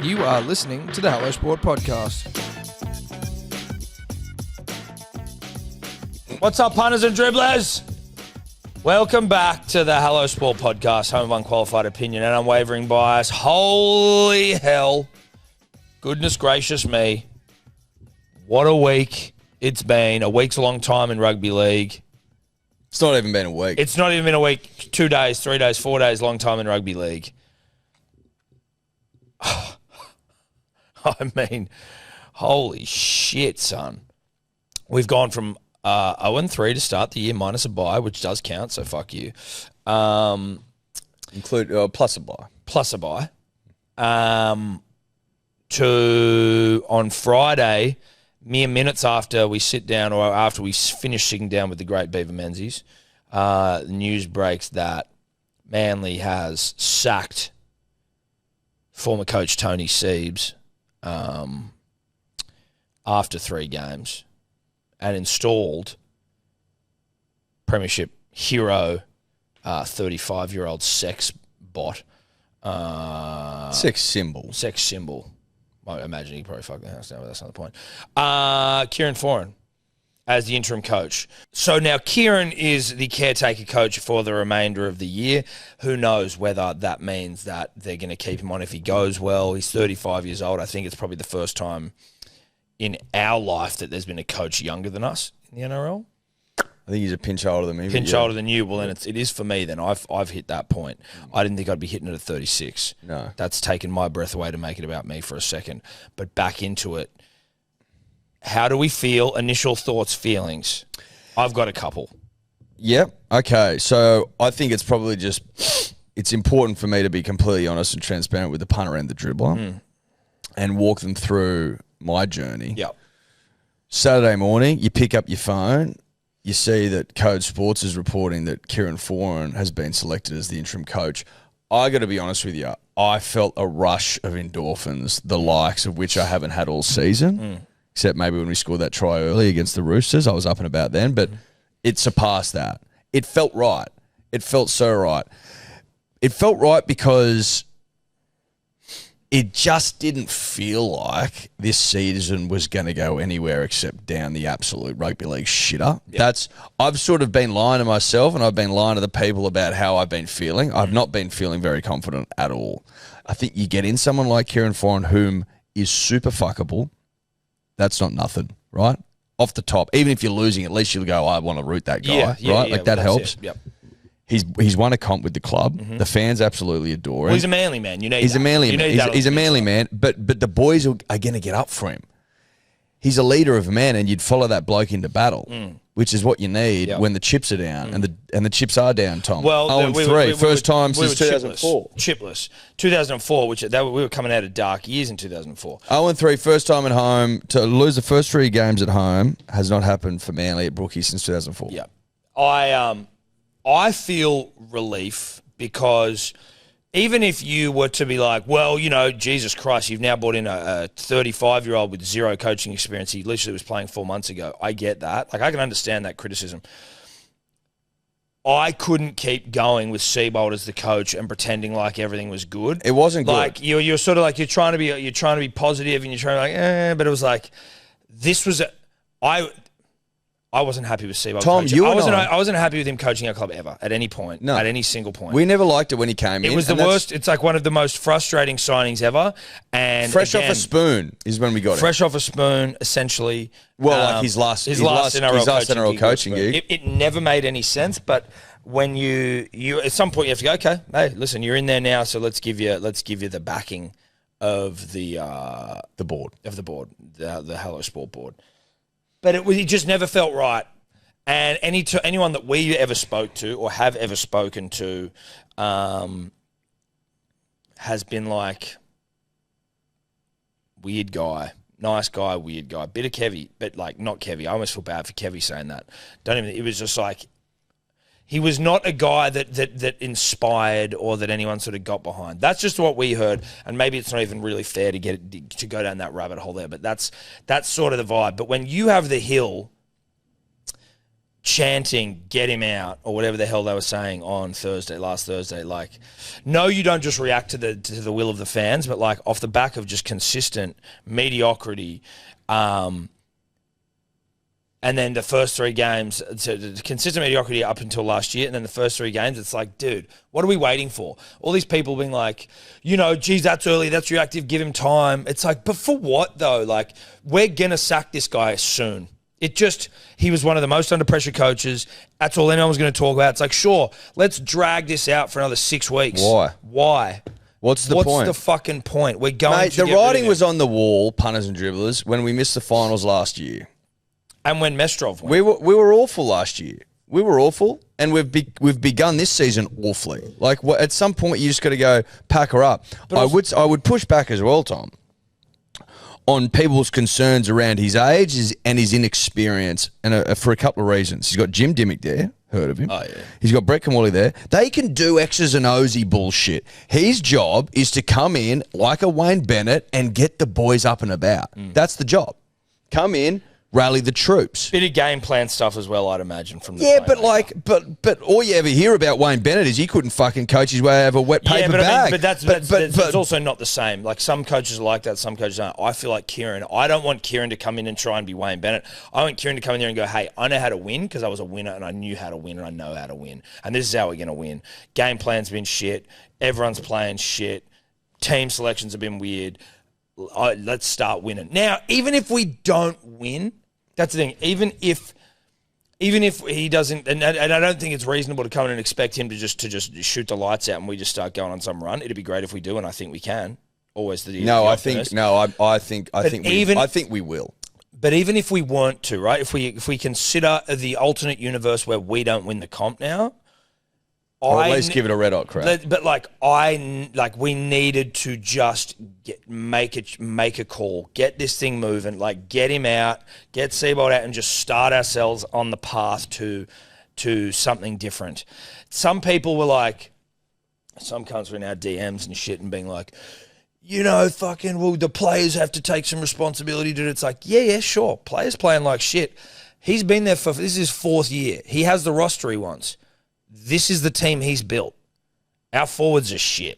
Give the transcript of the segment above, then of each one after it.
You are listening to the Hello Sport Podcast. What's up, punters and dribblers? Welcome back to the Hello Sport Podcast, home of unqualified opinion and unwavering bias. Holy hell. Goodness gracious me. What a week it's been. A week's a long time in rugby league. It's not even been a week. It's not even been a week. 2 days, 3 days, 4 days, long time in rugby league. I mean, holy shit, son. We've gone from 0-3 to start the year, minus a bye, which does count, so fuck you. Include plus a bye. Plus a bye. To on Friday, mere minutes after we sit down, or after we finish sitting down with the great Beaver Menzies, the news breaks that Manly has sacked former coach Tony Siebes after 3 games and installed Premiership hero 35-year-old sex bot. Sex symbol. Sex symbol. I imagine he probably fucked the house down, but that's not the point. Kieran Foran as the interim coach. So now Kieran is the caretaker coach for the remainder of the year. Who knows whether that means that they're going to keep him on if he goes well. He's 35 years old. I think it's probably the first time in our life that there's been a coach younger than us in the NRL. I think he's a pinch older than me. Pinch older than you. Well, then it is for me then. I've hit that point. I didn't think I'd be hitting it at 36. No. That's taken my breath away to make it about me for a second. But back into it. How do we feel? Initial thoughts, feelings. I've got a couple. Yep. Okay. So I think it's probably it's important for me to be completely honest and transparent with the punter and the dribbler and walk them through my journey. Yep. Saturday morning, you pick up your phone, you see that Code Sports is reporting that Kieran Foran has been selected as the interim coach. I got to be honest with you, I felt a rush of endorphins, the likes of which I haven't had all season. Except maybe when we scored that try early against the Roosters. I was up and about then, but it surpassed that. It felt right. It felt so right. It felt right because it just didn't feel like this season was going to go anywhere except down the absolute rugby league shitter. Yep. I've sort of been lying to myself and I've been lying to the people about how I've been feeling. I've not been feeling very confident at all. I think you get in someone like Kieran Foran, whom is super fuckable. That's not nothing, right? Off the top, even if you're losing, at least you'll go, I want to root that guy, right? Like that helps. Yep. He's won a comp with the club. The fans absolutely adore him. Well, he's a manly man. He's a manly man. He's a manly man, but the boys are going to get up for him. He's a leader of men, and you'd follow that bloke into battle, which is what you need when the chips are down, and the chips are down, Tom. Well, 0-3, first time since 2004. Chipless. 2004, we were coming out of dark years in 2004. 0-3, first time at home. To lose the first 3 games at home has not happened for Manly at Brookie since 2004. Yeah. I feel relief because even if you were to be like, well, Jesus Christ, you've now brought in a 35-year-old with 0 coaching experience. He literally was playing 4 months ago. I get that. Like, I can understand that criticism. I couldn't keep going with Seabold as the coach and pretending like everything was good. It wasn't good. Like, you're sort of like, you're trying to be positive and you're trying to like, but it was like, this was I wasn't happy with Seabold. Tom, coaching. I wasn't happy with him coaching our club ever, at any point, at any single point. We never liked it when he came in. It was the worst. It's like one of the most frustrating signings ever. And fresh off a spoon is when we got fresh off a spoon, essentially. Well, like his last NRL coaching gig. It never made any sense, but when you at some point you have to go, okay, hey, listen, you're in there now, so let's give you the backing of the board, the Hello Sport board. But it just never felt right. And anyone that we ever spoke to or have ever spoken to has been like, weird guy, nice guy, weird guy. Bit of Kevy, but like not Kevy. I almost feel bad for Kevy saying that. It was just like, he was not a guy that inspired or that anyone sort of got behind. That's just what we heard, and maybe it's not even really fair to go down that rabbit hole there, but that's sort of the vibe. But when you have the Hill chanting, get him out, or whatever the hell they were saying on last Thursday. Like, no, you don't just react to the will of the fans, but like off the back of just consistent mediocrity, and then the first 3 games, so the consistent mediocrity up until last year, and then the first 3 games, it's like, dude, what are we waiting for? All these people being like, geez, that's early, that's reactive, give him time. It's like, but for what though? Like, we're going to sack this guy soon. He was one of the most under pressure coaches. That's all anyone was going to talk about. It's like, sure, let's drag this out for another 6 weeks. Why? What's the point? What's the fucking point? We're going Mate, to the get rid of writing him. was on the wall, punters and dribblers, when we missed the finals last year. And when Mestrov went. We were awful last year. We were awful, and we've begun this season awfully. Like, at some point, you just got to go pack her up. I would push back as well, Tom, on people's concerns around his age and his inexperience, and for a couple of reasons. He's got Jim Dimmick there. Heard of him. Oh, yeah. He's got Brett Kamali there. They can do X's and O's bullshit. His job is to come in like a Wayne Bennett and get the boys up and about. That's the job. Come in, rally the troops. Bit of game plan stuff as well, I'd imagine, from the but all you ever hear about Wayne Bennett is he couldn't fucking coach his way out of a wet paper bag. But that's also not the same. Like, some coaches are like that, some coaches aren't. I feel like I don't want Kieran to come in and try and be Wayne Bennett. I want Kieran to come in there and go, hey, I know how to win because I was a winner and I knew how to win and I know how to win. And this is how we're going to win. Game plan's been shit. Everyone's playing shit. Team selections have been weird. Let's start winning. Now, even if we don't win, that's the thing. Even if he doesn't, and I don't think it's reasonable to come in and expect him to just shoot the lights out and we just start going on some run. It'd be great if we do, and I think we can. Always I think we will. But even if we weren't to, right? If we consider the alternate universe where we don't win the comp now, or at least give it a red hot crack. But we needed to just make a call, get this thing moving, like get him out, get Seabold out, and just start ourselves on the path to something different. Some people were like, some cunts were in our DMs and shit and being like, the players have to take some responsibility, dude. It's like, yeah, sure. Players playing like shit. He's been there this is his 4th year. He has the roster he wants. This is the team he's built. Our forwards are shit.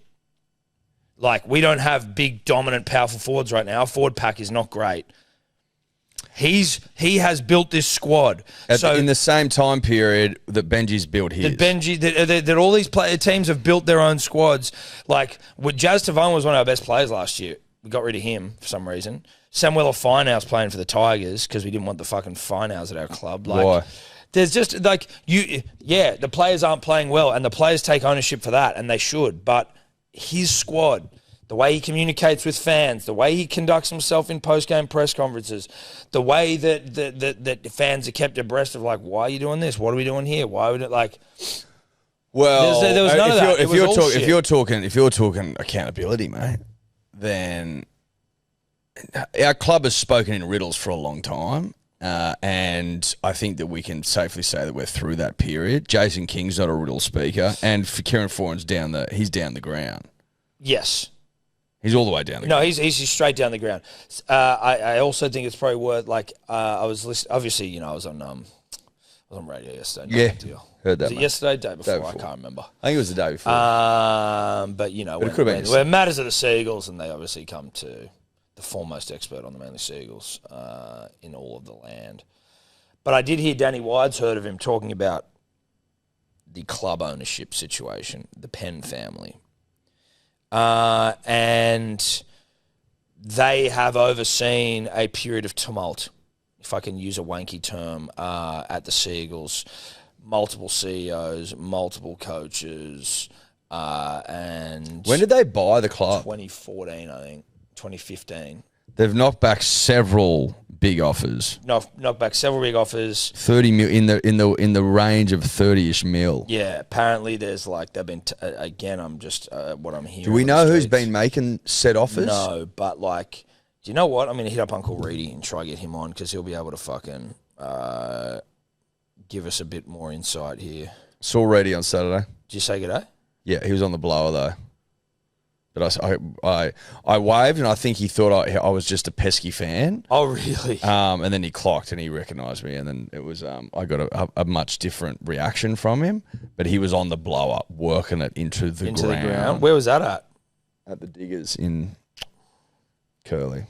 Like, we don't have big, dominant, powerful forwards right now. Our forward pack is not great. He has built this squad. In the same time period that Benji's built his. That all these teams have built their own squads. Like, Jazz Tavone was one of our best players last year. We got rid of him for some reason. Samuel Finau's playing for the Tigers because we didn't want the fucking Finau's at our club. Like, why? There's just like the players aren't playing well, and the players take ownership for that, and they should. But his squad, the way he communicates with fans, the way he conducts himself in post-game press conferences, the way that fans are kept abreast of, like, why are you doing this? What are we doing here? Why would it like? Well, there was none of that. If you're talking accountability, mate, then our club has spoken in riddles for a long time. And I think that we can safely say that we're through that period. Jason King's not a riddle speaker, and for Kieran Foran's he's down the ground. Yes, he's all the way down the ground. No, he's straight down the ground. I also think it's probably worth I was listening. Obviously, I was on radio yesterday. Yeah, heard that. Was it yesterday, day before? I can't remember. I think it was the day before. But when matters of the Seagulls, and they obviously come to the foremost expert on the Manly Seagulls in all of the land. But I did hear Danny Wides, heard of him, talking about the club ownership situation, the Penn family. And they have overseen a period of tumult, if I can use a wanky term, at the Seagulls. Multiple CEOs, multiple coaches, and... When did they buy the club? 2014, I think. 2015. They've knocked back several big offers. Knocked back several big offers. 30 mil in the range of 30ish mil. Yeah, apparently there's they've been again. I'm just what I'm hearing. Do we know who's been making said offers? No, but do you know what? I'm gonna hit up Uncle Readie and try to get him on because he'll be able to fucking give us a bit more insight here. Saw Readie on Saturday. Did you say good day? Yeah, he was on the blower though. But I waved, and I think he thought I was just a pesky fan. Oh, really? And then he clocked, and he recognised me, and then it was I got a much different reaction from him. But he was on the blow up, working it into the ground. Where was that at? At the Diggers in Curly.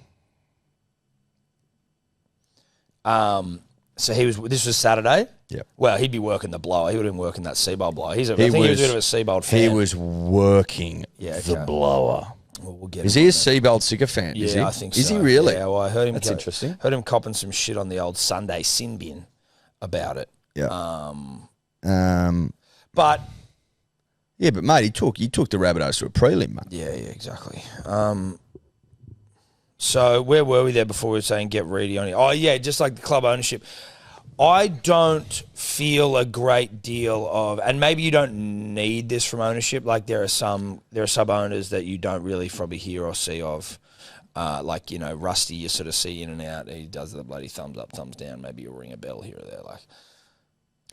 So this was Saturday? Yep. Well, he'd be working the blower. He would have been working that Seabold blower. I think he was a bit of a Seabold fan. He was working the blower. Well, we'll get is he a Seabold sycophant? Yeah, is he? I think so. Is he really? Yeah, well, I heard him. That's interesting. Heard him copping some shit on the old Sunday sin bin about it. Yeah. But yeah, but mate, he took the Rabbitohs to a prelim, mate. Yeah, exactly. So where were we there before we were saying get Readie on it? Oh yeah, just like the club ownership. I don't feel a great deal of, and maybe you don't need this from ownership. Like there are sub owners that you don't really probably hear or see of. Like, you know, Rusty, you sort of see in and out. He does the bloody thumbs up, thumbs down. Maybe you'll ring a bell here or there. Like,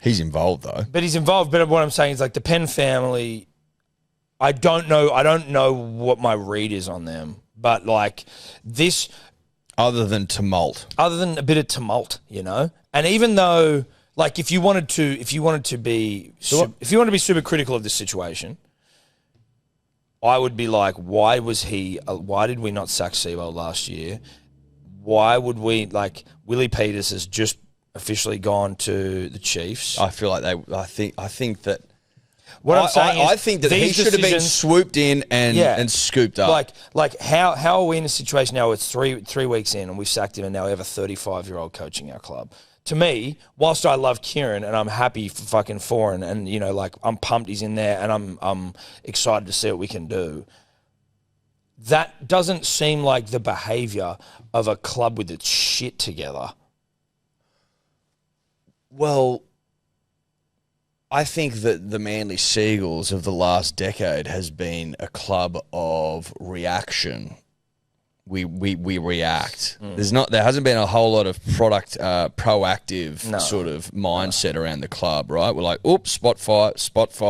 he's involved though. But he's involved. But what I'm saying is, like, the Penn family, I don't know what my read is on them. But like this, other than a bit of tumult, you know. And even though, like, if you wanted to be super critical of this situation, I would be like, why did we not sack Seabold last year? Why would we, like, Willie Peters has just officially gone to the Chiefs. I feel like I think that. What I'm saying is, I think that he should have been swooped in and scooped up. Like how are we in a situation now? It's three weeks in and we've sacked him, and now we have a 35-year-old coaching our club. To me, whilst I love Kieran and I'm happy for fucking Foreign, and you know, like, I'm pumped he's in there, and I'm excited to see what we can do. That doesn't seem like the behaviour of a club with its shit together. Well, I think that the Manly Seagulls of the last decade has been a club of reaction. We react. There hasn't been a whole lot of proactive sort of mindset around the club, right? We're like, oops, spot fire, spot.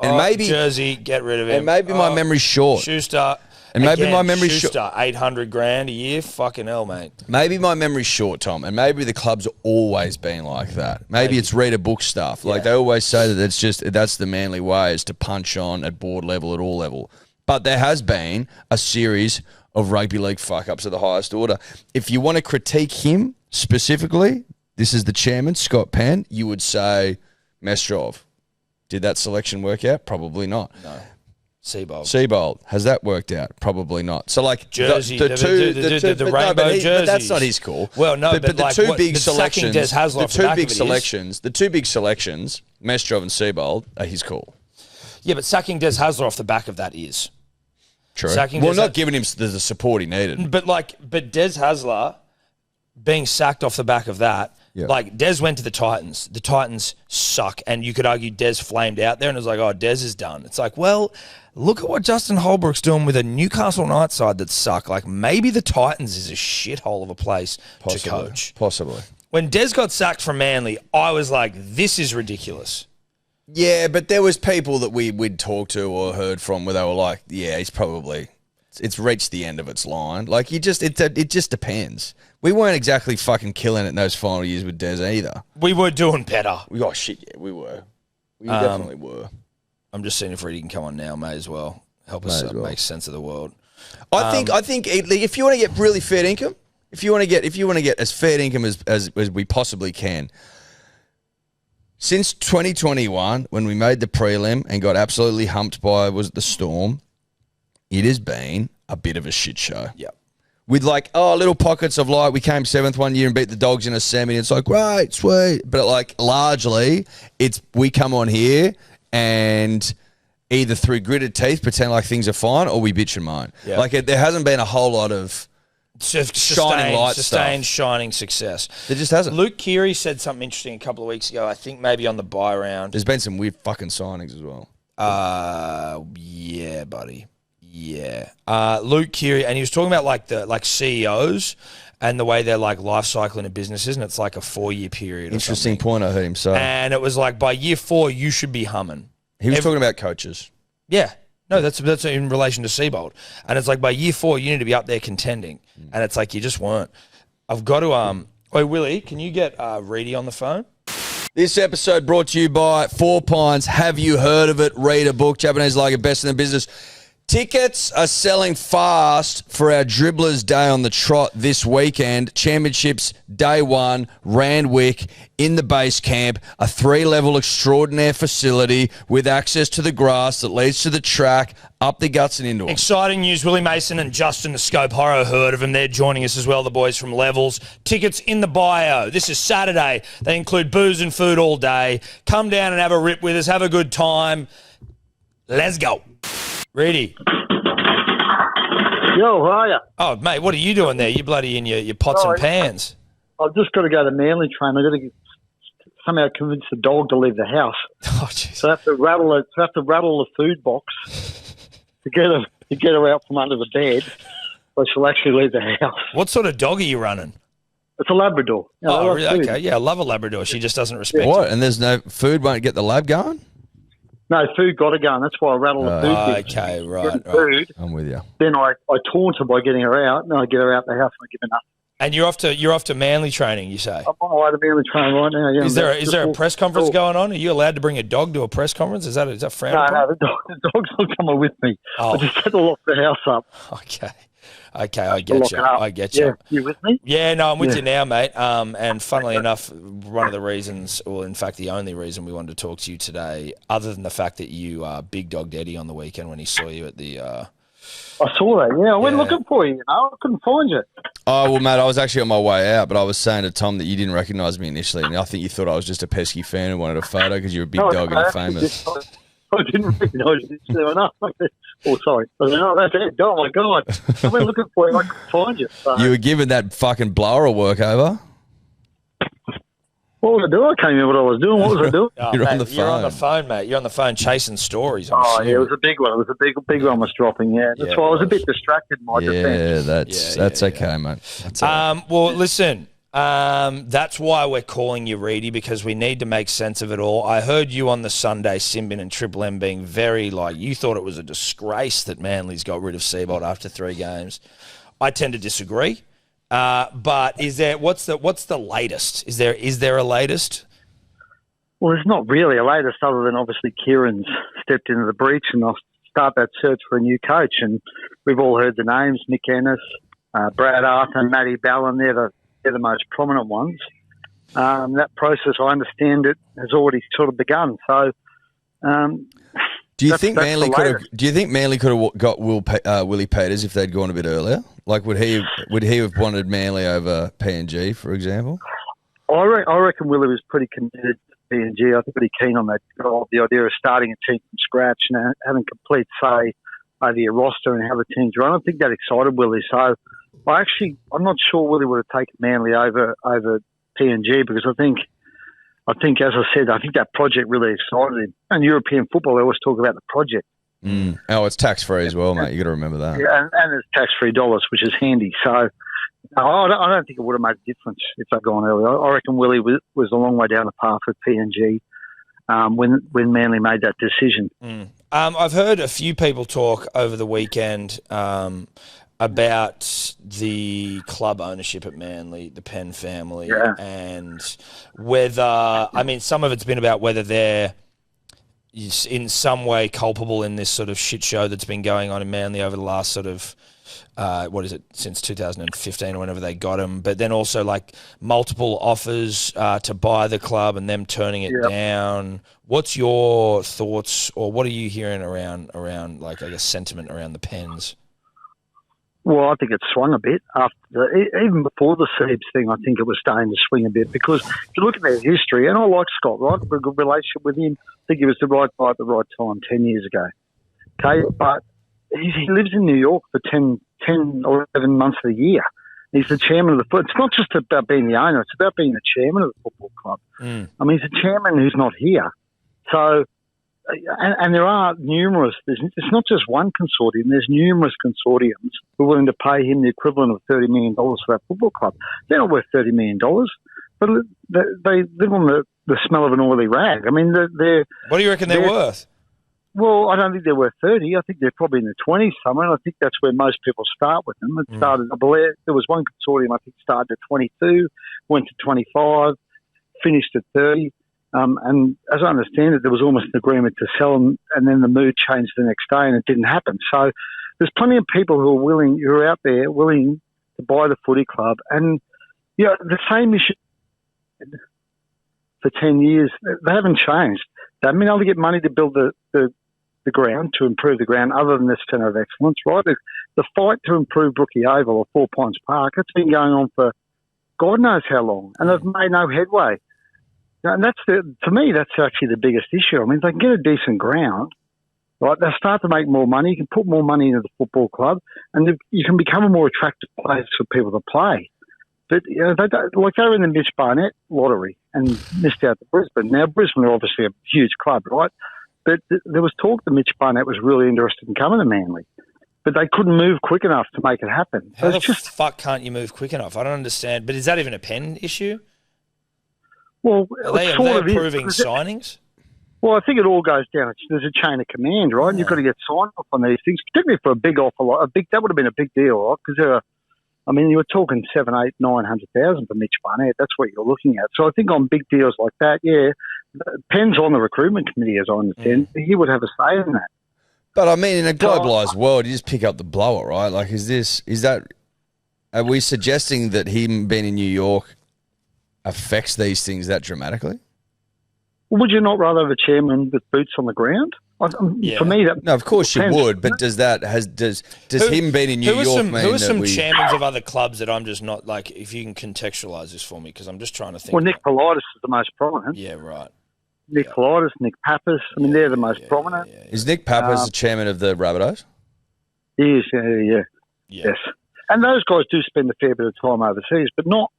And maybe Jersey, get rid of him. And maybe my memory's short. Schuster. And maybe my memory's short. $800,000 a year, fucking hell, mate. Maybe my memory's short, Tom, and maybe the club's always been like that. Maybe it's read a book stuff. Like they always say that that's the Manly way, is to punch on at board level, at all level. But there has been a series of rugby league fuck-ups at the highest order. If you want to critique him specifically, this is the chairman, Scott Penn, you would say Mestrov. Did that selection work out? Probably not. No. Seabold. Has that worked out? Probably not. So, like, Jersey, the rainbow jerseys. But that's not his call. Well, no, but the like, two big selections, the two big selections, Mestrov and Seabold, are his call. Yeah, but sacking Des Hasler off the back of that is true. Not giving him the support he needed. But Des Hasler being sacked off the back of that. Yeah. Like, Des went to the Titans. The Titans suck, and you could argue Des flamed out there, and it was like, oh, Des is done. It's like, well, look at what Justin Holbrook's doing with a Newcastle Knights side that suck. Like, maybe the Titans is a shithole of a place to coach. Possibly. When Des got sacked from Manly, I was like, this is ridiculous. Yeah, but there was people that we'd talked to or heard from where they were like, yeah, it's reached the end of its line. Like, it just depends. We weren't exactly fucking killing it in those final years with Des either. We were doing better. We we were. We definitely were. I'm just seeing if Readie can come on now. May as well help us make sense of the world. I think if you want to get really fair income, if you want to get as fair income as we possibly can. Since 2021, when we made the prelim and got absolutely humped by the Storm, it has been a bit of a shit show. Yep. With little pockets of light. We came 7th one year and beat the Dogs in a semi. It's like, great, sweet. But largely, we come on here and either through gritted teeth pretend like things are fine, or we bitch and moan. Yep. There hasn't been a whole lot of sustained shining success. There just hasn't. Luke Keary said something interesting a couple of weeks ago. I think maybe on the buy round. There's been some weird fucking signings as well. Yeah, buddy. Yeah. Luke Keary, and he was talking about CEOs and the way they're life cycling in businesses, and it's like a 4-year period. Interesting point I heard him say. And it was like by year 4 you should be humming. He was talking about coaches. Yeah. No, that's in relation to Seabold. And it's like by year 4, you need to be up there contending. And it's like you just weren't. I've got to... Wait, Willie, can you get Readie on the phone? This episode brought to you by Four Pines. Have you heard of it? Read a book. Japanese lager, best in the business. Tickets are selling fast for our Dribblers Day on the Trot this weekend. Championships Day 1, Randwick, in the base camp, a 3-level extraordinaire facility with access to the grass that leads to the track, up the guts and indoors. Exciting news. Willie Mason and Justin the Scope Horror, heard of them. They're joining us as well, the boys from Levels. Tickets in the bio. This is Saturday. They include booze and food all day. Come down and have a rip with us. Have a good time. Let's go. Readie. Yo, how are you? Oh, mate, what are you doing there? You bloody in your pots and pans. I've just got to go to Manly train. I've got to somehow convince the dog to leave the house. Oh, jeez. So I have to rattle the food box to get her out from under the bed, so she'll actually leave the house. What sort of dog are you running? It's a Labrador. You know, Oh, I love really? food. Okay. Yeah, I love a Labrador. She just doesn't respect What? you. And there's no food, won't get the lab going? No, food got to go, and that's why I rattle the food box. Okay, right. Food. I'm with you. Then I taunt her by getting her out, and I get her out the house and I give her nothing. And you're off to Manly training, you say? I'm on my way to Manly train right now. Yeah, Is there a press conference going on? Are you allowed to bring a dog to a press conference? Is that frowned upon? No, the dog's not coming with me. Oh. I just had to lock the house up. Okay, I get you. I get you. Yeah, you with me? Yeah, no, I'm with you now, mate. And funnily enough, one of the reasons, or in fact the only reason we wanted to talk to you today, other than the fact that you big dogged Eddie on the weekend when he saw you at the... I saw that, yeah. I went looking for you, I couldn't find you. Oh, well, mate, I was actually on my way out, but I was saying to Tom that you didn't recognise me initially, and I think you thought I was just a pesky fan who wanted a photo because you're a big dog and famous. I didn't recognise you. So enough. Oh, sorry. I said, oh, that's it. Oh, my God. I went looking for you. I couldn't find you. So. You were given that fucking blower of work over. What was I doing? I can't remember what I was doing. What was I doing? Oh, You're mate, on the phone. You're on the phone, mate. You're on the phone chasing stories. I'm Oh, sure. yeah, it was a big one. It was a big one was dropping, yeah. That's why I was a bit distracted in my defence. Yeah, that's okay, mate. That's all right. Well, listen, that's why we're calling you, Readie, because we need to make sense of it all. I heard you on the Sunday, Simbin and Triple M being very, you thought it was a disgrace that Manly's got rid of Seabold after 3 games. I tend to disagree. But what's the latest? Is there a latest? Well, there's not really a latest other than obviously Kieran's stepped into the breach and I'll start that search for a new coach. And we've all heard the names, Nick Ennis, Brad Arthur, Matty Ballin. They're the most prominent ones. That process, I understand it, has already sort of begun. So, Do you think Manly could have got Willie Peters if they'd gone a bit earlier? Like, would he have wanted Manly over PNG, for example? I reckon Willie was pretty committed to PNG. I think pretty keen on that. The idea of starting a team from scratch and having complete say over your roster and how the teams run. I don't think that excited Willie. So I'm not sure Willie would have taken Manly over PNG because I think, as I said, I think that project really excited him. And European football, they always talk about the project. Mm. Oh, it's tax-free as well, mate. You got to remember that. Yeah, and it's tax-free dollars, which is handy. So I don't think it would have made a difference if they'd gone earlier. I reckon Willie was a long way down the path with PNG when Manly made that decision. Mm. I've heard a few people talk over the weekend about the club ownership at Manly, the Penn family, and whether, some of it's been about whether they're in some way culpable in this sort of shit show that's been going on in Manly over the last sort of, since 2015 or whenever they got him, but then also multiple offers to buy the club and them turning it down. What's your thoughts, or what are you hearing around sentiment around the Pens? Well, I think it swung a bit even before the Seabs thing. I think it was starting to swing a bit because if you look at their history, and I like Scott, right? I've got a good relationship with him. I think he was the right guy at the right time 10 years ago. Okay, but he lives in New York for 10 or 11 months of the year. He's the chairman of the football. It's not just about being the owner; it's about being the chairman of the football club. Mm. He's a chairman who's not here. So. And there are numerous, it's not just one consortium, there's numerous consortiums who are willing to pay him the equivalent of $30 million for that football club. They're not worth $30 million, but they live on the smell of an oily rag. They're what do you reckon they're worth? Well, I don't think they're worth 30. I think they're probably in the 20s somewhere, and I think that's where most people start with them. It started, I believe, there was one consortium I think started at 22, went to 25, finished at 30. And as I understand it, there was almost an agreement to sell them, and then the mood changed the next day, and it didn't happen. So there's plenty of people who are out there willing to buy the footy club. And, the same issue for 10 years, they haven't changed. They haven't been able to get money to build the ground, to improve the ground, other than the Centre of Excellence, right? The fight to improve Brookie Oval or Four Pines Park, it's been going on for God knows how long, and they've made no headway. And to me, that's actually the biggest issue. I mean, if they can get a decent ground, right, they'll start to make more money. You can put more money into the football club, and you can become a more attractive place for people to play. But they were in the Mitch Barnett lottery and missed out to Brisbane. Now, Brisbane are obviously a huge club, right? But there was talk that Mitch Barnett was really interested in coming to Manly, but they couldn't move quick enough to make it happen. How the fuck can't you move quick enough? I don't understand. But is that even a pen issue? Well, are they approving signings? Well, I think it all goes down. There's a chain of command, right? And you've got to get signed off on these things, particularly for a big offer. That would have been a big deal, right? Because you were talking 7, 8, 900,000 for Mitch Barnett. That's what you're looking at. So I think on big deals like that, Penn's on the recruitment committee, as I understand. He would have a say in that. But I mean, in a globalised world, you just pick up the blower, right? Like, are we suggesting that him being in New York affects these things that dramatically? Would you not rather have a chairman with boots on the ground? For me, that no, of course you would. But does him being in New York mean who are some chairmans of other clubs that I'm just not like? If you can contextualise this for me, because I'm just trying to think. Well, Nick Politis is the most prominent. Yeah, right. Nick Politis, Nick Pappas. I mean, they're the most prominent. Is Nick Pappas the chairman of the Rabbitohs? He is. Yes. And those guys do spend a fair bit of time overseas, but not.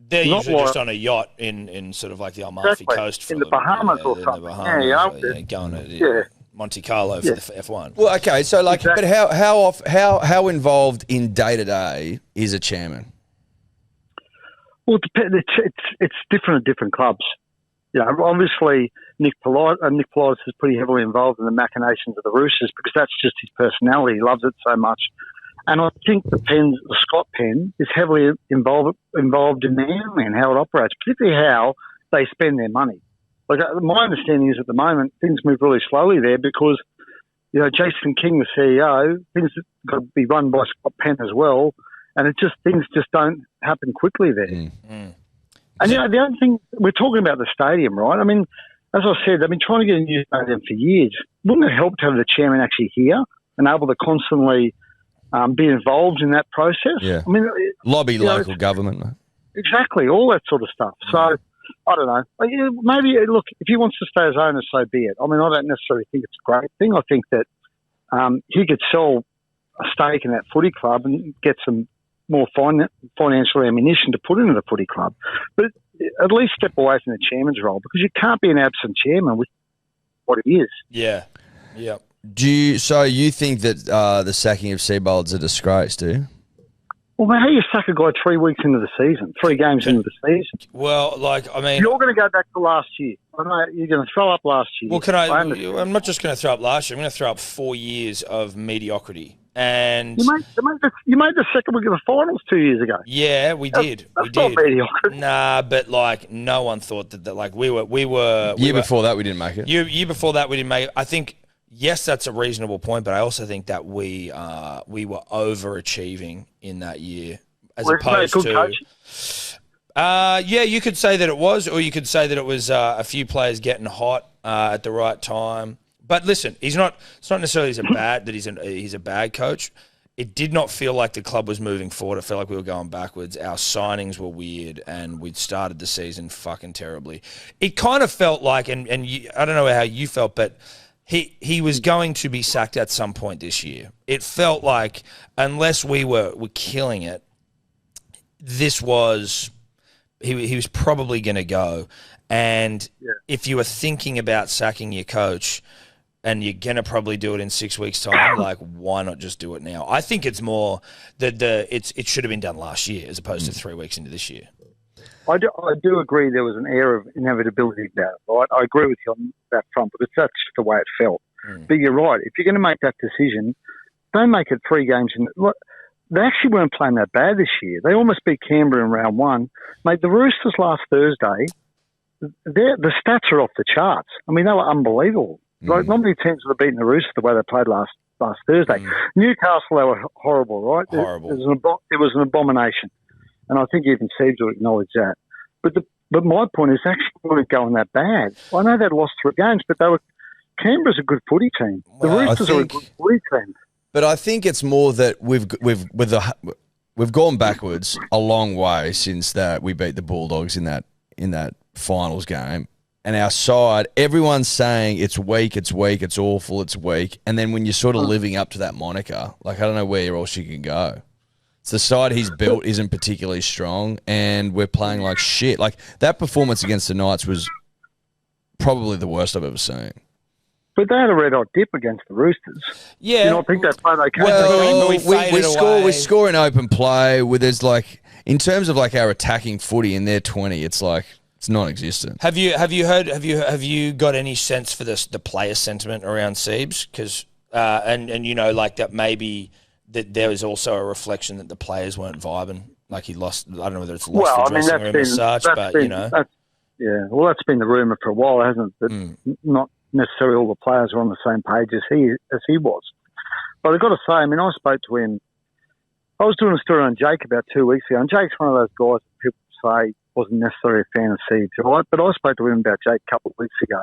They're usually just on a yacht in sort of like the Amalfi Coast. In the Bahamas or something. Going to Monte Carlo for the F1. Well, okay, so but how involved in day-to-day is a chairman? Well, it's different at different clubs. Obviously, Nick Politis is pretty heavily involved in the machinations of the Roosters because that's just his personality. He loves it so much. And I think Scott Penn is heavily involved in Manly and how it operates, particularly how they spend their money. Like my understanding is at the moment things move really slowly there because Jason King, the CEO, things have got to be run by Scott Penn as well, and things just don't happen quickly there. And the other thing, we're talking about the stadium, right? I mean, as I said, they've been trying to get a new stadium for years. Wouldn't it help to have the chairman actually here and able to constantly be involved in that process? Yeah. I mean, lobby local government. Exactly, all that sort of stuff. So, I don't know. Maybe, look, if he wants to stay as owner, so be it. I mean, I don't necessarily think it's a great thing. I think that he could sell a stake in that footy club and get some more financial ammunition to put into the footy club. But at least step away from the chairman's role because you can't be an absent chairman with what it is. Yeah, yeah. So you think that the sacking of Seabold's a disgrace, do you? Well, how do you sack a guy 3 weeks into the season, 3 games into the season? Well, I mean... You're going to go back to last year. I know you're going to throw up last year. Well, I'm not just going to throw up last year. I'm going to throw up 4 years of mediocrity. And you made the second week of the finals 2 years ago. Yeah, we did. That's not mediocre. Nah, but no one thought that we were. Year before that, we didn't make it. Year before that, we didn't make it. I think. Yes, that's a reasonable point, but I also think that we were overachieving in that year as opposed to. You could say that it was, or you could say that it was a few players getting hot at the right time. But listen, it's not necessarily he's a bad coach. It did not feel like the club was moving forward. It felt like we were going backwards. Our signings were weird, and we'd started the season fucking terribly. It kind of felt like, and I don't know how you felt, but. He was going to be sacked at some point this year. It felt like unless we were killing it, he was probably going to go. And if you were thinking about sacking your coach and you're going to probably do it in 6 weeks' time, like why not just do it now? I think it's more that it should have been done last year as opposed to 3 weeks into this year. I do agree there was an air of inevitability about it, right? I agree with you on that front, but that's just the way it felt. But you're right. If you're going to make that decision, don't make it 3 games. Look, they actually weren't playing that bad this year. They almost beat Canberra in round 1. Mate, the Roosters last Thursday, the stats are off the charts. I mean, they were unbelievable. Like, not many teams would have beaten the Roosters the way they played last Thursday. Newcastle, they were horrible, right? Horrible. It was an abomination. And I think even Seeds will acknowledge that. But my point is, actually weren't going that bad. I know they'd lost 3 games, but Canberra's a good footy team. The Roosters are a good footy team. But I think it's more that we've gone backwards a long way since that we beat the Bulldogs in that finals game. And our side, everyone's saying it's weak, it's awful, it's weak. And then when you're sort of living up to that moniker, like, I don't know where else you can go. It's the side he's built isn't particularly strong, and we're playing like shit. Like, that performance against the Knights was probably the worst I've ever seen. But they had a red-hot dip against the Roosters. Yeah. You know, I think they played okay. Well, we we score in open play. Where there's like, in terms of like our attacking footy in their 20, it's like it's non-existent. Have you got any sense for the player sentiment around Siebes? Because and you know, like, that maybe that there was also a reflection that the players weren't vibing. Like, he lost. I don't know whether it's lost the dressing room as such, but you know, that's been the rumour for a while, hasn't it? That not necessarily all the players are on the same page as he was. But I've got to say, I mean, I spoke to him. I was doing a story on Jake about 2 weeks ago, and Jake's one of those guys that people say wasn't necessarily a fan of Siebes, right? But I spoke to him about Jake a couple of weeks ago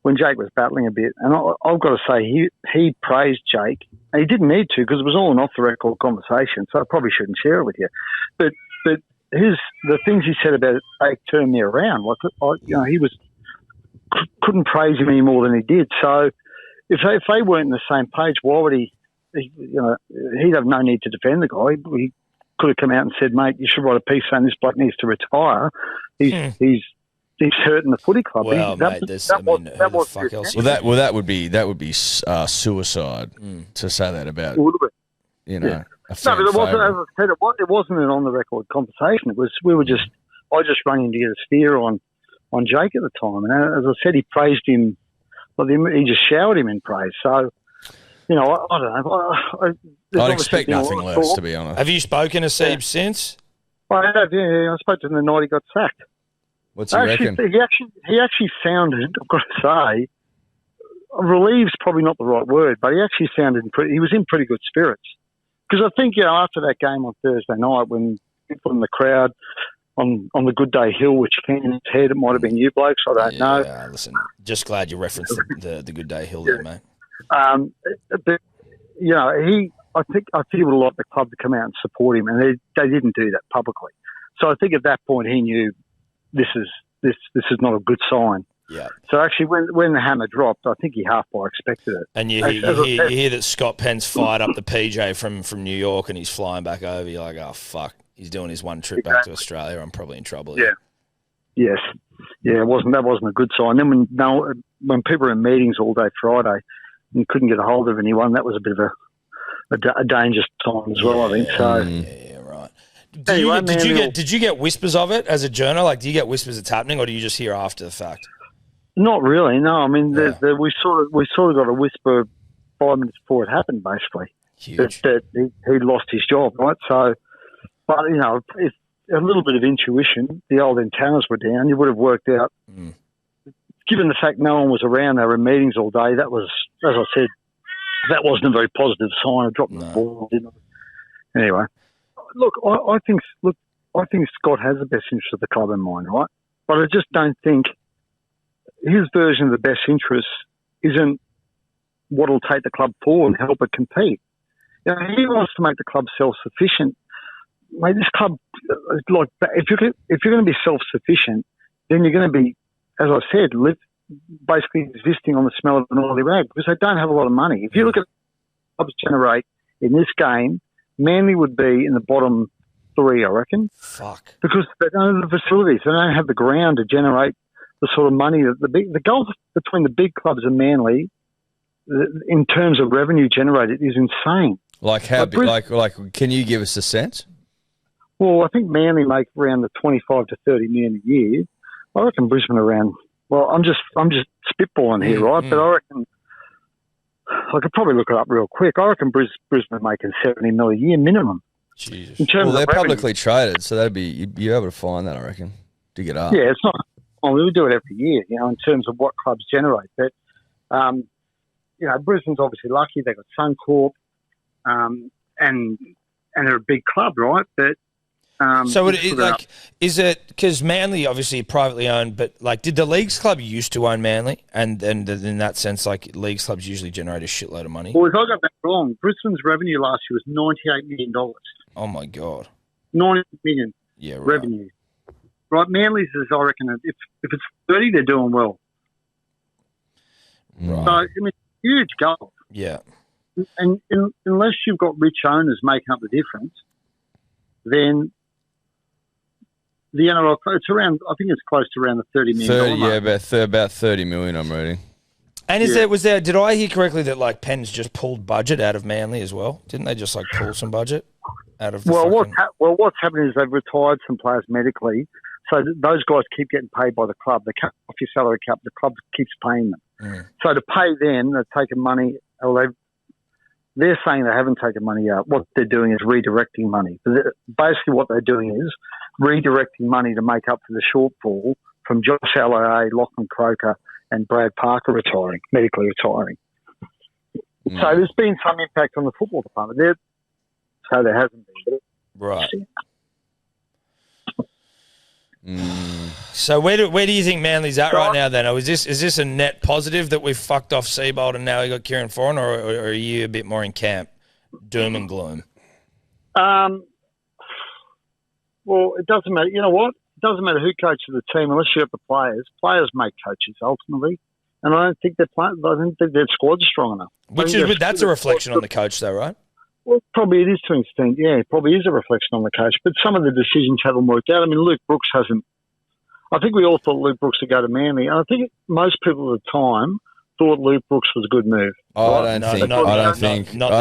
when Jake was battling a bit. And I've got to say, he praised Jake. And he didn't need to, because it was all an off-the-record conversation, so I probably shouldn't share it with you. But the things he said about Jake turned me around. Like, he couldn't praise him any more than he did. So if they weren't on the same page, why would he? He'd have no need to defend the guy. He could have come out and said, "Mate, you should write a piece saying this bloke needs to retire. He's hurting the footy club." Well, mate, that would be suicide to say that about. You know, no, but it wasn't. As I said, it wasn't an on-the-record conversation. It was. I just rang him to get a steer on Jake at the time, and as I said, he praised him. Well, he just showered him in praise. So, you know, I don't know. I'd expect nothing less, to be honest. Have you spoken to Siebes since? I have. Yeah, I spoke to him the night he got sacked. What's he reckon? He actually sounded, I've got to say, relieved's probably not the right word, but he actually sounded he was in pretty good spirits. Because I think, after that game on Thursday night, when people in the crowd on the Good Day Hill, which came in his head, it might have been you blokes, I don't know. Yeah, listen, just glad you referenced the Good Day Hill there, mate. But, I think he would have liked the club to come out and support him, and they didn't do that publicly. So I think at that point he knew this is not a good sign. Yeah. So actually, when the hammer dropped, I think he half by expected it. And you hear that Scott Penn's fired up the PJ from New York, and he's flying back over. You're like, oh fuck, he's doing his one trip back to Australia. I'm probably in trouble here. Yeah. Yes. Yeah. That wasn't a good sign. Then when people were in meetings all day Friday, and you couldn't get a hold of anyone, that was a bit of a dangerous time as well. I think so. Yeah. Right. Did you get whispers of it as a journo? Like, do you get whispers it's happening, or do you just hear after the fact? Not really, no. I mean, we sort of got a whisper 5 minutes before it happened, basically. Huge. That he lost his job, right? So, but it's a little bit of intuition. The old antennas were down. You would have worked out. Given the fact no one was around, they were in meetings all day. That was, as I said, that wasn't a very positive sign. I dropped the ball, didn't I? Anyway, look, I think Scott has the best interest of the club in mind, right? But I just don't think his version of the best interest isn't what will take the club forward and help it compete. He wants to make the club self-sufficient. Mate, this club, like, if you're going to be self-sufficient, then you're going to be, as I said, basically existing on the smell of an oily rag, because they don't have a lot of money. If you look at clubs generate in this game, Manly would be in the bottom 3, I reckon. Fuck. Because they don't have the facilities. They don't have the ground to generate the sort of money that the gulf between the big clubs and Manly, in terms of revenue generated, is insane. Like how big? Like, can you give us a sense? Well, I think Manly make around the 25 to 30 million a year. I reckon Brisbane around. Well, I'm just spitballing here, right? But I reckon I could probably look it up real quick. I reckon Brisbane are making $70 million a year minimum. Jesus. In terms Well, they're of revenue. publicly traded, so that'd be you're able to find that, I reckon. Dig it up. Yeah, it's not. Well, we do it every year, in terms of what clubs generate. But, Brisbane's obviously lucky. They've got Suncorp, and they're a big club, right? But so is it because Manly obviously privately owned, but did the Leagues Club used to own Manly, and in that sense, Leagues Clubs usually generate a shitload of money? Well, if I got that wrong, Brisbane's revenue last year was $98 million. Oh my god, $90 million yeah, right. revenue. Right, Manly's is, I reckon, if it's 30, they're doing well. Right. So I mean, huge goal. Yeah. And unless you've got rich owners making up the difference, then the NRL, it's around. I think it's close to around the $30 million. 30, yeah, about 30 million. I'm reading. And did I hear correctly that Penn's just pulled budget out of Manly as well? Didn't they just pull some budget out of? What's happening is they've retired some players medically, so those guys keep getting paid by the club. They cut off your salary cap. The club keeps paying them. Mm. So to pay them, they're taking money. They're saying they haven't taken money out. What they're doing is redirecting money. Basically, what they're doing is redirecting money to make up for the shortfall from Josh Allier, Lachlan Croker, and Brad Parker medically retiring. Mm. So there's been some impact on the football department there. So there hasn't been. Right. So where do you think Manly's at right now then? Or is this a net positive that we've fucked off Seabold and now we got Kieran Foran, or are you a bit more in camp doom and gloom? Well, it doesn't matter. You know what? It doesn't matter who coaches the team unless you have the players. Players make coaches ultimately, and I don't think their squad's strong enough. That's a reflection on the coach, though, right? Well, probably it is to an extent. Yeah, it probably is a reflection on the coach. But some of the decisions haven't worked out. I mean, Luke Brooks hasn't. I think we all thought Luke Brooks would go to Manly, and I think most people at the time thought Luke Brooks was a good move. I don't think. None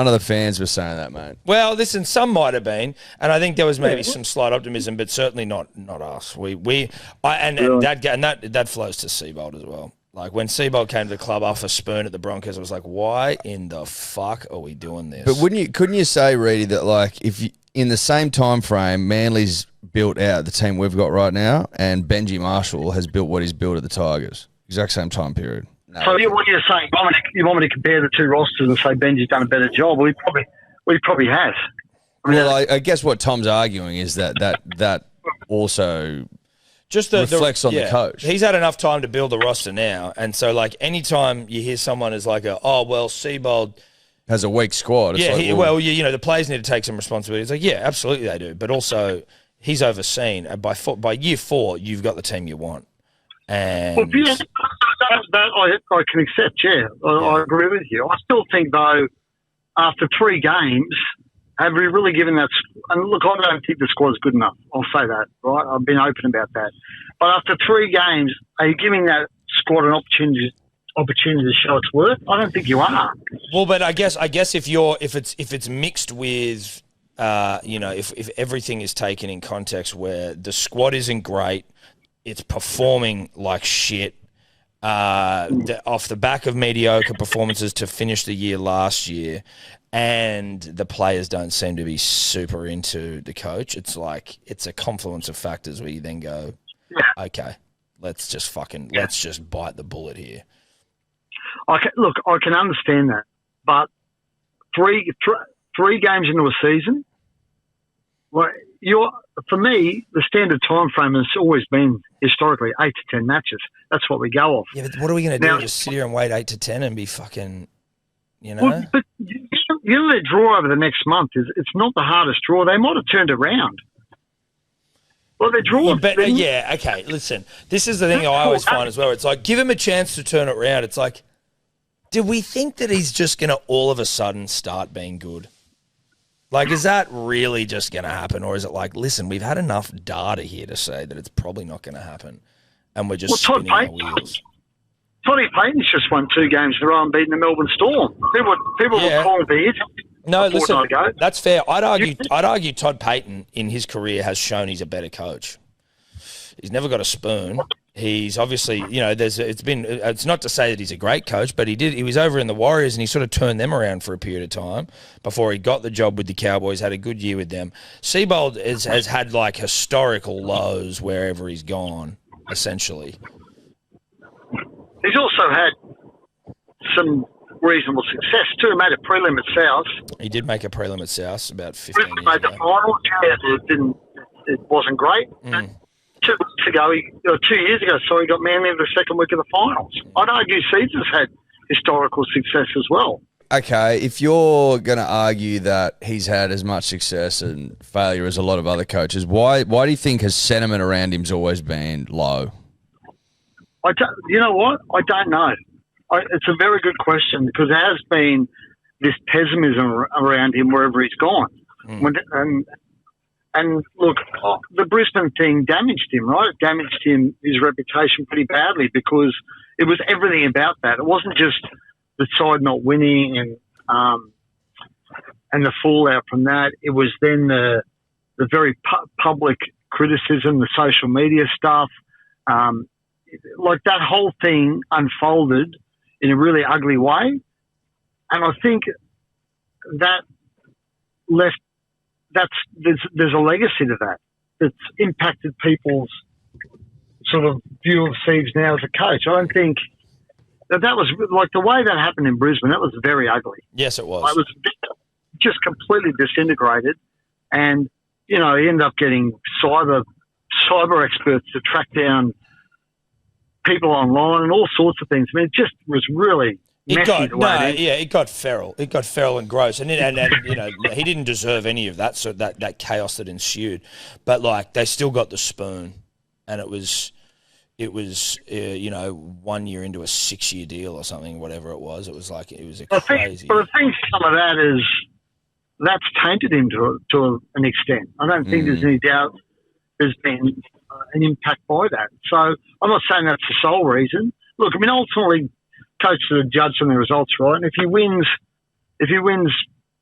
of the fans were saying that, mate. Well, listen, some might have been, and I think there was maybe some slight optimism, but certainly not us. That flows to Seabold as well. When Seabold came to the club off a spoon at the Broncos, I was like, why in the fuck are we doing this? But couldn't you say, Readie, that if you, in the same time frame, Manly's built out the team we've got right now, and Benji Marshall has built what he's built at the Tigers, exact same time period. No. So what you're saying, you want me to compare the two rosters and say Benji's done a better job? Well, he probably has. I guess what Tom's arguing is that also just reflects on the coach. He's had enough time to build the roster now, and so anytime you hear someone is Seabold has a weak squad. It's the players need to take some responsibility. It's absolutely they do, but also he's overseen. By year 4, you've got the team you want. And I can accept. Yeah, I agree with you. I still think though, after 3 games, have we really given that? And look, I don't think the squad's good enough. I'll say that. Right, I've been open about that. But after 3 games, are you giving that squad an opportunity to show its worth? I don't think you are. Well, but I guess if it's mixed with if everything is taken in context where the squad isn't great, it's performing like shit off the back of mediocre performances to finish the year last year, and the players don't seem to be super into the coach. It's a confluence of factors where you then go, okay, let's just bite the bullet here. I can understand that, but three games into a season, for me, the standard time frame has always been historically 8 to 10 matches. That's what we go off. Yeah, but what are we going to do? Just sit here and wait 8 to 10 and be fucking, Well, but the draw over the next month it's not the hardest draw. They might have turned around. Well, they draw. Okay. Listen, this is the thing I always find as well. It's give him a chance to turn it around. It's do we think that he's just going to all of a sudden start being good? Is that really just going to happen? Or is it listen, we've had enough data here to say that it's probably not going to happen, and we're just spinning our wheels? Toddy Payton's just won 2 games in a row and beaten the Melbourne Storm. People will call it No, listen, that's fair. I'd argue Todd Payton in his career has shown he's a better coach. He's never got a spoon. He's obviously, it's not to say that he's a great coach, but he was over in the Warriors and he sort of turned them around for a period of time before he got the job with the Cowboys, had a good year with them. Seabold has had like historical lows wherever he's gone, essentially. He's also had some reasonable success too. He made a prelim at South. He did make a prelim at South about 15 years made the ago. final. It wasn't great. 2 weeks ago, 2 years ago, he got Manly in the second week of the finals. I'd argue Caesar's had historical success as well. Okay, if you're going to argue that he's had as much success and failure as a lot of other coaches, why do you think his sentiment around him's always been low? You know what? I don't know. It's a very good question because there has been this pessimism around him wherever he's gone. And look, the Brisbane thing damaged him, right? It damaged his reputation pretty badly because it was everything about that. It wasn't just the side not winning and the fallout from that. It was then the very public criticism, the social media stuff. Like that whole thing unfolded in a really ugly way. And I think that left... there's a legacy to that that's impacted people's sort of view of Seeves now as a coach. I don't think that was like the way that happened in Brisbane. That was very ugly. Yes, it was. It was just completely disintegrated, and he ended up getting cyber experts to track down people online and all sorts of things. I mean, it just was really. It got feral. It got feral and gross, and he didn't deserve any of that. So that chaos that ensued, but like they still got the spoon, and it was 1 year into a 6-year deal or something, whatever it was. It was crazy. But I think some of that is that's tainted him to an extent. I don't think there's any doubt there's been an impact by that. So I'm not saying that's the sole reason. Look, I mean, ultimately. Coaches are judged on the results, right? And if he wins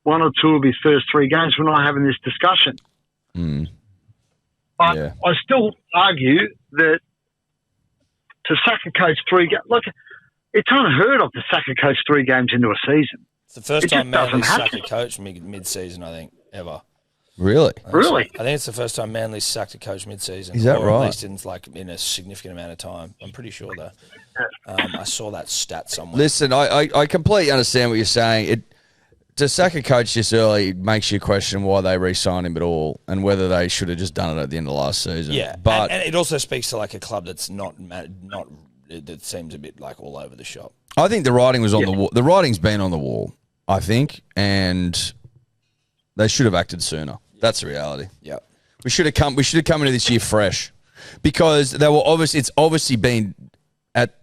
1 or 2 of his first 3 games, we're not having this discussion. But I still argue that to sack a coach 3 games, look, it's unheard of to sack a coach 3 games into a season. It's the first time Manly's sacked a coach mid-season, I think, ever. Really? Really? I think it's the first time Manly's sacked a coach mid-season. Is that or right? At least in a significant amount of time. I'm pretty sure though. I saw that stat somewhere. Listen, I completely understand what you're saying. To sack a coach this early makes you question why they re-signed him at all and whether they should have just done it at the end of last season. Yeah, but and it also speaks to like a club that's not that seems a bit like all over the shop. I think the writing was on the wall. The writing's been on the wall, I think, and they should have acted sooner. That's the reality. Yeah, we should have come into this year fresh because they were it's obviously been at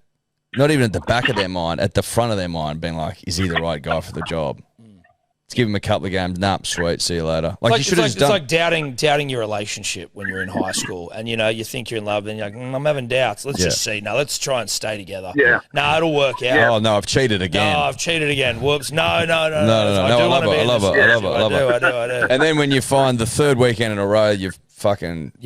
not even at the back of their mind, at the front of their mind, being like, is he the right guy for the job? Let's give him a couple of games. Nah, sweet. See you later. Like you should have just done. It's like doubting your relationship when you're in high school, and you think you're in love, and you're like, I'm having doubts. Let's just see. No, let's try and stay together. Yeah. No, it'll work out. Oh no, I've cheated again. No, I've cheated again. Whoops. No. I love it. And then when you find the 3rd weekend in a row, you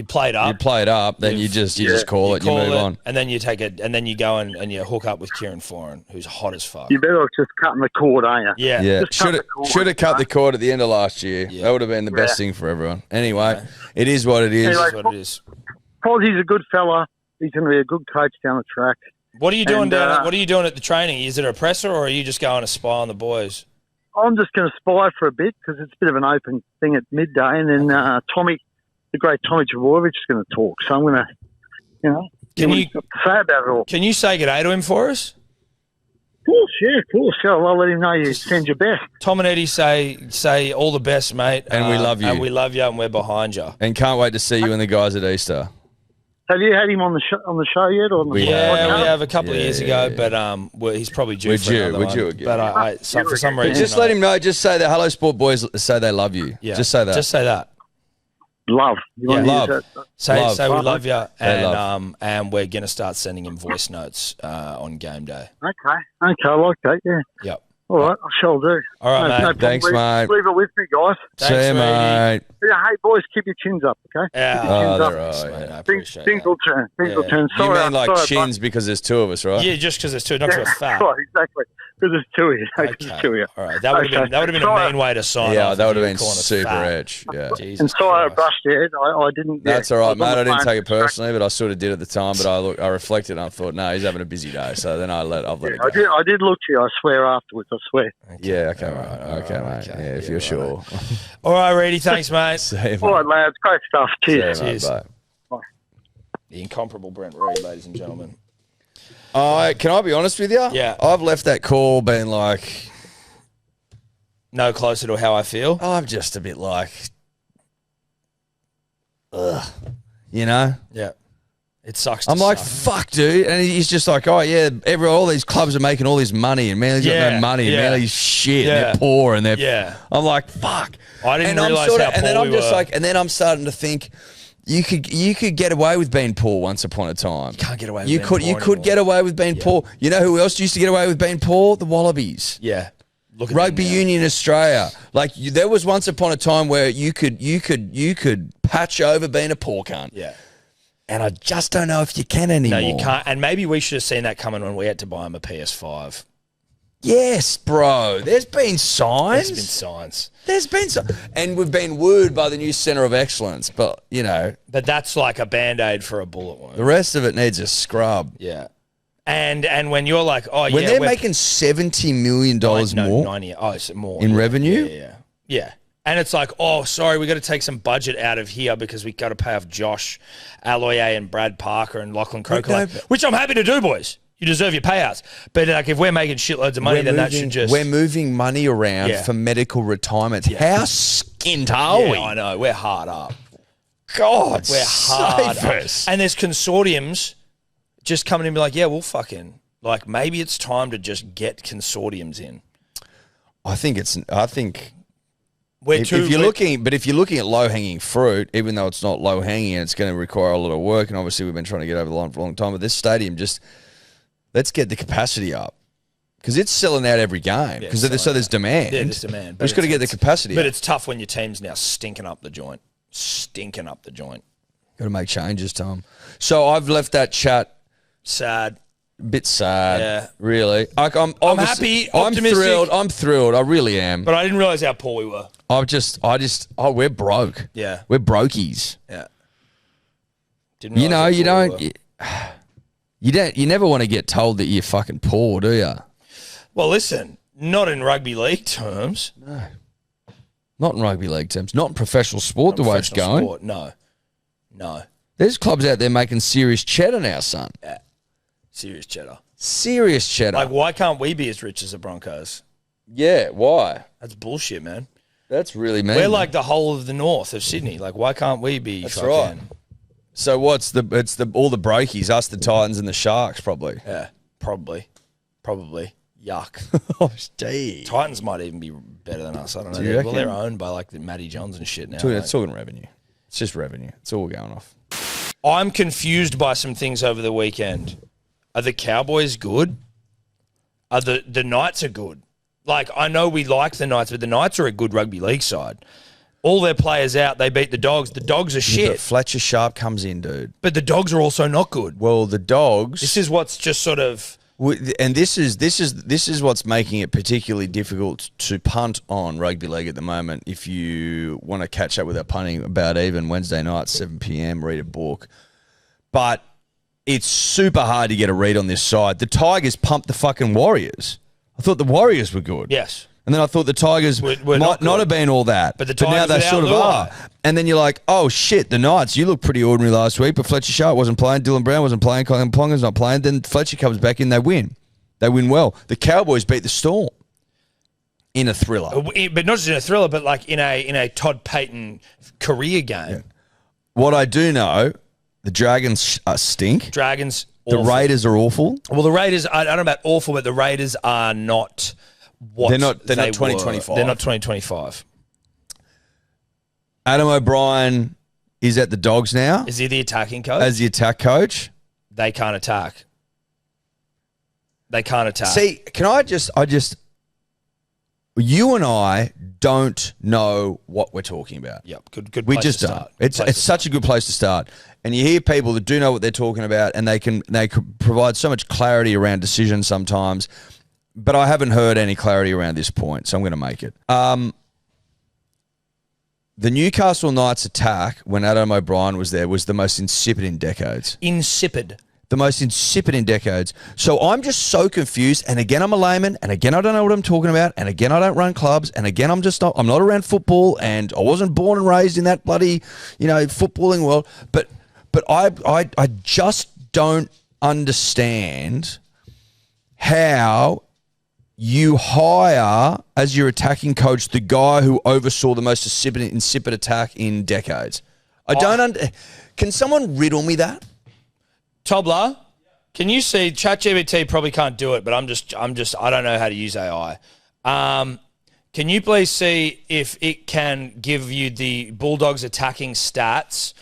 played up. Then you just call it. You move on. And then you take it. And then you go and you hook up with Kieran Foran, who's hot as fuck. You better just cutting the cord, aren't you? Yeah. Should have cut the cord at the end of last year. Yeah. That would have been the best thing for everyone. Anyway, it is what it is. Anyway, It is what it is. Posey's a good fella. He's going to be a good coach down the track. What are you doing What are you doing at the training? Is it a presser or are you just going to spy on the boys? I'm just going to spy for a bit because it's a bit of an open thing at midday, and then the great Tommy Trebojevic is going to talk. So I'm going to, say about it all. Can you say g'day to him for us? Of course. I'll let him know you send your best. Tom and Eddie say all the best, mate. And we love you. And we love you and we're behind you. And can't wait to see you and the guys at Easter. Have you had him on the show yet? Or we have a couple of years ago, but he's probably due for another one. We're due again. But for some reason... Just let him know. Just say that Hello Sport boys say they love you. Yeah. Just say that. Just say that. Love. Love. Say we love you, and we're going to start sending him voice notes on game day. Okay, I like that, yeah. Yep. All right, I shall do. All right, mate. problem. Thanks, mate. Leave it with me, guys. See you, Readie. mate. Yeah, hey, boys, keep your chins up, okay? Yeah. Keep your chins Oh, up. they're all Thanks, right, mate. yeah. I appreciate Things that. will turn. Things will turn. You Sorry, mean like sorry, chins because there's two of us, right? Yeah, just because there's two, not because we're fat. Right, exactly. Because there's two of you. Okay. There's two of you. All right. That would have been a Sorry. mean way to sign Yeah, off. that if would have you were been calling us super fat. edge. Yeah. Jesus And sorry I Christ. brushed your head. I didn't. That's yeah, all right, was on mate. the I didn't phone. take it personally, but I sort of did at the time. But I reflected and I thought, no, he's having a busy day. So then I've let it go. I did look to you. I swear afterwards. I swear. Yeah, okay, All mate. right, Okay, all right, mate. okay. Yeah, if Yeah, you're right. sure. All right, Readie. Thanks, mate. See you, mate. All right, lads. Great stuff. See you, Cheers. mate. Cheers. Bye. The incomparable Brent Reed, ladies and gentlemen. Can I be honest with you? Yeah. I've left that call being like, No closer to how I feel. I'm just a bit like, ugh. You know? Yeah. It sucks to I'm like, suck. fuck, dude. And he's just like, oh, yeah, all these clubs are making all this money, and Manly's got Yeah, no money, and yeah. Manly's shit, Yeah. and they're poor, and they're. Yeah. I'm like, fuck. I didn't And I'm realise sorta- how And then poor I'm we just were. like, and then I'm starting to think, you could get away with being poor once upon a time. Can't get away with You being could poor you could anymore. get away with being poor. You know who else used to get away with being poor? The Wallabies. Yeah. Look at Rugby them now. Union Australia. Like there was once upon a time where you could patch over being a poor cunt. Yeah. And I just don't know if you can anymore. No, you can't. And maybe we should have seen that coming when we had to buy him a PS5. Yes, bro. There's been signs. There's been signs. There's been and we've been wooed by the new Centre of Excellence. But you know, But that's like a Band-Aid for a bullet wound. the rest of it needs a scrub. Yeah. And when you're like, oh, yeah. When they're we're making $70 million more 90. Oh, it's more. in yeah, revenue. Yeah. And it's like, oh, sorry, we got to take some budget out of here because we got to pay off Josh Alloye and Brad Parker and Lachlan Croker, which I'm happy to do, boys. You deserve your payouts. But like, if we're making shitloads of money, then that should just... We're moving money around Yeah. for medical retirements. How skint are we? I know. We're hard up. God, We're hard save up. us. And there's consortiums just coming in and be like, yeah, we'll fucking... Like, maybe it's time to just get consortiums in. I think We're if you're looking at low hanging fruit, even though it's not low hanging and it's going to require a lot of work, and obviously we've been trying to get over the line for a long time. But this stadium, just let's get the capacity up because it's selling out every game. Because there's demand. Yeah, there's demand. We just got to get the capacity. But up. it's tough when your team's now stinking up the joint. Got to make changes, Tom. So I've left that chat Sad. a bit sad. Yeah. Really. Like, I'm happy, I'm optimistic. thrilled. I'm thrilled. I really am. But I didn't realize how poor we were. We're broke. Yeah. We're brokies. Yeah. Didn't You know, realize you how poor don't. we were. You never want to get told that you're fucking poor, do you? Well, listen, not in rugby league terms. Not in rugby league terms. Not in professional sport, the way it's Professional going. sport, no. There's clubs out there making serious cheddar now, son. Serious cheddar. Serious cheddar. Like, why can't we be as rich as the Broncos? yeah, why? That's bullshit, man. That's really mean. We're like the whole of the north of Sydney. Like, why can't we be That's fucking... right. So what's it's all the brokies, us, the Titans, and the Sharks, probably. Yeah, probably. Yuck. Oh, gee. Titans might even be better than us. I don't know. Do you Well, they're reckon? owned by like the Matty Johns and shit now. It's talking revenue. It's just revenue. It's all going off. I'm confused by some things over the weekend. Are the Cowboys good? Are the Knights are good? Like, I know we like the Knights, but the Knights are a good rugby league side. All their players out, they beat the Dogs. The Dogs are But shit. Fletcher Sharp comes in, dude. But the Dogs are also not good. Well, the Dogs. This is what's just sort of... And this is what's making it particularly difficult to punt on rugby league at the moment. If you want to catch up with our punting about even Wednesday night, 7 p.m, read a book. But it's super hard to get a read on this side. The Tigers pumped the fucking Warriors. I thought the Warriors were good. Yes. And then I thought the Tigers We're might not not have been all that. But the now Tigers they without sort of Luai. are. And then you're like, oh, shit, the Knights, you look pretty ordinary last week, but Fletcher Sharp wasn't playing, Dylan Brown wasn't playing, Colin Ponga's not playing. Then Fletcher comes back in, they win. They win well. The Cowboys beat the Storm in a thriller. But not just in a thriller, but like in a Todd Payton career game. What I do know, the Dragons stink. Dragons, The awful. Raiders are awful. Well, the Raiders, I don't know about awful, but the Raiders are not what They're not they 2025. were. They're not 2025. Adam O'Brien is at the Dogs now Is he the attacking coach? as the attack coach. They can't attack. They can't attack. See, can I just you and I don't know what we're talking about. Yep, good. We place just to don't. start. It's such a good place to start. And you hear people that do know what they're talking about, and they can provide so much clarity around decisions sometimes. But I haven't heard any clarity around this point, so I'm going to make it. The Newcastle Knights attack when Adam O'Brien was there was the most insipid in decades. Insipid. The most insipid in decades. So I'm just so confused. And again, I'm a layman. And again, I don't know what I'm talking about. And again, I don't run clubs. And again, I'm not around football. And I wasn't born and raised in that bloody, footballing world. But I just don't understand how you hire as your attacking coach the guy who oversaw the most insipid attack in decades. Can someone riddle me that? Tobler, can you see ChatGPT probably can't do it, but I don't know how to use AI. Can you please see if it can give you the Bulldogs attacking stats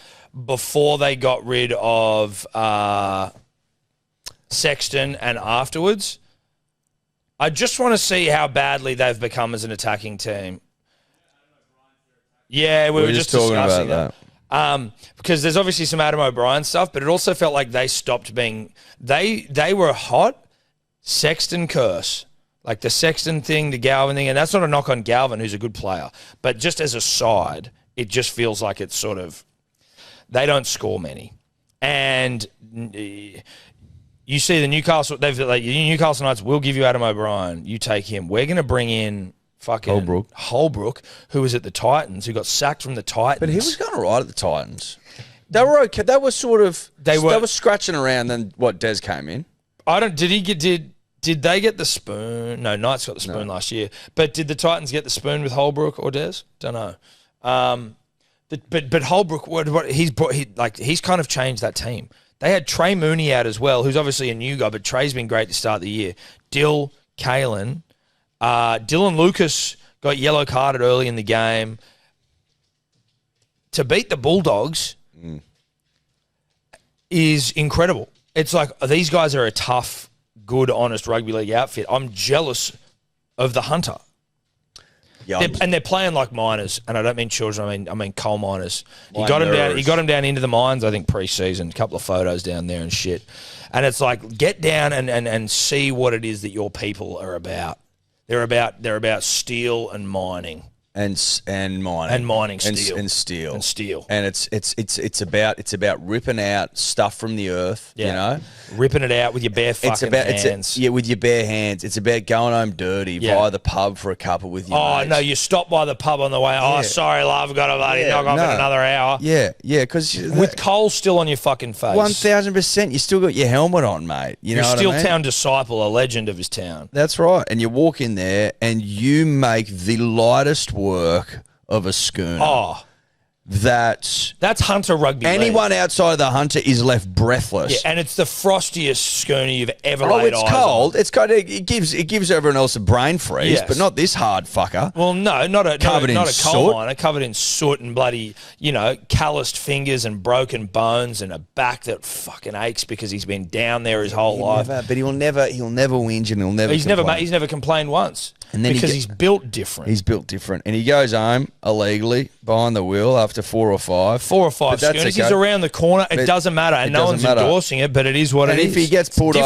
before they got rid of Sexton and afterwards? I just want to see how badly they've become as an attacking team. Yeah, we were just talking discussing about that. Because there's obviously some Adam O'Brien stuff, but it also felt like they stopped being... They were hot Sexton curse. Like the Sexton thing, the Galvin thing, and that's not a knock on Galvin, who's a good player. But just as a side, it just feels like it's sort of... They don't score many. And you see the Newcastle... Newcastle Knights will give you Adam O'Brien. You take him. We're going to bring in... fucking Holbrook, who was at the Titans, who got sacked from the Titans. But he was going all right at the Titans. They were okay. They were sort of... They were scratching around then Des came in. Did they get the spoon? No, Knights got the spoon last year. But did the Titans get the spoon with Holbrook or Des? Don't know. But Holbrook, he's kind of changed that team. They had Trey Mooney out as well, who's obviously a new guy, but Trey's been great to start the year. Dill, Kalen... Dylan Lucas got yellow carded early in the game. To beat the Bulldogs is incredible. It's like these guys are a tough, good, honest rugby league outfit. I'm jealous of the Hunter. Yeah, And they're playing like miners, and I don't mean children. I mean coal miners. He got him down into the mines. I think pre-season. A couple of photos down there and shit. And it's like get down and see what it is that your people are about. They're about steel and mining. And mining steel. And steel. And it's about ripping out stuff from the earth, ripping it out with your bare fucking hands. With your bare hands. It's about going home dirty via the pub for a couple with your mates. No, you stop by the pub on the way. Oh, sorry, love, got to knock off in another hour. Yeah, because with coal still on your fucking face. 1000%. You still got your helmet on, mate. You're a Steel Town disciple, a legend of his town. That's right. And you walk in there and you make the lightest work of a schooner. Oh, that's Hunter rugby. Anyone outside of the Hunter is left breathless. Yeah, and it's the frostiest schooner you've ever laid eyes on. It's cold. It's cold. It gives everyone else a brain freeze, but not this hard fucker. Well, no, not a coal soot. miner covered in soot and bloody, calloused fingers and broken bones and a back that fucking aches because he's been down there his whole life. But he'll never whinge and he'll never. He's never complained once. And then he's built different. He's built different. And he goes home illegally behind the wheel after 4 or 5. 4 or 5 schooners. Okay. He's around the corner. It doesn't matter. And no one's endorsing it, but it is what it is. And if he gets pulled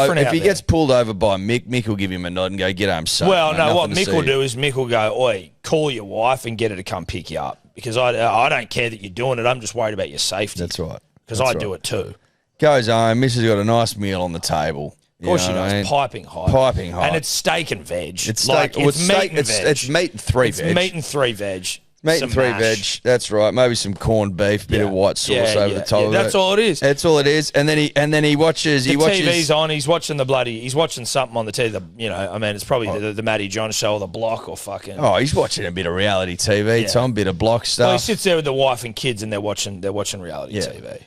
over by Mick will give him a nod and go, get home, son. Well, no, what Mick will do is Mick will go, oi, call your wife and get her to come pick you up. Because I don't care that you're doing it. I'm just worried about your safety. That's right. Because I do it too. Goes home. Mrs. got a nice meal on the table. Of course she does. Piping hot. And it's steak and veg. It's meat and 3 veg. It's meat and 3 veg. Meat and 3 veg. That's right. Maybe some corned beef, bit of white sauce over the top of it. That's all it is. That's all it is. And then he watches. The TV's on. He's watching he's watching something on the TV. It's probably the Matty John show or the Block or fucking. Oh, he's watching a bit of reality TV. Tom, bit of Block stuff. Well, he sits there with the wife and kids, and they're watching reality TV.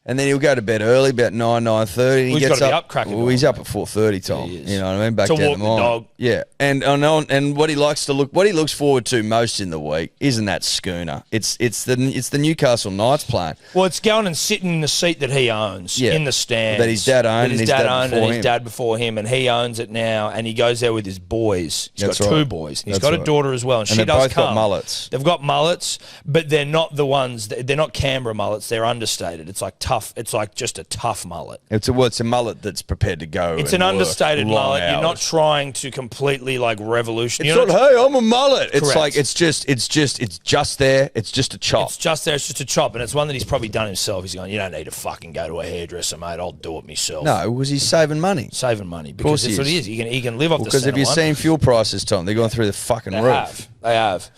And then he'll go to bed early, about 9:30. He's gets gotta be up. up cracking Well, he's dawn, up at 4:30, Tom. Yeah, he is. You know what I mean? Back To down walk the the mine. dog. Yeah, and what he likes to what he looks forward to most in the week isn't that schooner. It's the Newcastle Knights playing. Well, it's going and sitting in the seat that he owns in the stands. That his dad owned, That his and his dad dad owned, before and his him. dad before him, and he owns it now. And he goes there with his boys. He's That's got two right. boys. He's That's got a right. daughter as well, and she they've does both got come. mullets. They've got mullets, but they're not the ones. They're not Canberra mullets. They're understated. It's like tough. It's like just a tough mullet. It's a mullet that's prepared to go. It's and an work understated long mullet. You're not hours. trying to completely like revolution. It's you're not. Hey, I'm a mullet. It's Correct. like it's just there. It's just a chop. It's just there. It's just a chop, and it's one that he's probably done himself. He's going, you don't need to fucking go to a hairdresser, mate. I'll do it myself. No, was he saving money? Saving money course because that's what he he is. is. He can live off the Because centre have you one. seen fuel prices, Tom? They're going through the fucking roof. They have.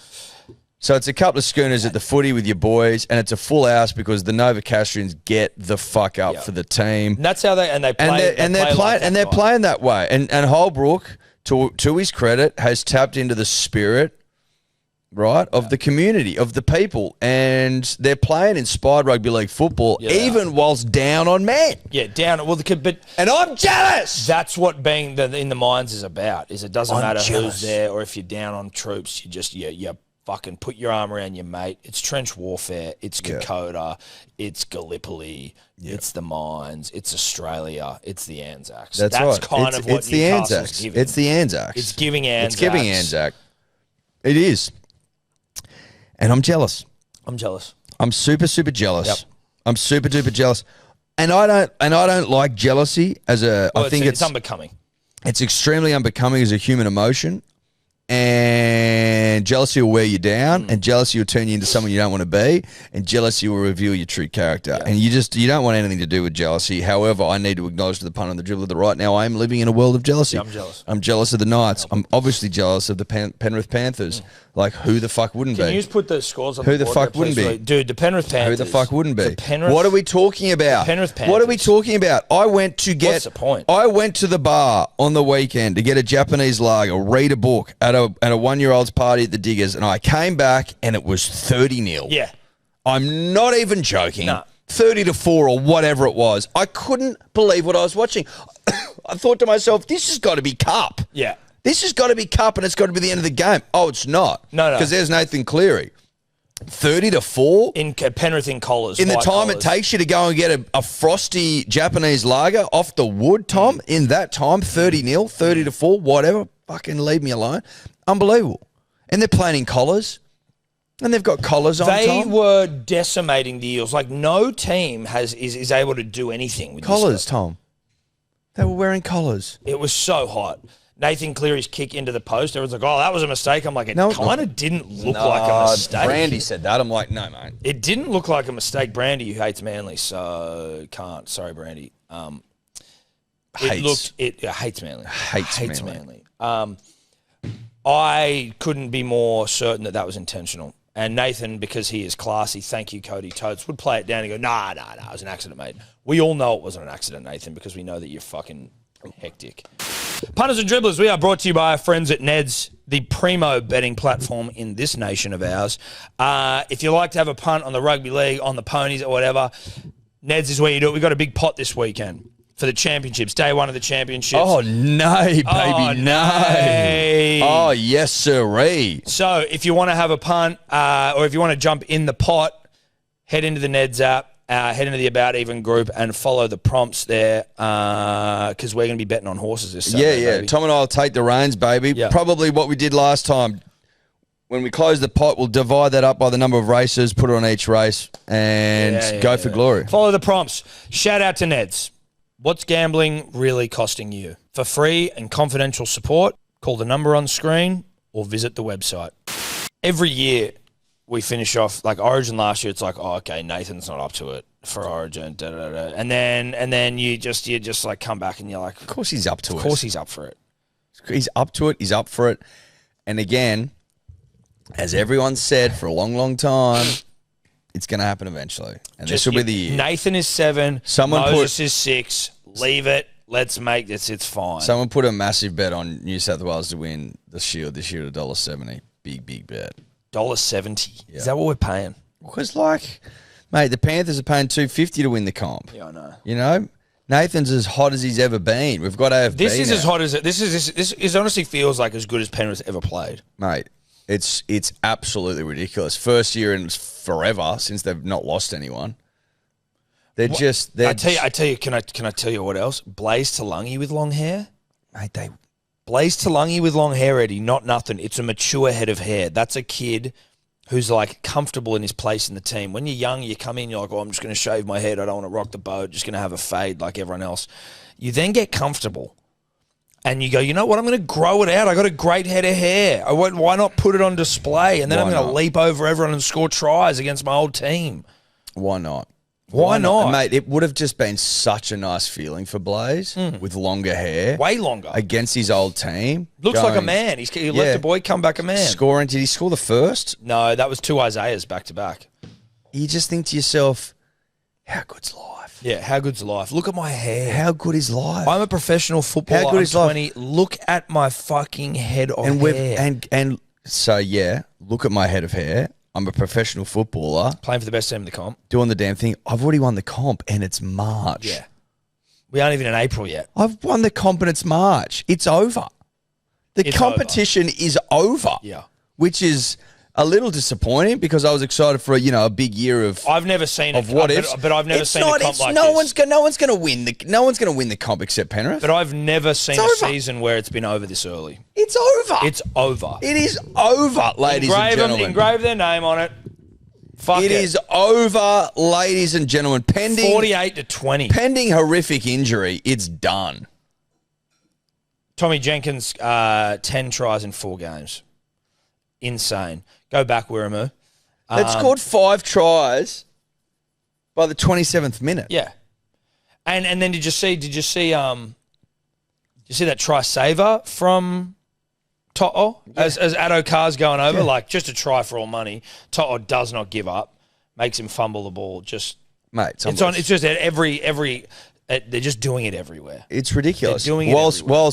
So it's a couple of schooners at the footy with your boys, and it's a full house because the Novocastrians get the fuck up for the team. And that's how they play. They're playing that way. And Holbrook, to his credit, has tapped into the spirit, right, of the community, of the people, and they're playing inspired rugby league football, even whilst down on men. Yeah, down. Well, and I'm jealous. That's what being in the mines is about. Is it doesn't matter jealous. who's there or if you're down on troops. You just you fucking put your arm around your mate. It's trench warfare. It's Kokoda. It's Gallipoli. It's the mines. It's Australia. It's the Anzacs. That's right. Kind of what it's the Newcastle's Anzacs. giving. It's the Anzacs. It's giving Anzacs. It's giving Anzac. It is. And I'm jealous. I'm jealous. I'm super, super jealous. Yep. I'm super duper jealous. And I don't like jealousy as a Well, I think it's unbecoming. It's extremely unbecoming as a human emotion. And jealousy will wear you down, and jealousy will turn you into someone you don't want to be, and jealousy will reveal your true character. And you don't want anything to do with jealousy. However, I need to acknowledge to the pun on the dribbler that right now I am living in a world of jealousy. Yeah, I'm jealous. I'm jealous of the Knights. I'm obviously jealous of the Penrith Panthers. Like, who the fuck wouldn't Can be? you just put the scores on Who the the board fuck there, wouldn't please? be? Dude, the Penrith Panthers. Who the fuck wouldn't be? The Penrith, What are we talking about? The Penrith What are we Panthers. talking about? I went to get. What's the point? I went to the bar on the weekend to get a Japanese lager, read a book at a 1-year-old's party at the Diggers, and I came back and it was 30-0. Yeah. I'm not even joking. No. 30-4 or whatever it was. I couldn't believe what I was watching. I thought to myself, this has got to be cup. Yeah. This has got to be cup, and it's got to be the end of the game. Oh, it's not. No. Because there's Nathan Cleary. 30-4 In Penrith in collars. in the white time collars. it takes you to go and get a frosty Japanese lager off the wood, Tom. In that time, 30-0, 30-4, whatever. Fucking leave me alone. Unbelievable. And they're playing in collars, and they've got collars on. They Tom. were decimating the Eels. Like, no team is able to do anything with collars, this stuff. Tom. They were wearing collars. It was so hot. Nathan Cleary's kick into the post. Everyone's like, oh, that was a mistake. I'm like, it No, kind of didn't look like a mistake. Brandy said that. I'm like, no, mate. It didn't look like a mistake. Brandy, who hates Manly, so can't. Sorry, Brandy. Hates Hates Manly. Hates Manly. I couldn't be more certain that was intentional. And Nathan, because he is classy, thank you, Cody Totes, would play it down and go, nah, it was an accident, mate. We all know it wasn't an accident, Nathan, because we know that you're fucking hectic. Punters and Dribblers, we are brought to you by our friends at Ned's, the primo betting platform in this nation of ours. If you like to have a punt on the rugby league, on the ponies or whatever, Ned's is where you do it. We've got a big pot this weekend for the championships, day one of the championships. Oh, no, baby, no. Oh, yes, sirree. So if you want to have a punt or if you want to jump in the pot, head into the Ned's app. Head into the About Even group and follow the prompts there because we're going to be betting on horses this Saturday. Yeah. Baby. Tom and I will take the reins, baby. Yeah. Probably what we did last time. When we close the pot, we'll divide that up by the number of races, put it on each race, and go for glory. Follow the prompts. Shout out to Ned's. What's gambling really costing you? For free and confidential support, call the number on screen or visit the website. Every year, we finish off like Origin last year. It's like, oh, okay, Nathan's not up to it for Origin, and then you just like come back and you're like, Of course he's up to it. of course he's up for it. He's up to it. He's up for it. And again, as everyone said for a long, long time, it's going to happen eventually. And this will be the year. Nathan is 7. Moses is 6. Leave it. Let's make this. It's fine. Someone put a massive bet on New South Wales to win the Shield this year at $1.70. Big bet. $1.70. Is that what we're paying? Because, like, Mate, the Panthers are paying $250 to win the comp. Yeah, I know. You know? Nathan's as hot as he's ever been. We've got AFB This is now. as hot as it. This is honestly feels like as good as Penrith's ever played. Mate, it's absolutely ridiculous. First year in forever since they've not lost anyone. They're just... I tell you, can I tell you what else? Blaze Talangi with long hair? Mate, Blaze Talangi with long hair, Eddie, not nothing. It's a mature head of hair. That's a kid who's like comfortable in his place in the team. When you're young, you come in, you're like, oh, I'm just going to shave my head. I don't want to rock the boat. Just going to have a fade like everyone else. You then get comfortable and you go, you know what? I'm going to grow it out. I got a great head of hair. Why not put it on display? And then I'm going to leap over everyone and score tries against my old team. Why not? Why not? Mate, it would have just been such a nice feeling for Blaze with longer hair. Way longer. Against his old team. Looks like a man. He left a boy, come back a man. Scoring. Did he score the first? No, that was 2 Isaiahs back to back. You just think to yourself, how good's life? Yeah, how good's life? Look at my hair. How good is life? I'm a professional footballer. How good I'm is life? 20. Look at my fucking head of and hair. And so, yeah, look at my head of hair. I'm a professional footballer. Playing for the best team in the comp. Doing the damn thing. I've already won the comp and it's March. Yeah. We aren't even in April yet. I've won the comp and it's March. It's over. The competition is over. Yeah. Which is a little disappointing because I was excited for a big year of. I've never seen of what ifs. But I've never seen a comp like no this. No one's going to win the comp except Penrith. But I've never seen a season where it's been over this early. It's over. It's over. It is over, ladies and gentlemen. Engrave their name on it. Fuck it. It is over, ladies and gentlemen. Pending 48-20. Pending horrific injury, it's done. Tommy Jenkins, 10 tries in 4 games. Insane. Go back, Wiramu. They'd scored 5 tries by the 27th minute. Yeah. And then did you see that try saver from To'o as Addo Carr's going over? Yeah. Like, just a try for all money. To'o does not give up. Makes him fumble the ball. Just Mate, it's on. It's just at every. They're just doing it everywhere. It's ridiculous. They're doing it everywhere.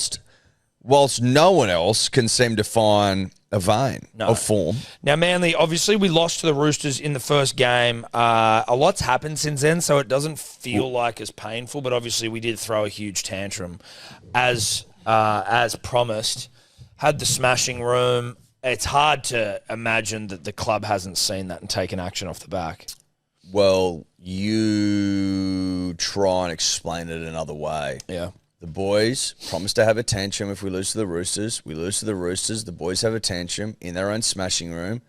Whilst no one else can seem to find a vein of form. Now, Manly, obviously, we lost to the Roosters in the first game. A lot's happened since then, so it doesn't feel like as painful. But obviously, we did throw a huge tantrum, as promised. Had the smashing room. It's hard to imagine that the club hasn't seen that and taken action off the back. Well, you try and explain it another way. Yeah. The boys promise to have a tantrum if we lose to the Roosters. We lose to the Roosters. The boys have a tantrum in their own smashing room.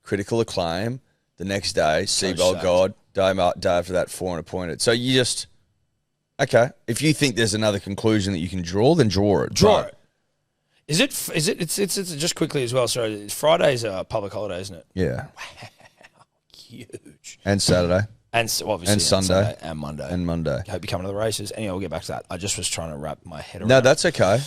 Critical acclaim. The next day, Seabold God, day after that, 4 and appointed. So you just, okay, if you think there's another conclusion that you can draw, then draw it. Draw it. Is it? It's just quickly as well. Sorry, Friday's a public holiday, isn't it? Yeah. Wow, huge. And Saturday. And so obviously and Sunday. And Monday. And Monday. I hope you come to the races. Anyway, we'll get back to that. I just was trying to wrap my head around. No, that's okay.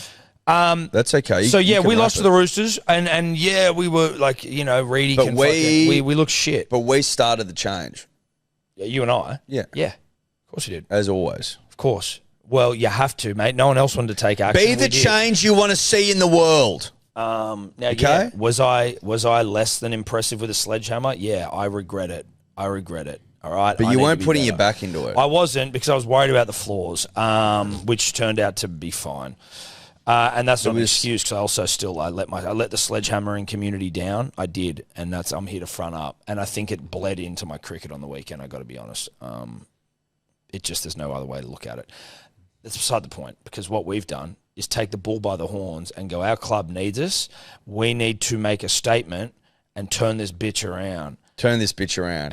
That's okay. So yeah, we lost to the Roosters, and yeah, we were like, Readie. But we looked shit. But we started the change. Yeah, you and I. Yeah. Yeah. Of course you did. As always. Of course. Well, you have to, mate. No one else wanted to take action. Be the change you want to see in the world. Now, okay. Yeah, was I less than impressive with a sledgehammer? Yeah, I regret it. All right. But you weren't putting your back into it. I wasn't, because I was worried about the flaws, which turned out to be fine. And that's not an excuse, because I let the sledgehammering community down. I did, and I'm here to front up. And I think it bled into my cricket on the weekend. I got to be honest. There's no other way to look at it. That's beside the point, because what we've done is take the bull by the horns and go, our club needs us. We need to make a statement and turn this bitch around.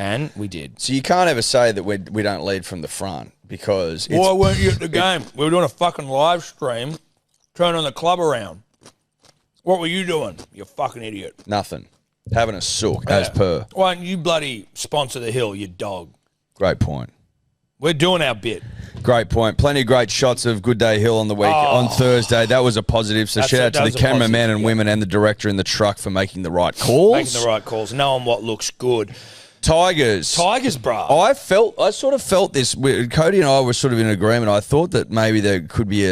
And we did. So you can't ever say that we don't lead from the front, because why weren't you at the game? We were doing a fucking live stream turning the club around. What were you doing, you fucking idiot? Nothing. Having a sook, as per. Why don't you bloody sponsor the Hill, you dog? Great point. We're doing our bit. Great point. Plenty of great shots of Good Day Hill on the week on Thursday. That was a positive. So shout out to the cameraman and women and the director in the truck for making the right calls. Knowing what looks good. Tigers, I sort of felt this. Cody and I were sort of in agreement. I thought that maybe there could be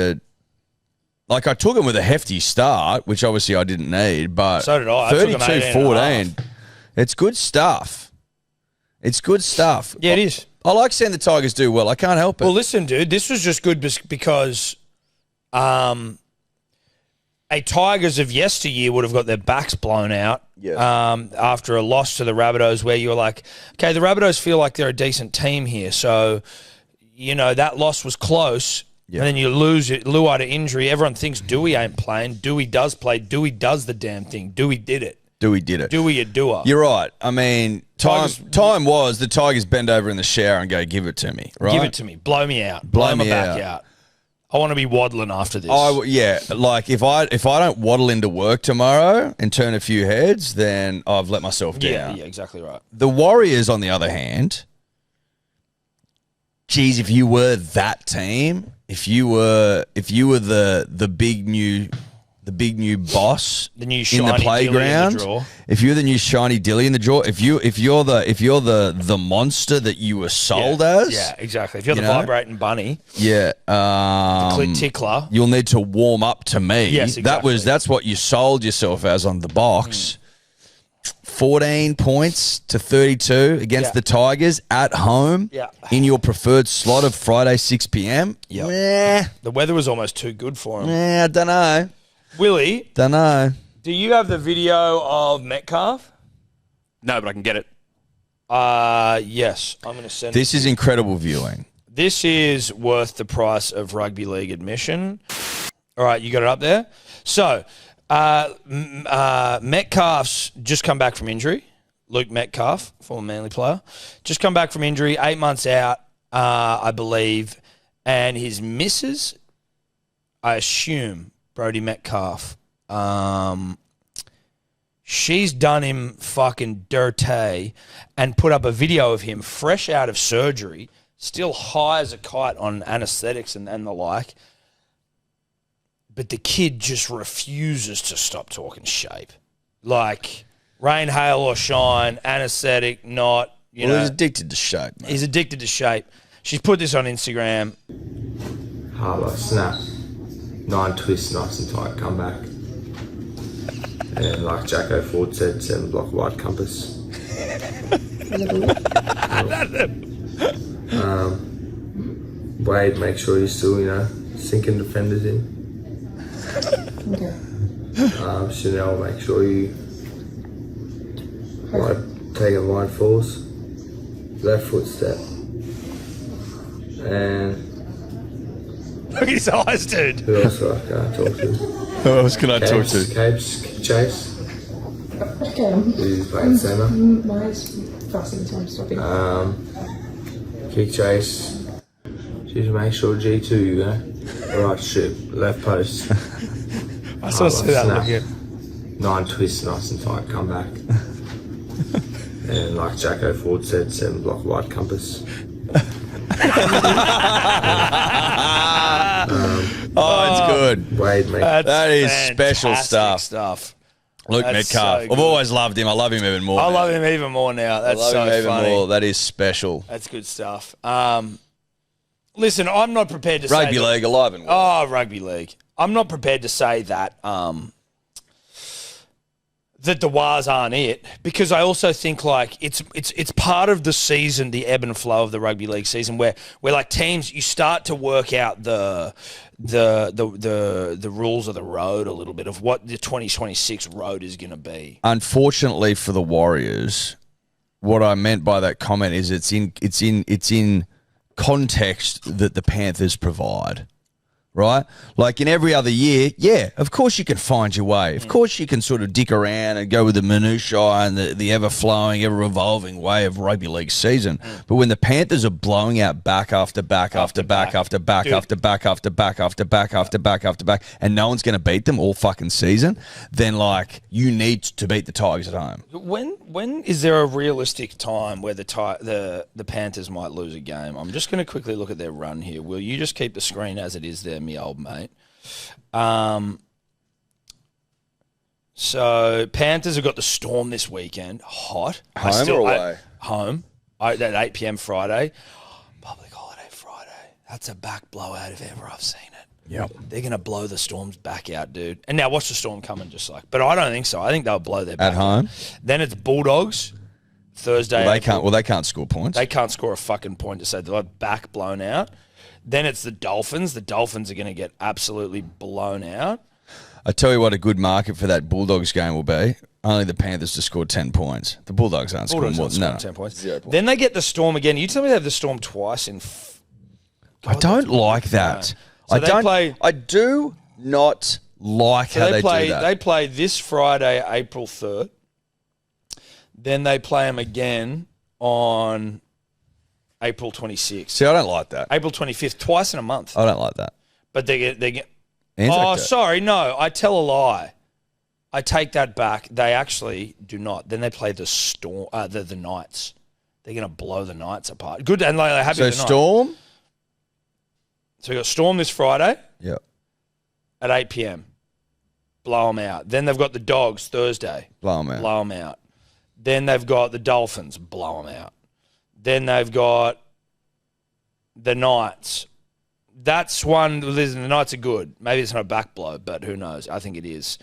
I took them with a hefty start, which obviously I didn't need, but so did I. 32-14. It's good stuff. It's good stuff. Yeah, it is. I like seeing the Tigers do well. I can't help it. Well, listen, dude, this was just good because a Tigers of yesteryear would have got their backs blown out after a loss to the Rabbitohs, where you were like, okay, the Rabbitohs feel like they're a decent team here. So, that loss was close. Yeah. And then you lose it, Luai to injury. Everyone thinks Dewey ain't playing. Dewey does play. Dewey does the damn thing. Dewey did it. Dewey did it. Dewey a doer. You're right. I mean, time was the Tigers bend over in the shower and go, give it to me, right? Give it to me. Blow me out. Blow my back out. I want to be waddling after this. Like if I don't waddle into work tomorrow and turn a few heads, then I've let myself down. Yeah, exactly right. The Warriors, on the other hand, geez, if you were that team, if you were the big new boss the new in the playground, in the draw. if you're the new shiny dilly in the draw, if you're the monster that you were sold as, yeah, exactly. If you're the vibrating bunny, the clit tickler, you'll need to warm up to me. Yes, exactly. That's what you sold yourself as on the box. 14 points to 32 against the Tigers at home in your preferred slot of Friday 6 p.m. The weather was almost too good for him. I don't know. Willie, Don't know. do you have the video of Metcalf? No, but I can get it. Yes. I'm going to send This is incredible viewing. This is worth the price of rugby league admission. All right, you got it up there? So, Metcalf's just come back from injury. Luke Metcalf, former Manly player, just come back from injury, 8 months out, I believe. And his missus, I assume, Brodie Metcalf, she's done him fucking dirty and put up a video of him fresh out of surgery, still high as a kite on anesthetics and the like. But the kid just refuses to stop talking shape. Like, rain, hail, or shine, anesthetic, not, you know. He's addicted to shape, man. He's addicted to shape. She's put this on Instagram. Harbour, snap, 9 twists, nice and tight, come back. And like Jacko Ford said, 7 block wide compass. Wade, make sure you're still, sinking defenders in. Chanel, make sure you take a wide force. Left foot step. And Look at his eyes, dude. who else can I talk to? Who else can I talk to? Capes, kick chase. Okay. He's playing centre. Mine's fasting, so I'm stopping. Kick chase. Just make sure G2 you go. Right shoot. Left post. I saw that snap. look at 9 twists, nice and tight, come back. And like Jacko Ford said, 7 block wide compass. It's good. Wade, make That is special fantastic stuff. Luke That's Metcalf. so good. I've always loved him. I love him even more. I now. love him even more now. That's I love so him even funny. more. That is special. That's good stuff. Listen, I'm not prepared to Rugby say league, alive and well. Oh, rugby league. I'm not prepared to say that that the Wars aren't it, because I also think like it's part of the season, the ebb and flow of the rugby league season, where like teams, you start to work out the rules of the road a little bit of what the 2026 road is going to be. Unfortunately for the Warriors, what I meant by that comment is it's in context that the Panthers provide. Right? Like in every other year, yeah, of course you can find your way. Of course you can sort of dick around and go with the minutiae and the ever-flowing, ever-revolving way of rugby league season. But when the Panthers are blowing out back after back after back after back Dude. after back after back after back after back after back, and no one's going to beat them all fucking season, then like you need to beat the Tigers at home. When is there a realistic time where the Panthers might lose a game? I'm just going to quickly look at their run here. Will you just keep the screen as it is there, me old mate? So Panthers have got the Storm this weekend. Hot. Home or away? Home. At 8 p.m. Friday. Public holiday Friday. That's a back blowout if ever I've seen it. Yep. They're going to blow the Storm's back out, dude. And now watch the Storm coming but I don't think so. I think they'll blow their back At home? out. Then it's Bulldogs, Thursday. They can't score points. They can't score a fucking point to say they'll have back blown out. Then it's the Dolphins. The Dolphins are going to get absolutely blown out. I tell you what, a good market for that Bulldogs game will be. Only the Panthers to score 10 points. The Bulldogs aren't scoring more than 10 points. 0 points. Then they get the Storm again. You tell me they have the Storm twice in. I don't like that. So I do not like how they do that. They play this Friday, April 3rd. Then they play them again on April 26th. See, I don't like that. April 25th, twice in a month. I don't like that. But they get. Anzac Day. Sorry, no, I tell a lie. I take that back. They actually do not. Then they play the Storm, the Knights. They're going to blow the Knights apart. Good, and they're happy. So Storm. So we got Storm this Friday. Yeah. At 8 p.m. Blow them out. Then they've got the Dogs Thursday. Blow them out. Blow them out. Then they've got the Dolphins. Blow them out. Then they've got the Knights. That's one. Listen, the Knights are good. Maybe it's not a back blow, but who knows? I think it is.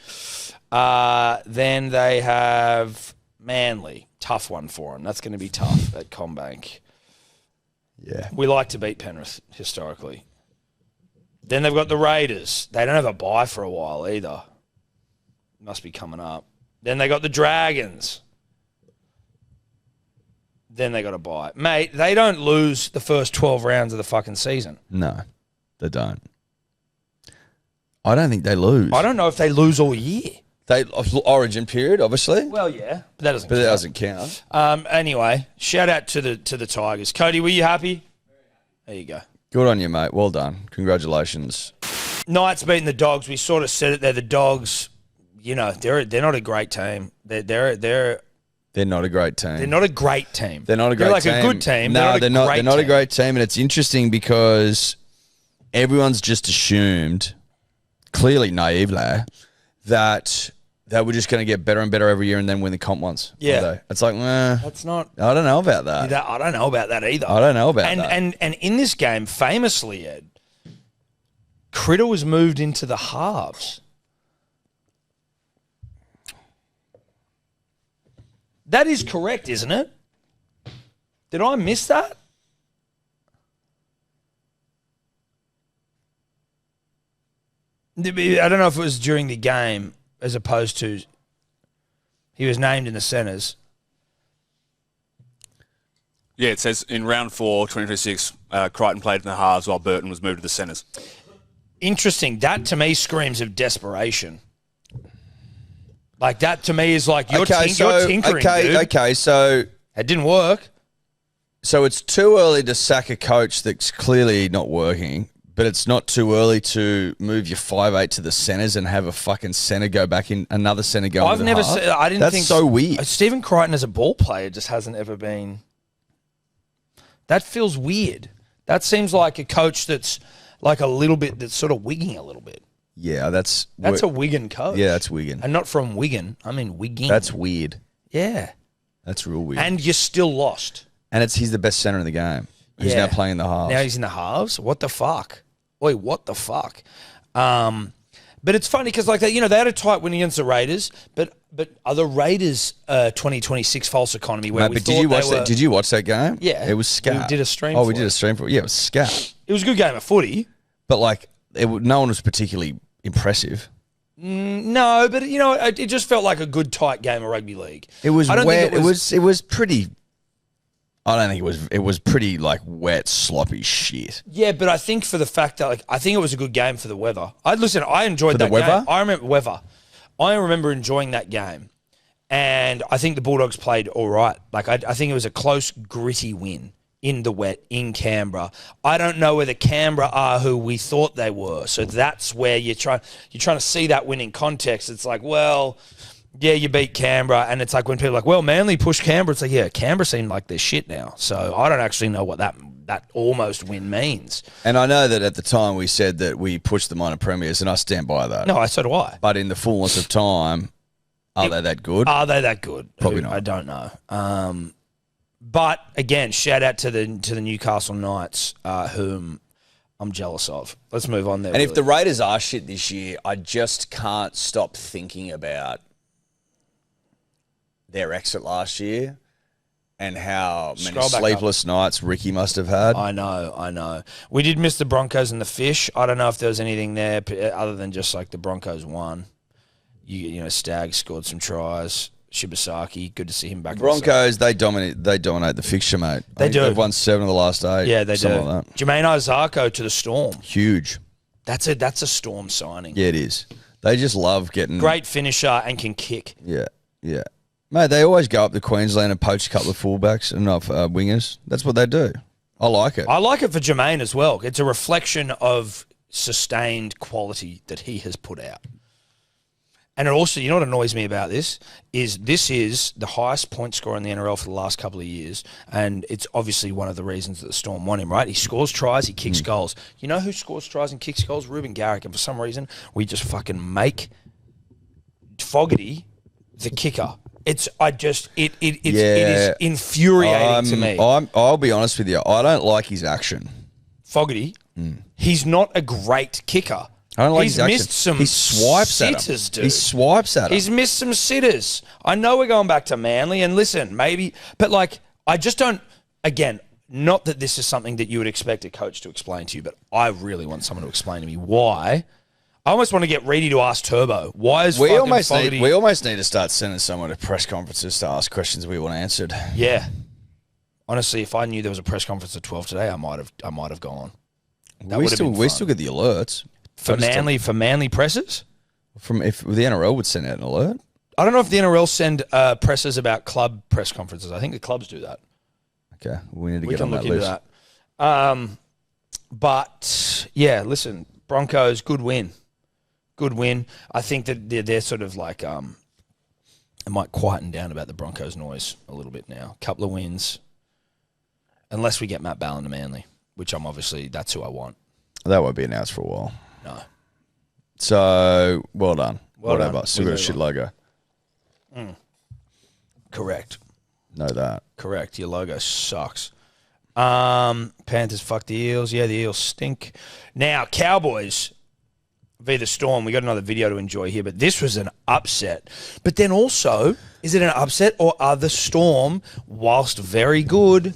Then they have Manly. Tough one for them. That's going to be tough at CommBank. Yeah. We like to beat Penrith historically. Then they've got the Raiders. They don't have a bye for a while either. Must be coming up. Then they got the Dragons. Then they got a bye. Mate, they don't lose the first 12 rounds of the fucking season. No, they don't. I don't think they lose. I don't know if they lose all year. They Origin period, obviously. Well, yeah, but that doesn't But count. that doesn't count. Anyway, shout out to the Tigers. Cody, were you happy? There you go. Good on you, mate. Well done. Congratulations. Knights beating the Dogs. We sort of said it there. The Dogs, you know, they're not a great team. They're not a great team. They're not a great team. They're not a great they're like team. a good team. No, they're not. They're not a team. great team, and it's interesting because everyone's just assumed, clearly naively, that they were just going to get better and better every year and then win the comp once. Yeah, it's like, that's not. I don't know about that. I don't know about that either. I don't know about that. And in this game, famously, Ed, Critter was moved into the halves. That is correct, isn't it? Did I miss that? I don't know if it was during the game as opposed to he was named in the centres. Yeah, it says in round 4, 2026, Crichton played in the halves while Burton was moved to the centres. Interesting. That to me screams of desperation. Like that to me is like you're tinkering, dude. Okay, so It didn't work. So it's too early to sack a coach that's clearly not working, but it's not too early to move your 5'8" to the centres and have a fucking centre go back in, another centre go I've into never the half. seen. I didn't That's think so weird. Stephen Crichton as a ball player just hasn't ever been. That feels weird. That seems like a coach that's like a little bit, that's sort of wigging a little bit. Yeah, that's a Wigan coach. Yeah, that's Wigan. And not from Wigan. I mean Wigan. That's weird. Yeah. That's real weird. And you're still lost. And he's the best centre in the game. He's now playing in the halves. Now he's in the halves? What the fuck? Wait, what the fuck? But it's funny because like they had a tight win against the Raiders, but are the Raiders 2026 false economy where we but thought did you watch that game? Yeah. It was scat. We did a stream Oh, we for did it. a stream for it. Yeah, it was scat. It was a good game of footy. But like no one was particularly impressive. No, but it just felt like a good tight game of rugby league. It was I don't wet. think It was pretty. I don't think it was. It was pretty like wet, sloppy shit. Yeah, but I think for the fact that I think it was a good game for the weather. I enjoyed For that the weather? game. I remember enjoying that game, and I think the Bulldogs played all right. Like I think it was a close, gritty win in the wet in Canberra. I don't know whether Canberra are who we thought they were. So that's where you're trying to see that win in context. It's like, well, yeah, you beat Canberra, and it's like when people are like, well, Manly pushed Canberra. It's like, yeah, Canberra seem like they're shit now. So I don't actually know what that almost win means. And I know that at the time we said that we pushed the minor premiers, and I stand by that. No, so do I. But in the fullness of time, are they that good? Are they that good? Probably not. I don't know. But again, shout out to the Newcastle Knights, whom I'm jealous of. Let's move on there. And if the Raiders are shit this year, I just can't stop thinking about their exit last year and how many Scroll back sleepless nights Ricky must have had. I know. We did miss the Broncos and the Fish. I don't know if there was anything there other than just like the Broncos won. You know, Stagg scored some tries. Shibasaki, good to see him back. Broncos, they dominate the fixture, mate. They do. They've won 7 of the last 8. Yeah, they do. Like that. Jermaine Isako to the Storm. Huge. That's a Storm signing. Yeah, it is. They just love getting... Great finisher and can kick. Yeah. Mate, they always go up to Queensland and poach a couple of fullbacks and wingers. That's what they do. I like it. I like it for Jermaine as well. It's a reflection of sustained quality that he has put out. And it also, you know what annoys me about this is the highest point scorer in the NRL for the last couple of years, and it's obviously one of the reasons that the Storm want him, right? He scores tries, he kicks goals. You know who scores tries and kicks goals? Ruben Garrick. And for some reason, we just fucking make Fogarty the kicker. It is infuriating to me. I'll be honest with you. I don't like his action. Fogarty, he's not a great kicker. I don't like He's his action. missed some He swipes at him. sitters, dude. He swipes at him. He's missed some sitters. I know we're going back to Manly, and listen, maybe, but like, I just don't, again, not that this is something that you would expect a coach to explain to you, but I really want someone to explain to me why. I almost want to get Readie to ask Turbo. Why is we fucking Fogarty... we almost need to start sending someone to press conferences to ask questions we want answered. Yeah. Honestly, if I knew there was a press conference at 12 today, I might have gone. We still get the alerts. For Manly presses? If the NRL would send out an alert. I don't know if the NRL send presses about club press conferences. I think the clubs do that. Okay, we need to get on that list. That. But yeah, listen, Broncos, good win. I think that they're sort of like it might quieten down about the Broncos noise a little bit now. Couple of wins, unless we get Matt Ballin to Manly, which that's who I want. That won't be announced for a while. No. So, well done. Well Whatever. done. Still got a shit logo. Correct. Know that. Correct. Your logo sucks. Panthers fuck the Eels. Yeah, the Eels stink. Now, Cowboys v. the Storm. We got another video to enjoy here, but this was an upset. But then also, is it an upset or are the Storm, whilst very good...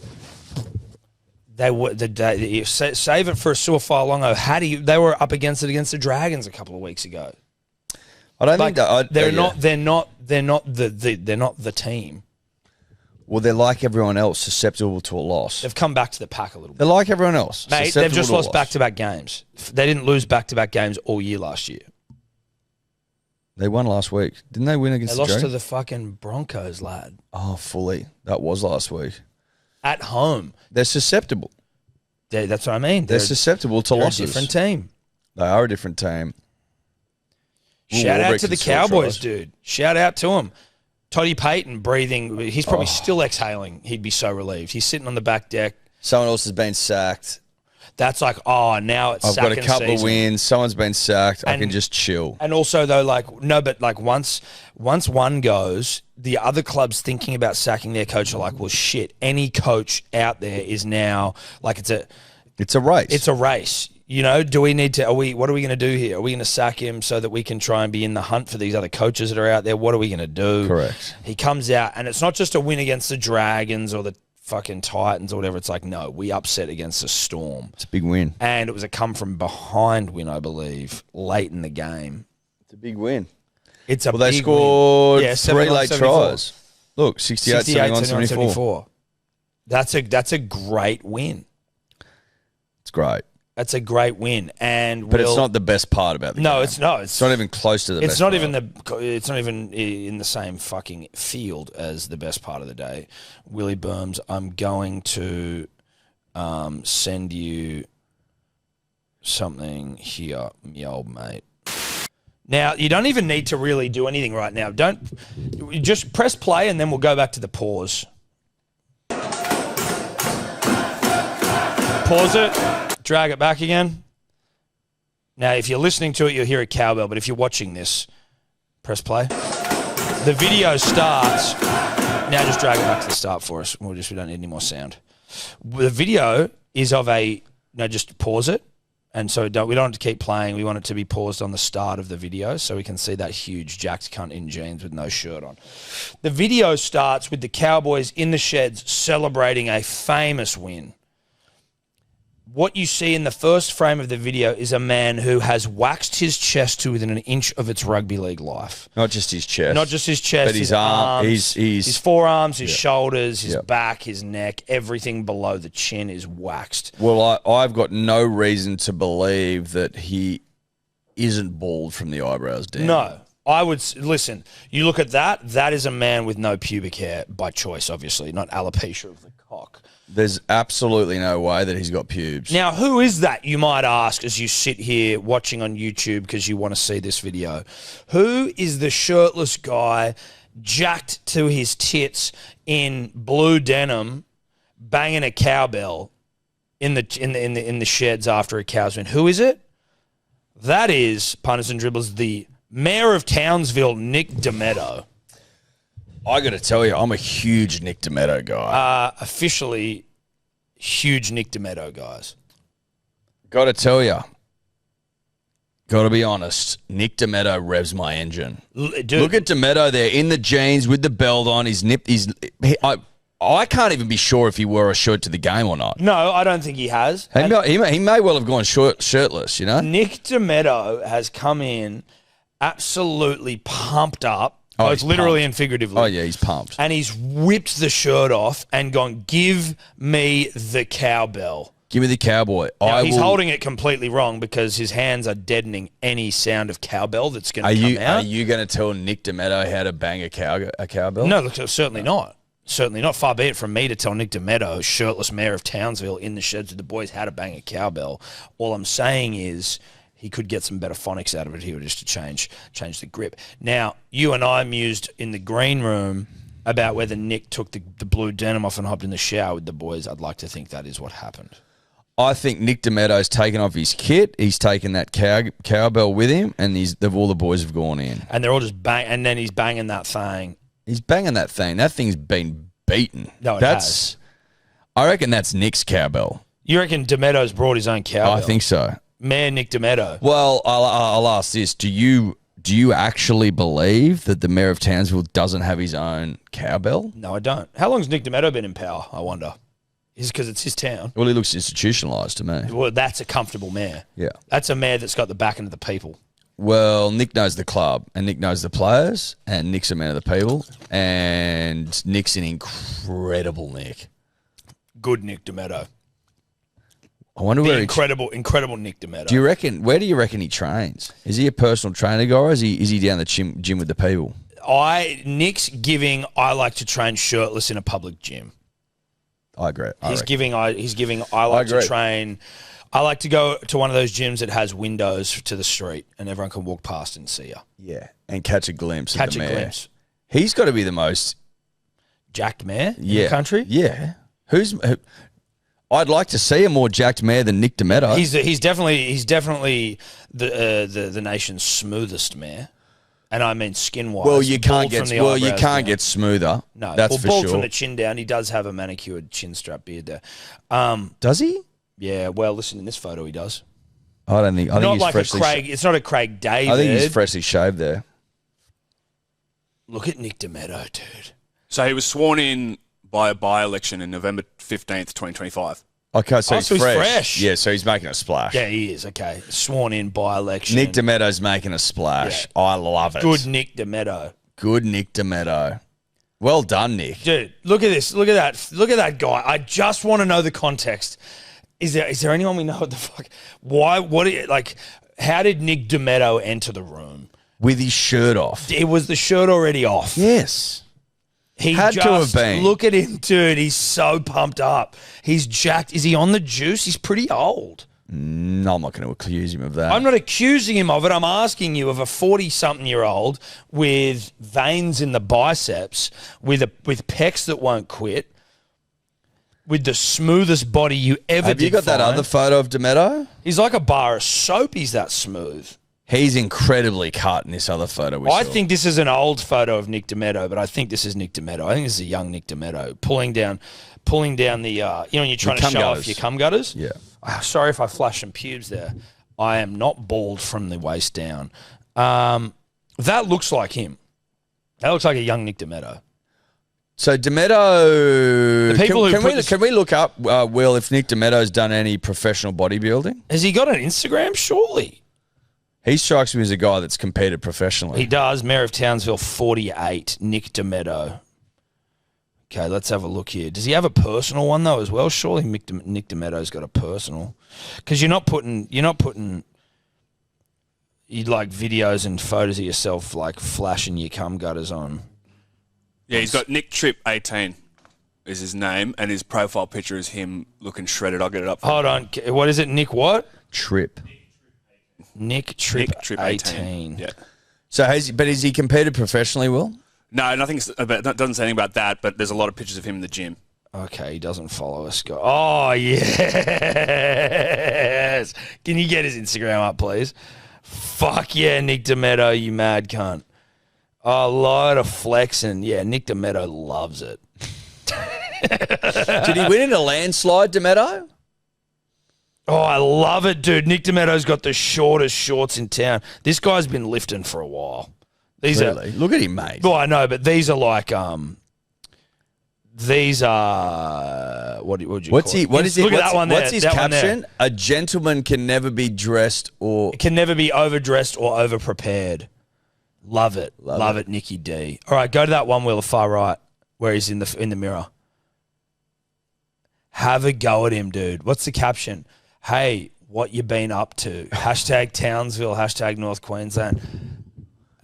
Save it for a Suafa'alongo. They were up against the Dragons a couple of weeks ago. I don't think that they're not the team. Well, they're like everyone else, susceptible to a loss. They've come back to the pack a little bit. They're like everyone else, mate. They've just lost back-to-back games. They didn't lose back-to-back games all year last year. They won last week, didn't they? Win against the Dragons? They lost to the fucking Broncos, lad. Oh, fully. That was last week. At home. They're susceptible. That's what I mean. They're susceptible to losses. A different team. They are a different team. Shout out to the Cowboys, dude. Shout out to them. Toddy Payton breathing. He's probably still exhaling. He'd be so relieved. He's sitting on the back deck. Someone else has been sacked. That's like, now it's I've got a couple of wins. Someone's been sacked. I can just chill. And also, though, once one goes, the other clubs thinking about sacking their coach are like, well, shit, any coach out there is now, like, it's a race. It's a race. You know, do we need to, what are we going to do here? Are we going to sack him so that we can try and be in the hunt for these other coaches that are out there? What are we going to do? Correct. He comes out, and it's not just a win against the Dragons or the fucking Titans or whatever. It's like, no, we upset against the Storm. It's a big win. And it was a come-from-behind win, I believe, late in the game. It's a big win. It's a big they scored win. 3 late tries. Look, 68, 71, 74. That's a great win. It's great. That's a great win, but it's not the best part about the game. It's not. It's not even close to the best part. It's not even in the same fucking field as the best part of the day. Willie Burns, I'm going to send you something here, me old mate. Now, you don't even need to really do anything right now. Just press play and then we'll go back to the pause. Pause it. Drag it back again. Now, if you're listening to it, you'll hear a cowbell, but if you're watching this, press play. The video starts. Now just drag it back to the start for us. We don't need any more sound. The video is of just pause it And so we don't have to keep playing. We want it to be paused on the start of the video so we can see that huge jacked cunt in jeans with no shirt on. The video starts with the Cowboys in the sheds celebrating a famous win. What you see in the first frame of the video is a man who has waxed his chest to within an inch of its rugby league life. Not just his chest. Not just his chest, but his arms, his forearms, his shoulders, his back, his neck, everything below the chin is waxed. Well, I've got no reason to believe that he isn't bald from the eyebrows down. No. I would listen. You look at that is a man with no pubic hair by choice, obviously, not alopecia of the cock. There's absolutely no way that he's got pubes. Now, who is that, you might ask, as you sit here watching on YouTube because you want to see this video? Who is the shirtless guy jacked to his tits in blue denim, banging a cowbell in the sheds after a cow's win? Who is it? That is, punters and dribblers, the mayor of Townsville, Nick Dometto. I got to tell you, I'm a huge Nick Dometto guy. Officially, huge Nick Dometto guys. Got to tell you, got to be honest, Nick Dometto revs my engine. Dude, look at Dometto there in the jeans with the belt on. I can't even be sure if he wore a shirt to the game or not. No, I don't think he has. He may well have gone shirtless, you know? Nick Dometto has come in absolutely pumped up. Oh, Both literally and figuratively. Oh, yeah, he's pumped. And he's whipped the shirt off and gone, give me the cowbell. Give me the cowboy. Now, he's holding it completely wrong because his hands are deadening any sound of cowbell that's going to come out. Are you going to tell Nick Dometto how to bang a cowbell? No, look, certainly not. Certainly not. Far be it from me to tell Nick Dometto, shirtless mayor of Townsville, in the sheds with the boys, how to bang a cowbell. All I'm saying is he could get some better phonics out of it here just to change the grip. Now, you and I mused in the green room about whether Nick took the blue denim off and hopped in the shower with the boys. I'd like to think that is what happened. I think Nick Dometto's taken off his kit. He's taken that cowbell with him, and all the boys have gone in. And they're all just and then he's banging that thing. He's banging that thing. That thing's been beaten. No, it has. I reckon that's Nick's cowbell. You reckon Dometto's brought his own cowbell? I think so. Mayor Nick Dometto. Well, I'll ask this: Do you actually believe that the mayor of Townsville doesn't have his own cowbell? No, I don't. How long's Nick Dometto been in power? I wonder. Is it because it's his town? Well, he looks institutionalised to me. Well, that's a comfortable mayor. Yeah, that's a mayor that's got the backing of the people. Well, Nick knows the club, and Nick knows the players, and Nick's a man of the people, and Nick's an incredible Nick. Good Nick Dometto. I wonder where incredible Nick Dometto. Do you reckon? Where do you reckon he trains? Is he a personal trainer guy, or is he down the gym with the people? Nick's giving. I like to train shirtless in a public gym. I agree. He's giving. I like to train. I like to go to one of those gyms that has windows to the street, and everyone can walk past and see you. Yeah, and catch a glimpse of the mayor. He's got to be the most jacked mayor in the country. Yeah, I'd like to see a more jacked mayor than Nick Dometto. He's definitely the nation's smoothest mayor, and I mean skin wise. Well, you can't get smoother. No, that's for bald sure. From the chin down, he does have a manicured chin strap beard there. Does he? Yeah. Well, listen, in this photo, he does. I think he's like freshly. It's not a Craig David. I think he's freshly shaved there. Look at Nick Dometto, dude. So he was sworn in by a by-election in November 15th, 2025. Okay, so he's fresh. Yeah, so he's making a splash. Yeah, he is. Okay, sworn in by-election. Nick Dometto's making a splash. Yeah. I love it. Good Nick Dometto. Good Nick Dometto. Well done, Nick. Dude, look at this. Look at that. Look at that guy. I just want to know the context. Is there anyone we know what the fuck? Why? How did Nick Dometto enter the room? With his shirt off. It was the shirt already off. Yes. He had to have been. Look at him, dude. He's so pumped up. He's jacked. Is he on the juice? He's pretty old. No, I'm not going to accuse him of that. I'm not accusing him of it. I'm asking you of a 40-something-year-old with veins in the biceps, with pecs that won't quit, with the smoothest body you ever did. Have you got that other photo of Dometto? He's like a bar of soap. He's that smooth. He's incredibly cut in this other photo we saw. I think this is an old photo of Nick Dometto, but I think this is Nick Dometto. I think this is a young Nick Dometto pulling down the, when you're trying to show off your cum gutters. Yeah. Sorry if I flashed some pubes there. I am not bald from the waist down. That looks like him. That looks like a young Nick Dometto. So Dometto, can we look up, Will, if Nick Dometto's done any professional bodybuilding? Has he got an Instagram? Surely. He strikes me as a guy that's competed professionally. He does. Mayor of Townsville, 48, Nick Dometto. Okay, let's have a look here. Does he have a personal one though as well? Surely Nick Dometto's got a personal, because you're not putting like videos and photos of yourself like flashing your cum gutters on. Yeah, he's got Nick Trip 18 is his name, and his profile picture is him looking shredded. I'll get it up. Hold on, what is it? Nick what? Trip. Nick Trip 18. Yeah. So has he competed professionally, Will? No, nothing about. That doesn't say anything about that. But there's a lot of pictures of him in the gym. Okay, he doesn't follow us. Oh yes. Can you get his Instagram up, please? Fuck yeah, Nick Dometto, you mad cunt. A lot of flexing. Yeah, Nick Dometto loves it. Did he win in a landslide, Dometto? Oh, I love it, dude. Nick Dometto's got the shortest shorts in town. This guy's been lifting for a while. Really? Look at him, mate. Well, I know, but these are like these are what would you what's call he? it? What is it? Look at that one there. What's his that one caption? there. A gentleman can never be dressed or Can never be overdressed or overprepared. Love it. Love it, Nicky D. All right, go to that one wheel, the far right, where he's in the mirror. Have a go at him, dude. What's the caption? Hey, what you been up to? Hashtag Townsville, hashtag North Queensland,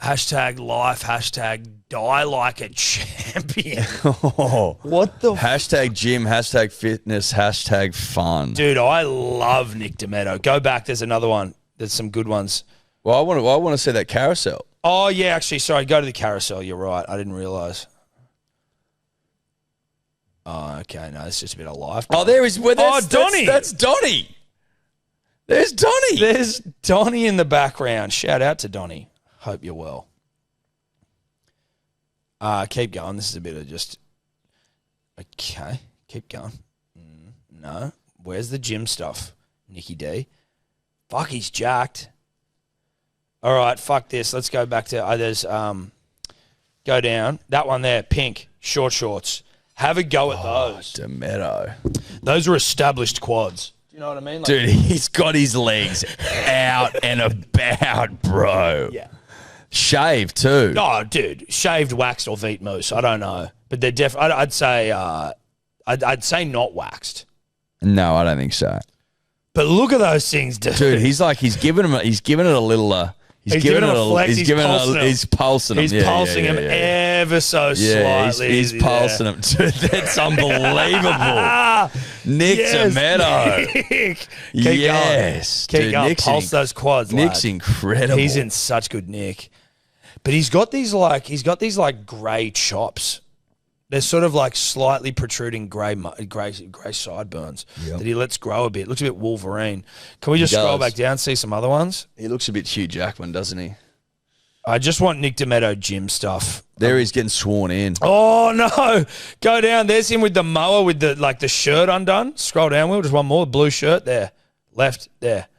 hashtag life, hashtag die like a champion. What the hashtag gym, hashtag fitness, hashtag fun. Dude, I love Nick Dometto. Go back. There's another one. There's some good ones. Well, I want to see that carousel. Oh, yeah, actually, sorry. Go to the carousel. You're right. I didn't realise. Oh, okay. No, it's just a bit of life. Oh, there is. Well, Donnie. That's Donnie. There's Donnie. There's Donnie in the background. Shout out to Donnie. Hope you're well. Keep going. This is a bit of just... Okay. Keep going. No. Where's the gym stuff? Nicky D. Fuck, he's jacked. All right, fuck this. Let's go back to... there's... go down. That one there, pink, short shorts. Have a go at those. Dometto. Those are established quads. Do you know what I mean? Like, dude, he's got his legs out and about, bro. Yeah. Shaved too. Oh, dude, shaved, waxed, or Veet Moose. I don't know, but they're I'd say not waxed. No, I don't think so. But look at those things, dude. Dude, he's giving it a little. He's giving it a flex. He's pulsing him. He's pulsing him ever so slightly. He's pulsing him. Dude, that's unbelievable. Nick Dometto. Keep going. Pulse those quads. Nick's incredible. He's in such good nick. But he's got these grey chops. They're sort of like slightly protruding grey sideburns that he lets grow a bit. Looks a bit Wolverine. Can we just scroll back down and see some other ones? He looks a bit Hugh Jackman, doesn't he? I just want Nick Dometto gym stuff. There he's getting sworn in. Oh, no. Go down. There's him with the mower with the shirt undone. Scroll down, Will. Just one more. Blue shirt there. Left there.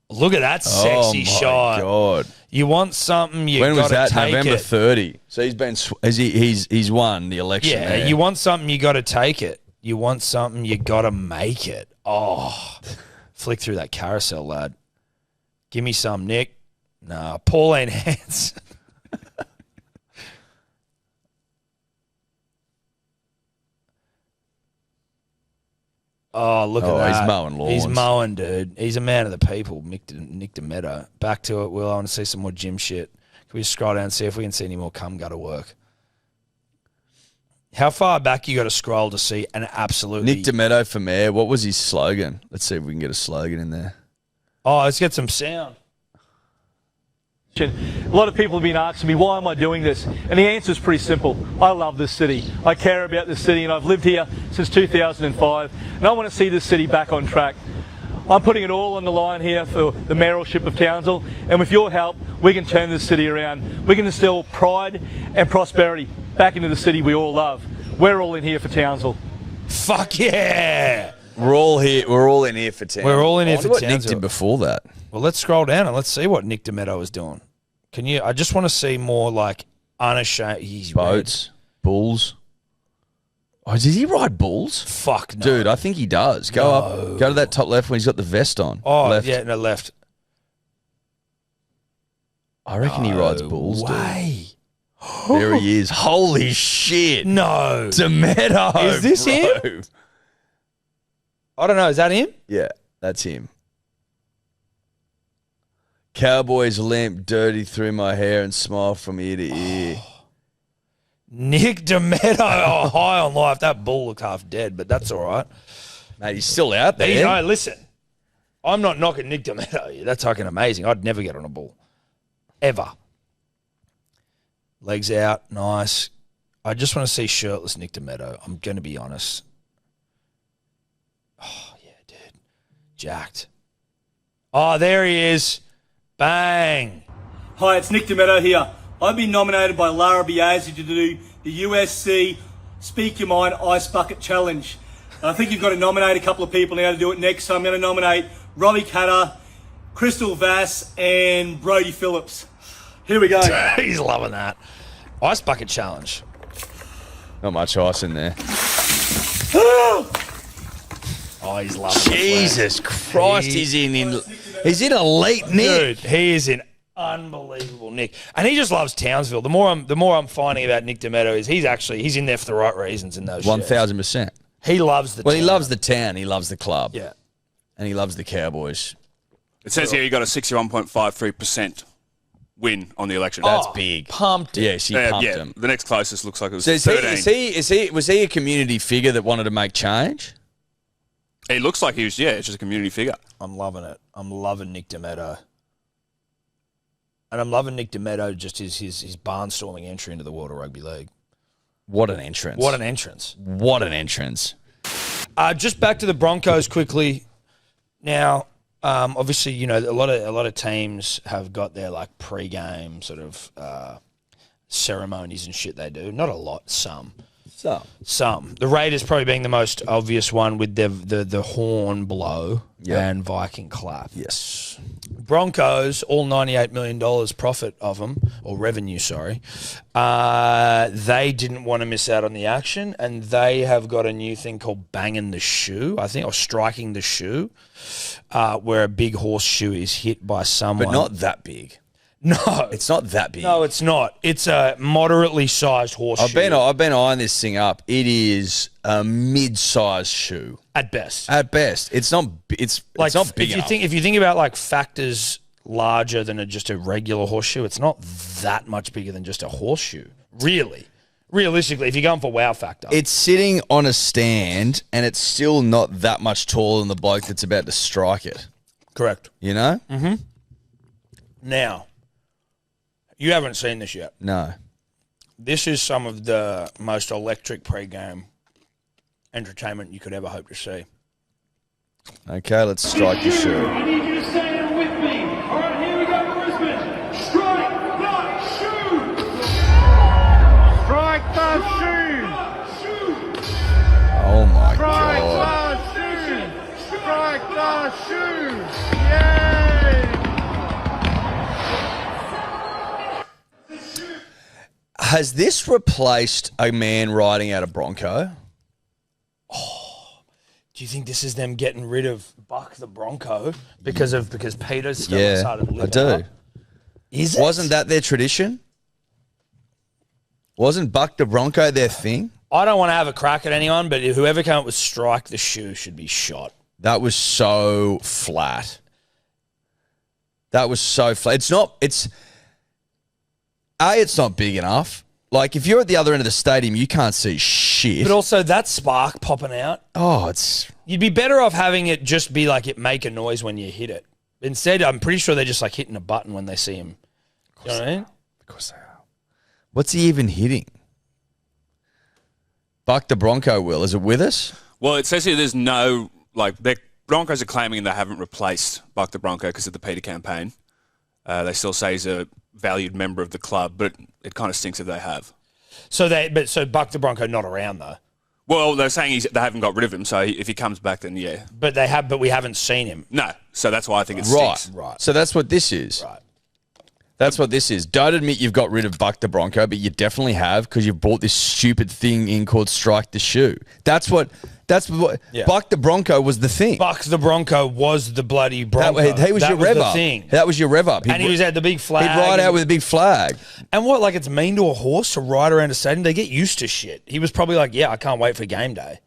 Look at that sexy shot. Oh, my God. You want something, you when was gotta that? take November it. 30. So he's won the election. Yeah, there. you want something, you got to take it. You want something, you got to make it. Oh, flick through that carousel, lad. Give me some, Nick. Nah, Pauline Hands. Oh, look at that. He's mowing lawns. He's mowing, dude. He's a man of the people, Nick Dometto. Back to it, Will. I want to see some more gym shit. Can we just scroll down and see if we can see any more cum gutter work? How far back you got to scroll to see an absolutely... Nick Dometto for mayor. What was his slogan? Let's see if we can get a slogan in there. Oh, let's get some sound. A lot of people have been asking me, why am I doing this? And the answer is pretty simple. I love this city. I care about this city, and I've lived here since 2005, and I want to see this city back on track. I'm putting it all on the line here for the mayoralship of Townsville, and with your help, we can turn this city around. We can instill pride and prosperity back into the city we all love. We're all in here for Townsville. Fuck yeah! We're all here. We're all in here for Townsville. We're all in here I for wonder what nicked Townsville. him before that. Well, let's scroll down and let's see what Nick Dometto is doing. Can you? I just want to see more like unashamed. He's Boats, bulls. Oh, does he ride bulls? Fuck no. Dude, I think he does. Go up. Go to that top left when he's got the vest on. Oh, left. yeah, no, left. I reckon he rides bulls, Way. dude. There he is. Holy shit. No. Dometto. Is this bro. him? I don't know. Is that him? Yeah, that's him. Cowboys limp dirty through my hair and smile from ear to ear. Nick Dometto. Oh, high on life. That bull looked half dead, but that's all right. Mate, he's still out there. Hey, listen. I'm not knocking Nick Dometto. That's fucking amazing. I'd never get on a bull. Ever. Legs out. Nice. I just want to see shirtless Nick Dometto. I'm going to be honest. Oh, yeah, dude. Jacked. Oh, there he is. Bang. Hi, it's Nick Dometto here. I've been nominated by Lara Biazzi to do the USC Speak Your Mind Ice Bucket Challenge. I think you've got to nominate a couple of people now to do it next, so I'm going to nominate Robbie Catter, Crystal Vass, and Brodie Phillips. Here we go. He's loving that. Ice bucket challenge. Not much ice in there. Oh, he's loving it. Jesus Christ, he's in elite Nick. Dude, he is in unbelievable Nick. And he just loves Townsville. The more I'm finding about Nick Dometto is he's in there for the right reasons in those shirts. 1,000%. He loves the Well, town. he loves the town. He loves the club. Yeah. And he loves the Cowboys. It says here you got a 61.53% win on the election. That's big. Pumped. Yes, he pumped yeah. him. The next closest looks like it was So 13. was he a community figure that wanted to make change? It looks like he was, it's just a community figure. I'm loving it. I'm loving Nick Dometto. And I'm loving Nick Dometto just his barnstorming entry into the World of Rugby League. What an entrance. What an entrance. What an entrance. Just back to the Broncos quickly. Now, obviously, you know, a lot of teams have got their like pre-game sort of ceremonies and shit they do. Not a lot, some. Some. The Raiders probably being the most obvious one with the horn blow and Viking clap. Yes. Broncos, all $98 million profit of them, or revenue, sorry. They didn't want to miss out on the action, and they have got a new thing called banging the shoe, I think, or striking the shoe, where a big horseshoe is hit by someone. But not that big. No. It's not that big. No, it's not. It's a moderately sized horseshoe. I've been eyeing this thing up. It is a mid-sized shoe. At best. At best. It's not not big enough. If you think about like factors larger than just a regular horseshoe, it's not that much bigger than just a horseshoe. Really. Realistically, if you're going for wow factor. It's sitting on a stand and it's still not that much taller than the bloke that's about to strike it. Correct. You know? Mm-hmm. Now, you haven't seen this yet. No. This is some of the most electric pre-game entertainment you could ever hope to see. Okay, let's strike the shoe. I need you to say it with me. All right, here we go, Brisbane. Strike the shoe. Strike the shoe. Oh my Strike God. the shoe. Strike the shoe. Yay. Has this replaced a man riding out a Bronco? Do you think this is them getting rid of Buck the Bronco because Peter's still Yeah, decided to live I do. out? Is it? Wasn't that their tradition? Wasn't Buck the Bronco their thing? I don't want to have a crack at anyone, but whoever came up with strike the shoe should be shot. That was so flat. That was so flat. It's not big enough. Like, if you're at the other end of the stadium, you can't see shit. But also that spark popping out. Oh, it's... You'd be better off having it just be like it make a noise when you hit it. Instead, I'm pretty sure they're just like hitting a button when they see him. You know what I mean? Of course they are. What's he even hitting? Buck the Bronco, Will. Is it with us? Well, it says here there's no, like, the Broncos are claiming they haven't replaced Buck the Bronco because of the Peter campaign. They still say he's a valued member of the club, but it kind of stinks if they have. So Buck the Bronco not around though. Well, they're saying they haven't got rid of him, so if he comes back, then yeah. But we haven't seen him. No, so that's why I think it's Right. So that's what this is. Right. That's what this is. Don't admit you've got rid of Buck the Bronco, but you definitely have because you've bought this stupid thing in called Strike the Shoe. That's what Buck the Bronco was the thing. Buck the Bronco was the bloody Bronco. He was your rev the up. thing. That was your rev up. And he was at the big flag. He'd ride out with a big flag. And what, like it's mean to a horse to ride around a stadium? They get used to shit. He was probably like, yeah, I can't wait for game day.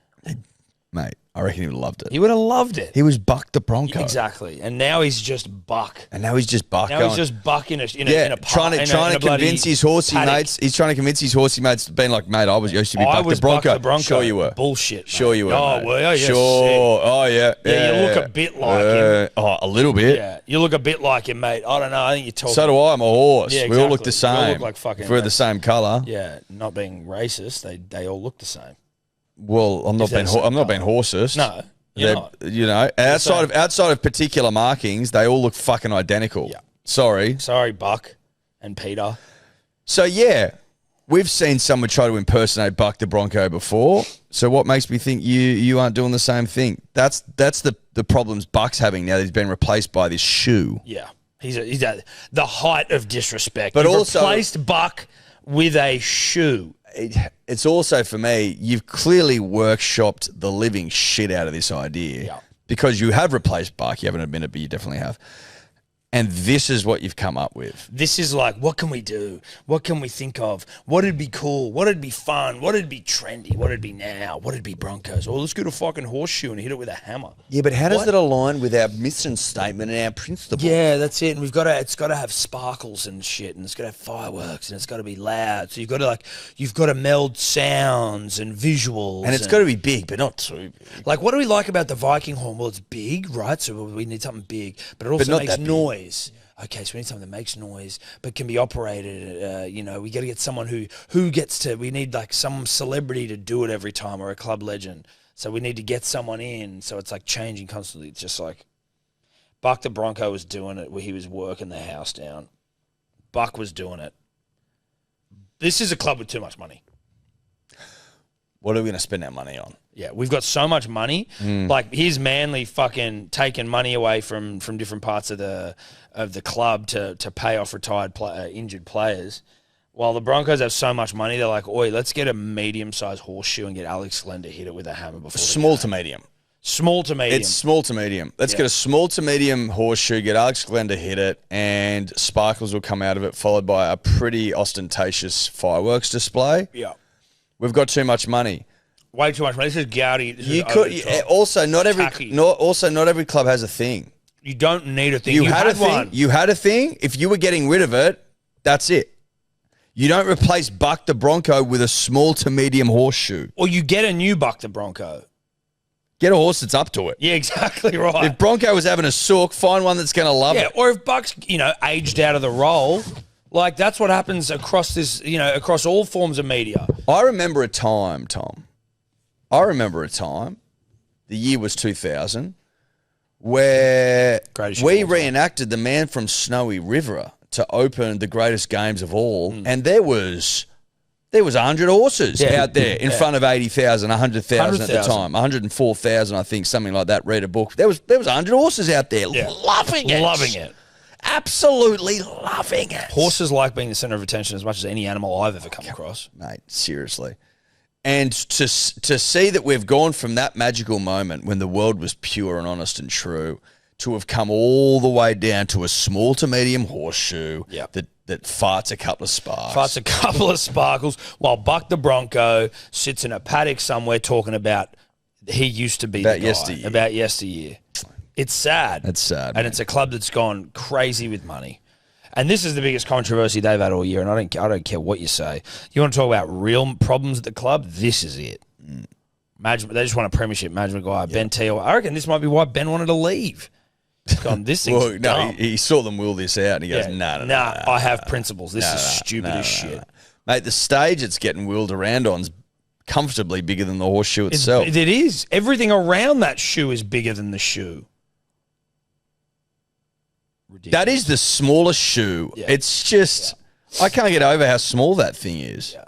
Mate, I reckon he would have loved it. He would have loved it. He was Buck the Bronco. Exactly. And now he's just Buck. And now he's just Buck. Now he's just Buck in a trying to convince his horsey mates. He's trying to convince his horsey mates, being like, mate, I used to be Buck the Bronco. Sure you were. Bullshit. Mate. Sure you were. Oh, mate. well, yeah, sure. Sick. Oh yeah. Yeah, you look a bit like him. Oh, a little bit. Yeah, you look a bit like him, mate. I don't know. I think you're talking. So do I. I'm a horse. Yeah, We all look the exactly. same. We all look like fucking. If we're the same colour. Yeah, not being racist, they all look the same. Well, I'm not being horsist. No. You know, outside of particular markings, they all look fucking identical. Yeah. Sorry, Buck and Peter. So yeah, we've seen someone try to impersonate Buck the Bronco before. So what makes me think you aren't doing the same thing? That's the problems Buck's having now that he's been replaced by this shoe. Yeah, he's at the height of disrespect. But You've also replaced Buck with a shoe. It's also, for me, you've clearly workshopped the living shit out of this idea because you have replaced Buck. You haven't admitted, but you definitely have. And this is what you've come up with. This is like, what can we do? What can we think of? What'd be cool? What'd be fun? What'd be trendy? What'd be now? What'd be Broncos? Oh, let's get a fucking horseshoe and hit it with a hammer. Yeah, but how does that align with our mission statement and our principle? Yeah, that's it. And it's got to have sparkles and shit, and it's got to have fireworks, and it's got to be loud. So you've got to meld sounds and visuals, And it's got to be big, but not too big. Like, what do we like about the Viking horn? Well, it's big, right? So we need something big, but it also makes noise. Okay, so we need something that makes noise but can be operated. We got to get someone who gets to. We need like some celebrity to do it every time, or a club legend. So we need to get someone in. So it's like changing constantly. It's just like Buck the Bronco was doing it where he was working the house down. Buck was doing it. This is a club with too much money. What are we going to spend our money on? Yeah, we've got so much money. Like, here's Manly fucking taking money away from different parts of the club to pay off retired injured players. While the Broncos have so much money, they're like, oi, let's get a medium-sized horseshoe and get Alex Glenn to hit it with a hammer before. Small to medium. Small to medium. It's small to medium. Let's get a small to medium horseshoe, get Alex Glenn to hit it, and sparkles will come out of it, followed by a pretty ostentatious fireworks display. Yeah. We've got too much money. Way too much money. This is gaudy. Not every club has a thing. You don't need a thing. You had a thing. One. You had a thing. If you were getting rid of it, that's it. You don't replace Buck the Bronco with a small to medium horseshoe. Or you get a new Buck the Bronco. Get a horse that's up to it. Yeah, exactly right. If Bronco was having a sook, find one that's going to love it. Or if Buck's, aged out of the role, like that's what happens across this, across all forms of media. I remember a time, Tom. The year was 2000, where we reenacted the Man from Snowy River to open the greatest games of all, and there was 100 horses out there in front of 80,000, 100,000 at the time, 104,000, I think, something like that. Read a book. There was 100 horses out there, loving it, absolutely loving it. Horses like being the center of attention as much as any animal I've ever come across, mate. Seriously. And to see that we've gone from that magical moment when the world was pure and honest and true to have come all the way down to a small to medium horseshoe that farts a couple of sparks. Farts a couple of sparkles while Buck the Bronco sits in a paddock somewhere talking about he used to be about the guy. Yesteryear. About yesteryear. It's sad. It's sad. And it's a club that's gone crazy with money. And this is the biggest controversy they've had all year, and I don't care what you say. You want to talk about real problems at the club? This is it. They just want a premiership management guy, Ben Teal. I reckon this might be why Ben wanted to leave. He's gone, this thing's dumb. He saw them will this out, and he goes, nah, I have principles. This is stupid as shit. Mate, the stage it's getting wheeled around on's comfortably bigger than the horseshoe itself. It is. Everything around that shoe is bigger than the shoe. Ridiculous. That is the smallest shoe. Yeah. It's just, I can't get over how small that thing is. Yeah.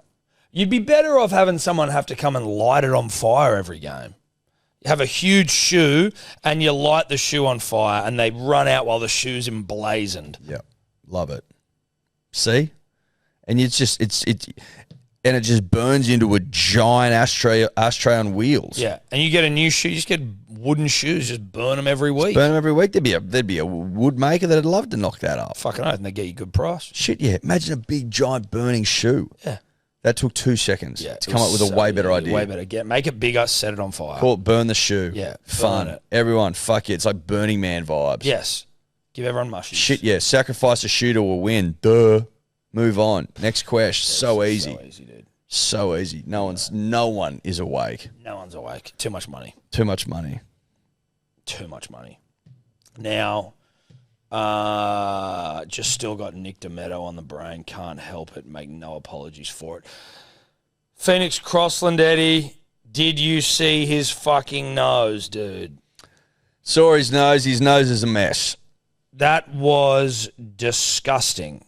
You'd be better off having someone have to come and light it on fire every game. You have a huge shoe and you light the shoe on fire and they run out while the shoe's emblazoned. Yep. Love it. See? And it just burns into a giant ashtray on wheels. Yeah, and you get a new shoe, you just get wooden shoes, just burn them every week. Burn them every week. There'd be a wood maker that'd love to knock that up. Fucking oath, and they get you a good price. Shit, yeah. Imagine a big, giant burning shoe. Yeah. That took 2 seconds to come up with a way better idea. Way better. Make it bigger, set it on fire. Call it Burn the Shoe. Yeah. Fun. Burn it. Everyone, fuck yeah. It's like Burning Man vibes. Yes. Give everyone mushies. Shit, yeah. Sacrifice a shoe to a win. Duh. Move on. Next question. So easy. So easy, dude. So easy. No one is awake. No one's awake. Too much money. Too much money. Too much money. Now, just still got Nick Dometto on the brain. Can't help it. Make no apologies for it. Phoenix Crossland, Eddie. Did you see his fucking nose, dude? Saw his nose. His nose is a mess. That was disgusting.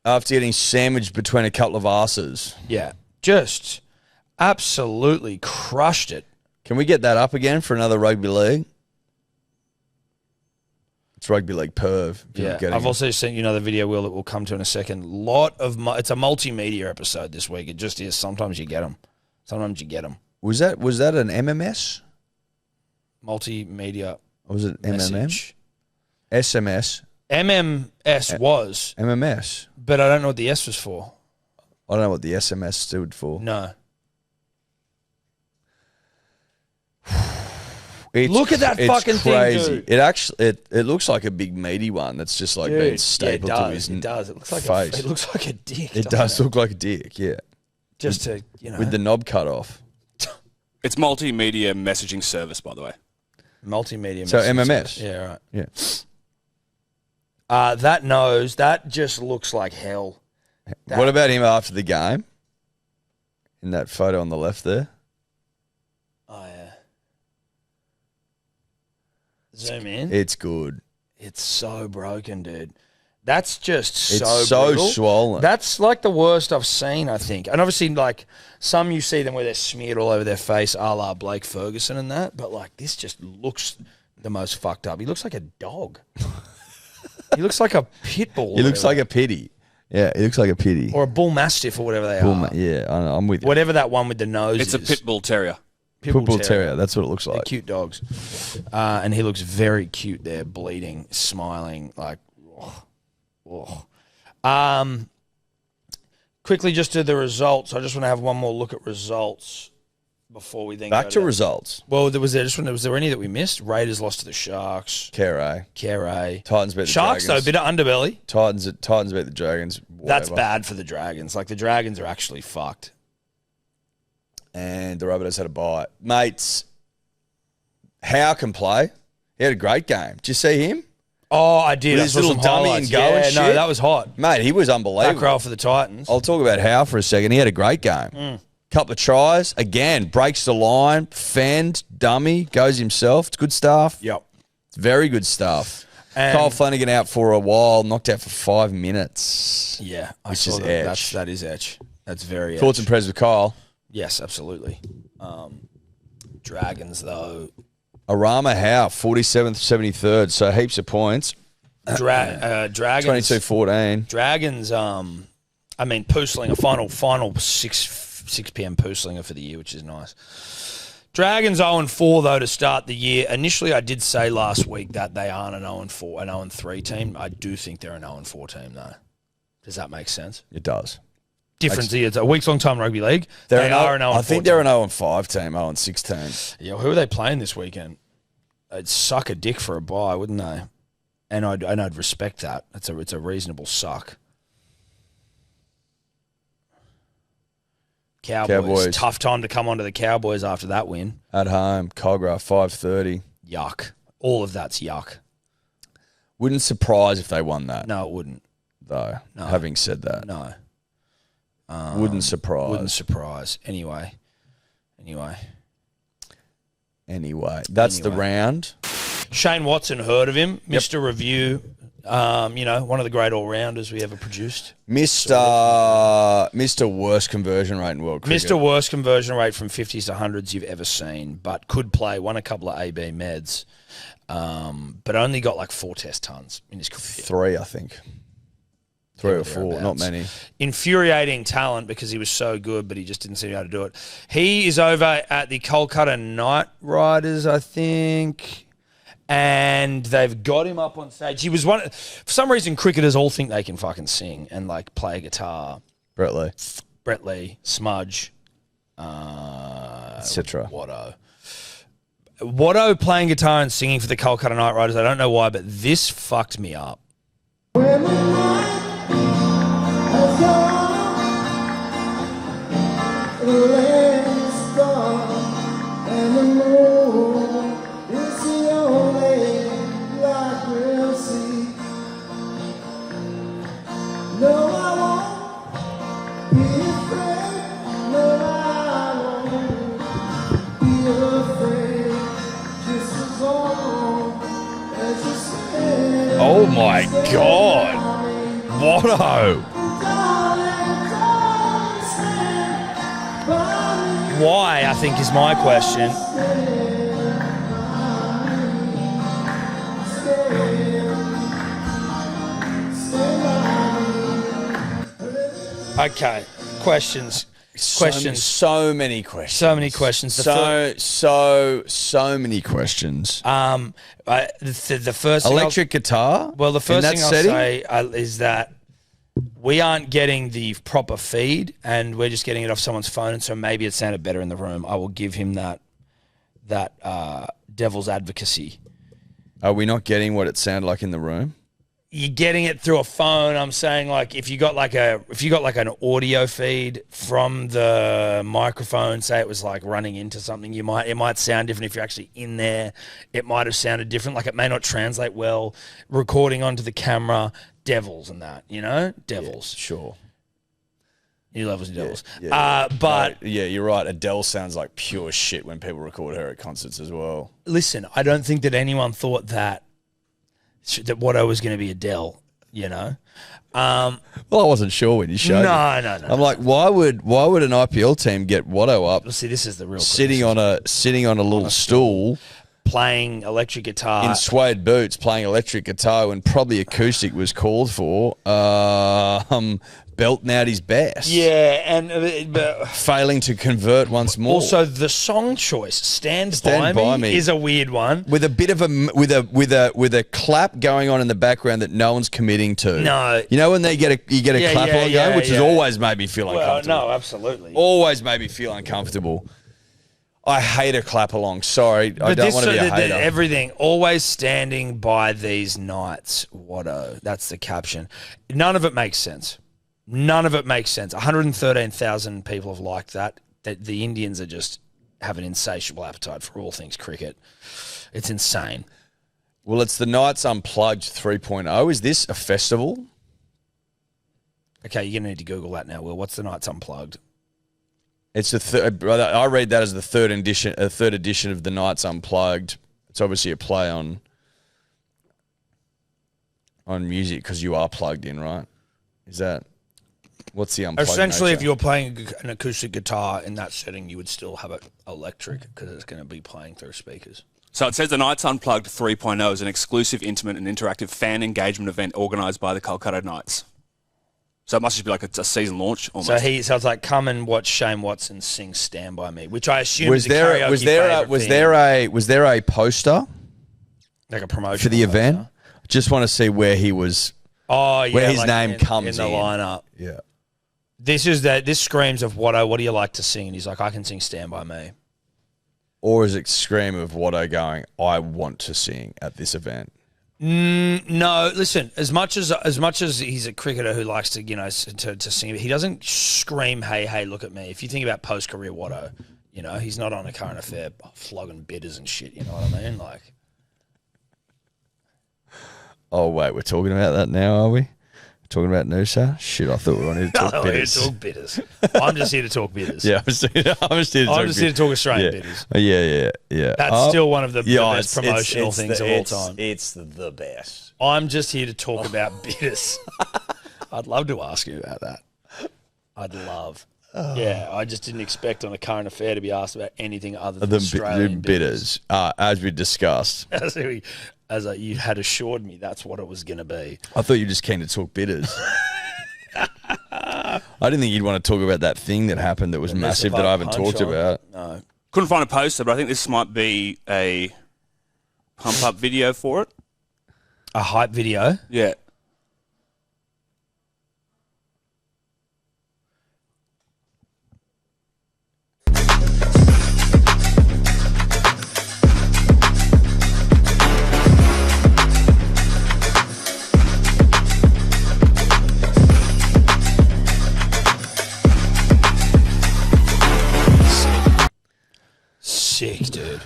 After getting sandwiched between a couple of asses. Yeah. Just absolutely crushed it. Can we get that up again for another rugby league? It's rugby league perv. Yeah, I've also sent you another video, Will, that we'll come to in a second. It's a multimedia episode this week. It just is. Sometimes you get them. Was that an MMS? Multimedia. Or was it MMM? Message. SMS. MMS was. MMS. But I don't know what the S was for. I don't know what the SMS stood for. No. Look at that fucking crazy. thing, dude. It actually it looks like a big meaty one that's just like been stapled to his It does. It looks like face. It looks like a dick. It does look like a dick, yeah. Just to, with the knob cut off. It's multimedia messaging service, by the way. Multimedia. So messaging MMS. service. Yeah, right. Yeah. That nose, that just looks like hell. What about him after the game? In that photo on the left there? Oh, yeah. Zoom in. It's good. It's so broken, dude. That's just so It's so brutal. swollen. That's like the worst I've seen, I think. And obviously, like, some you see them where they're smeared all over their face, a la Blake Ferguson and that. But, like, this just looks the most fucked up. He looks like a dog. He looks like a pit bull. He looks like a pity. Yeah, he looks like a pity. Or a bull mastiff or whatever they are. Yeah, I'm with you. Whatever that one with the nose It's is. a pit bull terrier. Pit bull terrier. That's what it looks They're like. cute dogs. And he looks very cute there, bleeding, smiling, like, quickly just to the results. I just want to have one more look at results before we then Back go to results. Well, was there any that we missed? Raiders lost to the Sharks. Care. Titans beat the Sharks, Dragons. though, bit of underbelly. Titans beat the Dragons. That's whatever. bad for the Dragons. Like, the Dragons are actually fucked. And the Rabbitohs had a bye. Mates, Howe can play. He had a great game. Did you see him? Oh, I did. With I his saw little some dummy highlights. and go and No, shit? that was hot. Mate, he was unbelievable. Back row for the Titans. I'll talk about Howe for a second. He had a great game. Couple of tries. Again, breaks the line, fend, dummy, goes himself. It's good stuff. Yep. It's very good stuff. And Kyle Flanagan out for a while, knocked out for 5 minutes. yeah, I Which saw is that. edge. That is edge. That's very edge. Thoughts and prayers with Kyle. Yes, absolutely. Dragons, though. Arama Howe, 47th, 73rd, so heaps of points. Dragons. 22-14. Dragons, I mean, Pooslinger, final 6 p.m. Pooslinger for the year, which is nice. Dragons 0-4, though, to start the year. Initially, I did say last week that they aren't an 0-4, an 0-3 team. I do think they're an 0-4 team, though. Does that make sense? It does. Difference here. It's a weeks-long time rugby league. They are an 0-4 I think team. they're an 0-5 team, 0-6 team. Yeah, who are they playing this weekend? They'd suck a dick for a bye, wouldn't they? And I'd respect that. It's a reasonable suck. Cowboys. Tough time to come onto the Cowboys after that win. At home, Cogra, 5:30. Yuck. All of that's yuck. Wouldn't surprise if they won that, No, it wouldn't. though. No. Having said that, No. wouldn't surprise. Wouldn't surprise. Anyway, Anyway, that's the round. Shane Watson, heard of him? Mr. Review One of the great all-rounders we ever produced. Mr. Worst conversion rate in world cricket. Mr. Worst conversion rate from 50s to 100s you've ever seen, but could play, won a couple of AB meds, but only got like 4 test tons in his career. 3, I think. 3 or 4, not many. Infuriating talent because he was so good, but he just didn't seem to be able to do it. He is over at the Kolkata Knight Riders, I think, and they've got him up on stage. He was one. For some reason, cricketers all think they can fucking sing and like play guitar. Brett Lee, Smudge, etc. Watto playing guitar and singing for the Kolkata Knight Riders. I don't know why, but this fucked me up. Oh my God. Watto. Why, I think, is my question. Okay, questions. So many questions. So many questions. So many questions. The first thing electric guitar. Well, the first thing I'll setting? say is that we aren't getting the proper feed, and we're just getting it off someone's phone, and so maybe it sounded better in the room. I will give him that devil's advocacy. Are we not getting what it sounded like in the room? You're getting it through a phone. I'm saying, like, if you got like an audio feed from the microphone, say it was like running into something, it might sound different. If you're actually in there, it might have sounded different. Like, it may not translate well. Recording onto the camera, devils and that, devils. Yeah, sure. New levels of devils. But you're right. Adele sounds like pure shit when people record her at concerts as well. Listen, I don't think that anyone thought that Watto was going to be Adele, Well, I wasn't sure when you showed No. I'm like, why would an IPL team get Watto up? Well, see, this is the real sitting on a little stool, playing electric guitar in suede boots, playing electric guitar when probably acoustic was called for. Belting out his best. Yeah, and failing to convert once more. Also, the song choice, Stand By Me, is a weird one. With a bit of a clap going on in the background that no one's committing to. No. When you get a clap on going, which has always made me feel uncomfortable. No, absolutely. Always made me feel uncomfortable. I hate a clap along. Sorry, I don't want to be a hater. Everything, always standing by these knights, Watto. That's the caption. None of it makes sense. 113,000 people have liked that. The Indians have an insatiable appetite for all things cricket. It's insane. Well, it's the Knights Unplugged 3.0. Is this a festival? Okay, you're going to need to Google that now, Will. What's the Knights Unplugged? It's I read that as the third edition of the Knights Unplugged. It's obviously a play on music because you are plugged in, right? Is that... What's the unplugged Essentially, nature? if you're playing an acoustic guitar in that setting, you would still have it electric because it's going to be playing through speakers. So it says the Knights Unplugged 3.0 is an exclusive, intimate and interactive fan engagement event organised by the Kolkata Knights. So it must just be like a season launch almost. So it's like, come and watch Shane Watson sing Stand By Me, which I assume was is a karaoke was there a poster like a promotion for the event? Just want to see where he was. Oh, yeah, where his name comes in the lineup. Yeah. This screams of Watto. What do you like to sing? And he's like, I can sing Stand By Me. Or is it scream of Watto going, I want to sing at this event? No, listen. As much as he's a cricketer who likes to to sing, he doesn't scream, "Hey, look at me." If you think about post-career Watto, he's not on a current affair flogging bitters and shit. You know what I mean? Like, oh wait, we're talking about that now, are we? Talking about Noosa? Shit, I thought we wanted to talk bitters. Here to talk bitters. I'm just here to talk bitters. Yeah, I'm just here to talk Australian bitters. Yeah. That's still one of the best promotional things of all time. It's the best. I'm just here to talk about bitters. I'd love to ask you about that. I'd love. Yeah, I just didn't expect on a current affair to be asked about anything other than Australian bitters. As we discussed. You had assured me that's what it was going to be. I thought you were just keen to talk bitters. I didn't think you'd want to talk about that thing that happened that was massive that I haven't talked about. No. Couldn't find a poster, but I think this might be a pump-up video for it. A hype video? Yeah. Sick, dude.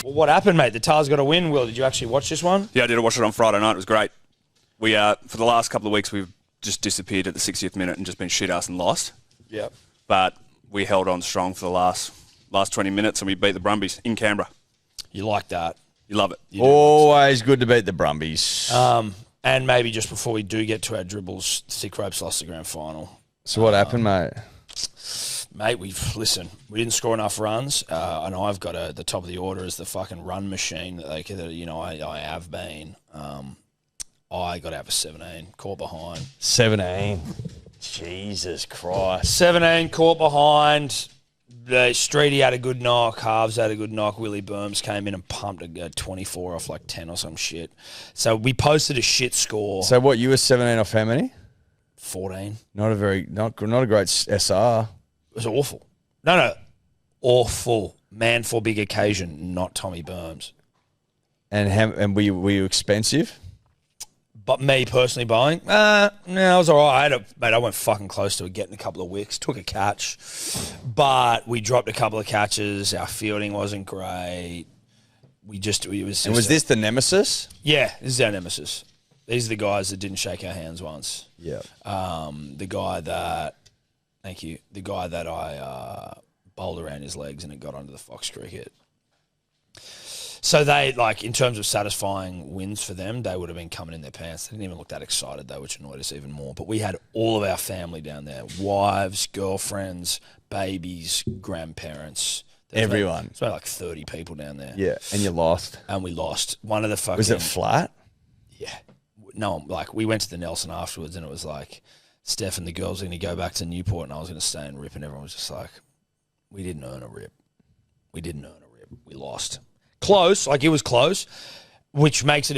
Well, what happened, mate? The Tars got a win. Will, did you actually watch this one? Yeah, I did. I watched it on Friday night. It was great. We for the last couple of weeks, we've just disappeared at the 60th minute and just been shit-ass and lost. Yep. But we held on strong for the last 20 minutes and we beat the Brumbies in Canberra. You like that? You love it. You do Always good to beat the Brumbies. And maybe just before we do get to our dribbles, Thick Ropes lost the grand final. So what happened, mate? Mate, we didn't score enough runs, and I've got the top of the order as the fucking run machine that I have been. I got out for 17, caught behind. 17. Jesus Christ. 17, caught behind. The Streety had a good knock. Halves had a good knock. Willie Burns came in and pumped a 24 off like 10 or some shit. So we posted a shit score. So what, you were 17 off how many? 14. Not a great SR. It was awful. No. Awful. Man for big occasion, not Tommy Burns. And were you expensive? But me personally buying, no, it was all right. I went fucking close to it, getting a couple of wicks, took a catch, but we dropped a couple of catches. Our fielding wasn't great. And was this the nemesis? Yeah, this is our nemesis. These are the guys that didn't shake our hands once. Yeah. The guy that I bowled around his legs and it got onto the Fox cricket. So they, in terms of satisfying wins for them, they would have been coming in their pants. They didn't even look that excited, though, which annoyed us even more. But we had all of our family down there. Wives, girlfriends, babies, grandparents. Everyone. There's about 30 people down there. Yeah, and you lost. And we lost. One of the fucking... Was it flat? Yeah. No, we went to the Nelson afterwards and it was Steph and the girls were going to go back to Newport and I was going to stay and rip and everyone was just we didn't earn a rip. We lost. Close, it was close, which makes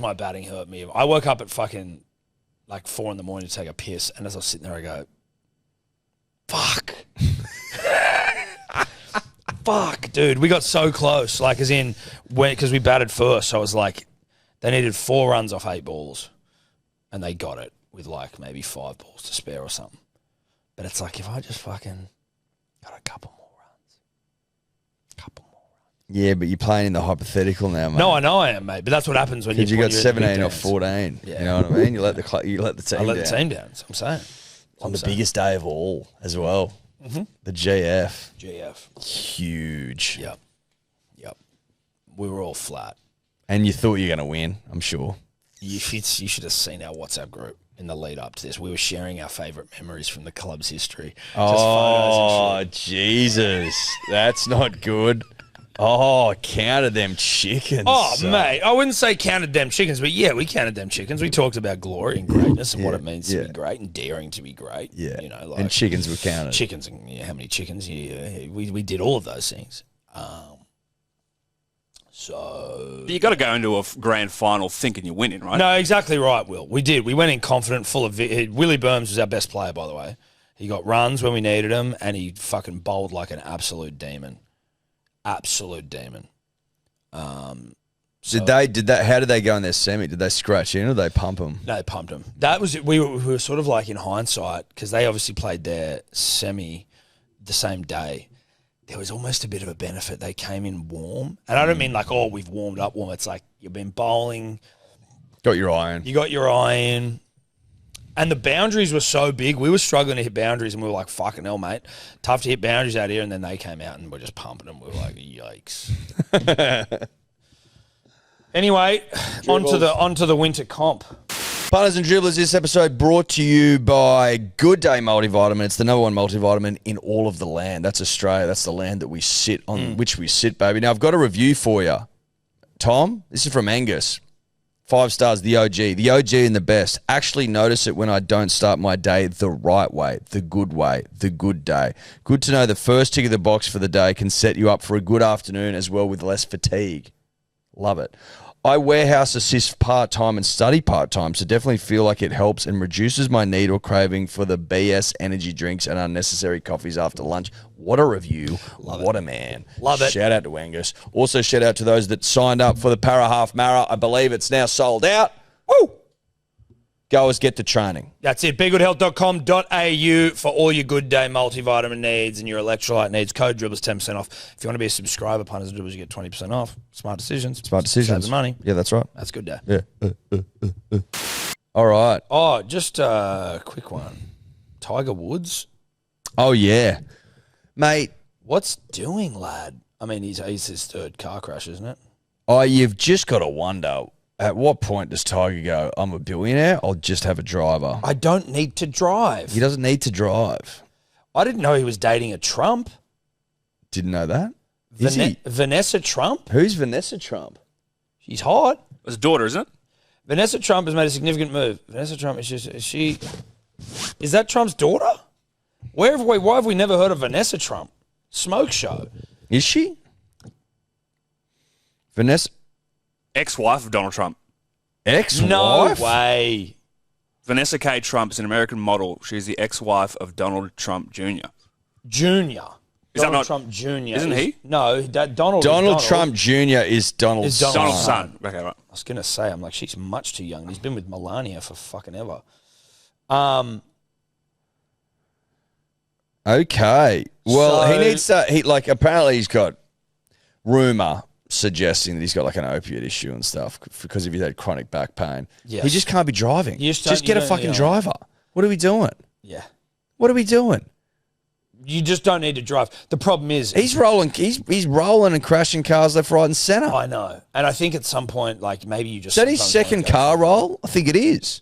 my batting hurt me. I woke up at fucking 4 in the morning to take a piss, and as I was sitting there, I go, "Fuck, fuck, dude, we got so close." Because we batted first, so I was they needed 4 runs off 8 balls, and they got it with maybe 5 balls to spare or something. But it's if I just fucking got a couple more. Yeah, but you're playing in the hypothetical now, mate. No, I know I am, mate. But that's what happens when you got 17 or 14. Yeah. You know what I mean? You let the team down. I let the team down. That's what I'm saying. On the biggest day of all as well. Mm-hmm. The GF. Huge. Yep. We were all flat. And you thought you were going to win, I'm sure. You should have seen our WhatsApp group in the lead up to this. We were sharing our favourite memories from the club's history. Oh, Jesus. That's not good. Oh, counted them chickens. Oh, mate. I wouldn't say counted them chickens, but yeah, we counted them chickens. We talked about glory and greatness and what it means to be great and daring to be great. Yeah. And chickens were counted. Chickens and how many chickens. Yeah, we did all of those things. But you got to go into a grand final thinking you're winning, right? No, exactly right, Will. We did. We went in confident, full of... Willie Burns was our best player, by the way. He got runs when we needed him, and he fucking bowled like an absolute demon. Absolute demon. How did they go in their semi? Did they scratch in or did they pump them? No, they pumped them. That was we were sort of in hindsight because they obviously played their semi the same day. There was almost a bit of a benefit. They came in warm, and I don't mean we've warmed up warm. It's you've been bowling, got your eye in. You got your eye in. And the boundaries were so big, we were struggling to hit boundaries, and we were like, fucking hell, mate. Tough to hit boundaries out here, and then they came out and we're just pumping them. We were like, yikes. Anyway, onto the winter comp. Punters and dribblers, this episode brought to you by Good Day Multivitamin. It's the number one multivitamin in all of the land. That's Australia. That's the land that we sit on, which we sit, baby. Now, I've got a review for you. Tom, this is from Angus. 5 stars, the OG. The OG and the best. Actually notice it when I don't start my day the right way, the good way, the good day. Good to know the first tick of the box for the day can set you up for a good afternoon as well with less fatigue. Love it. I warehouse assist part-time and study part-time, so definitely feel like it helps and reduces my need or craving for the BS energy drinks and unnecessary coffees after lunch. What a review. What a man. Love it. Shout out to Angus. Also, shout out to those that signed up for the Para Half Mara. I believe it's now sold out. Woo! Goers, get to training. That's it. BeGoodHealth.com.au for all your Good Day multivitamin needs and your electrolyte needs. Code Dribbles 10% off. If you want to be a subscriber, Punters and Dribbles, you get 20% off. Smart decisions. Smart decisions. Saves money. Yeah, that's right. That's Good Day. Yeah. All right. Oh, just a quick one. Tiger Woods. Oh, yeah. Mate. What's doing, lad? I mean, he's his third car crash, isn't it? Oh, you've just got to wonder, at what point does Tiger go, I'm a billionaire, I'll just have a driver? I don't need to drive. He doesn't need to drive. I didn't know he was dating a Trump. Didn't know that? Is he? Vanessa Trump? Who's Vanessa Trump? She's hot. It's his daughter, isn't it? Vanessa Trump has made a significant move. Vanessa Trump is that Trump's daughter? Why have we never heard of Vanessa Trump? Smoke show. Is she? Vanessa? Ex-wife of Donald Trump. Ex-wife? No way. Vanessa K. Trump is an American model. She's the ex-wife of Donald Trump Jr. Junior. Is that Donald not Trump Jr. Isn't he? No, Donald Trump Jr. is Donald's son. Donald's son. Okay, right. I was going to say, I'm like, she's much too young. He's been with Melania for fucking ever. Okay. Well, So- he needs to, apparently he's got rumour suggesting that he's got like an opiate issue and stuff because if he's had chronic back pain. Yes. He just can't be driving. You just Just don't- get you a don't- fucking yeah. driver. What are we doing? Yeah. What are we doing? You just don't need to drive. The problem is... He's rolling and crashing cars left, right and centre. I know. And I think at some point, like, maybe you just... Is that his sometimes second wanna go car for it. roll? I think it is.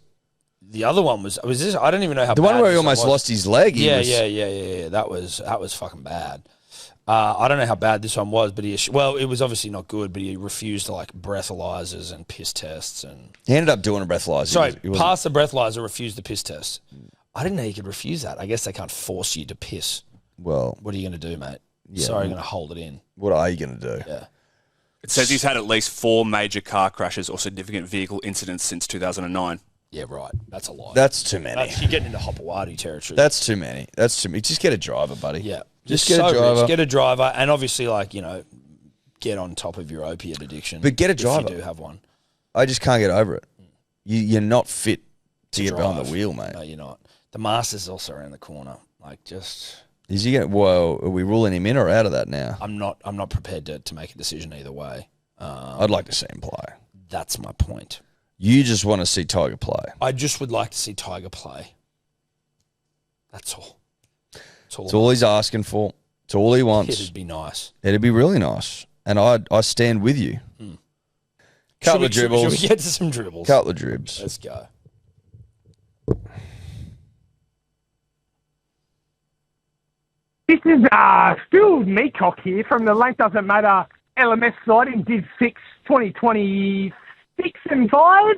The other one was this... I don't even know how The bad one where he this one almost was. lost his leg. Yeah. That was fucking bad. I don't know how bad this one was, but it was obviously not good, but he refused to, like, breathalyzers and piss tests and... He ended up doing a breathalyzer. Sorry, He wasn't- passed the breathalyzer, refused the piss test. I didn't know you could refuse that. I guess they can't force you to piss. Well, What are you going to do, mate? Yeah. Sorry, I'm going to hold it in. what are you going to do? Yeah. It says he's had at least 4 major car crashes or significant vehicle incidents since 2009. Yeah, right. That's a lot. That's too many. You're getting into Hopawati territory. That's too many. Just get a driver, buddy. yeah. Just You're get a so driver. rich. Get a driver, and obviously, get on top of your opiate addiction. But get a if driver. you do have one. I just can't get over it. You're not fit to get behind the drive. wheel, mate. No, you're not. The Masters also around the corner. Is he going? Well, are we ruling him in or out of that now? I'm not prepared to make a decision either way. I'd like to see him play. That's my point. You just want to see Tiger play. I just would like to see Tiger play. That's all. It's all he's asking for. It's all he wants. It'd be nice. It'd be really nice. And I stand with you. Couple of dribbles. Should we get to some dribbles? Couple of dribs. Let's go. This is Phil Meacock here from the Length Doesn't Matter LMS side in Div 6 2026 and 5.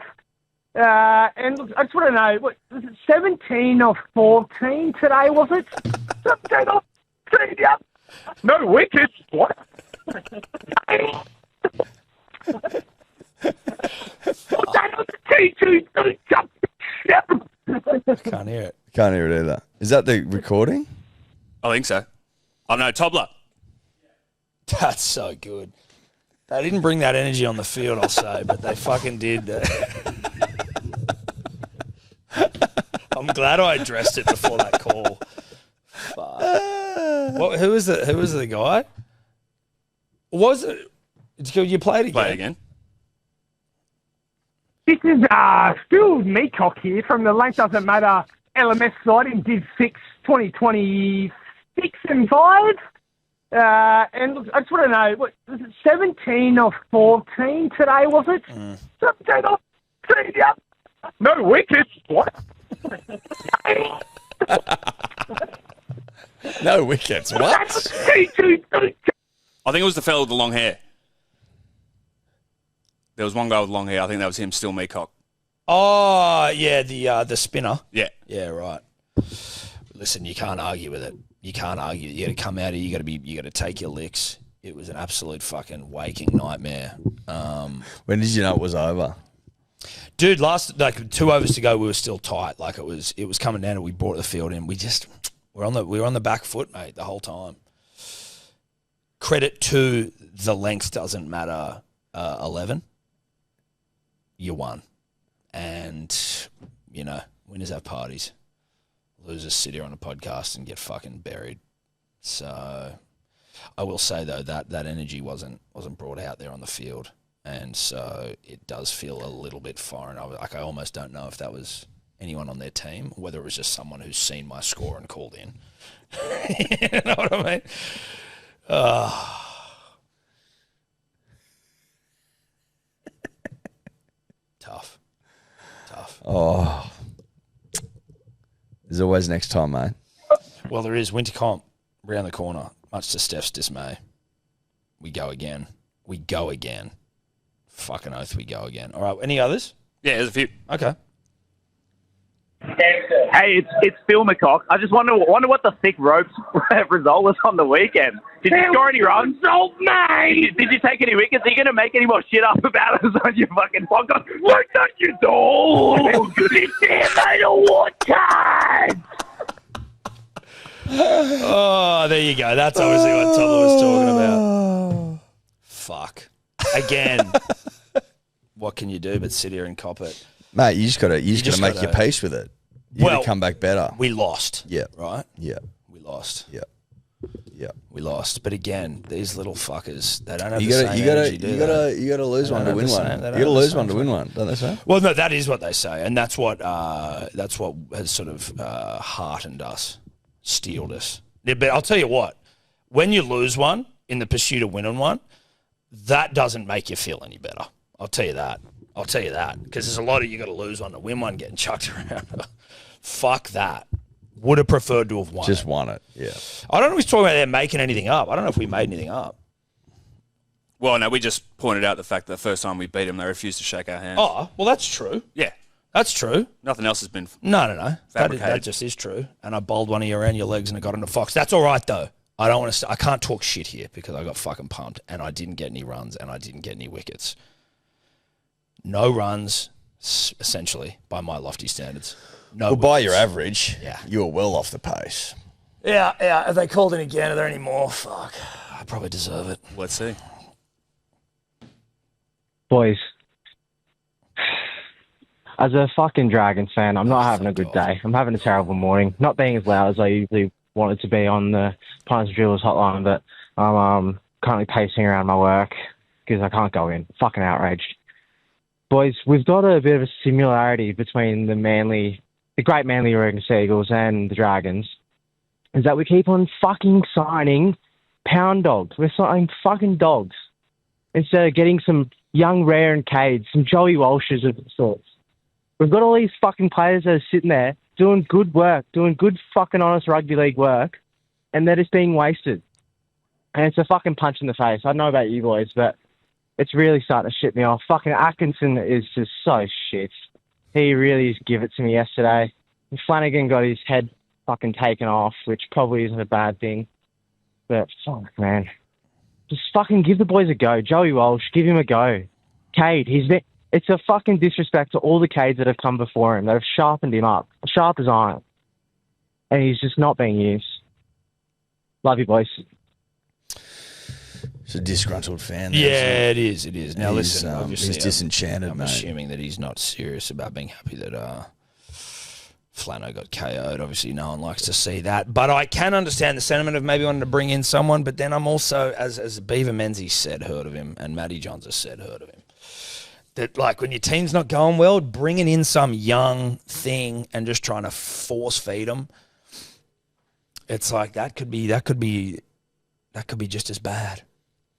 And look, I just want to know, what, was it 17 or 14 today, was it? 17 or 14, yeah. No wickets. What? Can't hear it. Can't hear it either. Is that the recording? I think so. Oh, no, Tobler. That's so good. They didn't bring that energy on the field, I'll say, but they fucking did. I'm glad I addressed it before that call. Fuck. Who was the guy? Was it? You played again? Play it again. This is Phil Meacock here from the Length Doesn't Matter LMS side in Div 6 2026 and 5. And look, I just want to know, what, was it 17 or 14 today, was it? 17 or 14, yep. No wickets. What? No wickets. What? I think it was the fellow with the long hair. There was one guy with long hair. I think that was him, Still Meacock. Oh, yeah, the spinner. Yeah. Yeah, right. Listen, you can't argue with it. You can't argue. You got to come out here. You got to take your licks. It was an absolute fucking waking nightmare. When did you know it was over? Dude, last 2 overs to go, we were still tight. Like it was coming down, and we brought the field in. We were on the back foot, mate, the whole time. Credit to the length doesn't matter. 11, you won, and winners have parties. Losers sit here on a podcast and get fucking buried. So I will say though that energy wasn't brought out there on the field. And so it does feel a little bit foreign. I almost don't know if that was anyone on their team, or whether it was just someone who's seen my score and called in. You know what I mean? Tough. Oh. There's always next time, mate. Well, there is winter comp around the corner, much to Steph's dismay. We go again. Fucking oath, we go again. All right, any others? Yeah, there's a few. Okay. Hey, it's Phil McCock. I just wonder what the thick ropes result was on the weekend. Did you score any runs? Result, mate! Did you take any wickets? Are you going to make any more shit up about us on your fucking podcast? Like that, you dog! Sit there, mate, what time? Oh, there you go. That's obviously what Tom was talking about. Fuck. Again. What can you do but sit here and cop it? Mate, you just gotta make your peace with it. You gotta come back better. We lost. Yeah. Right? Yeah. We lost. Yeah. Yeah. We lost. But again, these little fuckers, they don't have You the gotta, same you gotta, energy, do you they? gotta, you gotta lose one to win one. You gotta lose one to win one, don't they say? Well, no, that is what they say, and that's what has sort of heartened us, steeled us. Yeah, but I'll tell you what, when you lose one in the pursuit of winning one, that doesn't make you feel any better. I'll tell you that. Because there's a lot of you got to lose one to win one getting chucked around. Fuck that. Would have preferred to have won. Just won it, yeah. I don't know if he's talking about them making anything up. I don't know if we made anything up. Well, no, we just pointed out the fact that the first time we beat them, they refused to shake our hands. Oh, well, that's true. Yeah. That's true. Nothing else has been No. fabricated. That just is true. And I bowled one of you around your legs and it got into Fox. That's all right, though. I don't want to. I can't talk shit here because I got fucking pumped and I didn't get any runs and I didn't get any wickets. No runs, essentially, by my lofty standards. No. Well, by your average, yeah, you were well off the pace. Yeah. Have they called in again? Are there any more? Fuck. I probably deserve it. Let's see. Boys, as a fucking Dragons fan, I'm not having a good day. I'm having a terrible morning. Not being as loud as I usually wanted to be on the Panthers Dribbles hotline, but I'm currently pacing around my work because I can't go in. Fucking outraged. Boys, we've got a bit of a similarity between the great Manly Oregon Seagulls and the Dragons, is that we keep on fucking signing pound dogs. We're signing fucking dogs instead of getting some young Rare and Cade, some Joey Walshes of sorts. We've got all these fucking players that are sitting there doing good work, doing good fucking honest rugby league work, and they're just being wasted. And it's a fucking punch in the face. I don't know about you boys, but it's really starting to shit me off. Fucking Atkinson is just so shit. He really just gave it to me yesterday. Flanagan got his head fucking taken off, which probably isn't a bad thing. But fuck, man. Just fucking give the boys a go. Joey Walsh, give him a go. Cade, it's a fucking disrespect to all the Cades that have come before him, that have sharpened him up. Sharp as iron. And he's just not being used. Love you, boys. It's a disgruntled fan. There, Yeah, it is. Now, listen, he's disenchanted, I'm mate. assuming that he's not serious about being happy that Flano got KO'd. Obviously, no one likes to see that. But I can understand the sentiment of maybe wanting to bring in someone. But then I'm also, as Beaver Menzies said, heard of him, and Matty Johns has said, heard of him, that like when your team's not going well, bringing in some young thing and just trying to force feed them, it's like that could be that could be just as bad.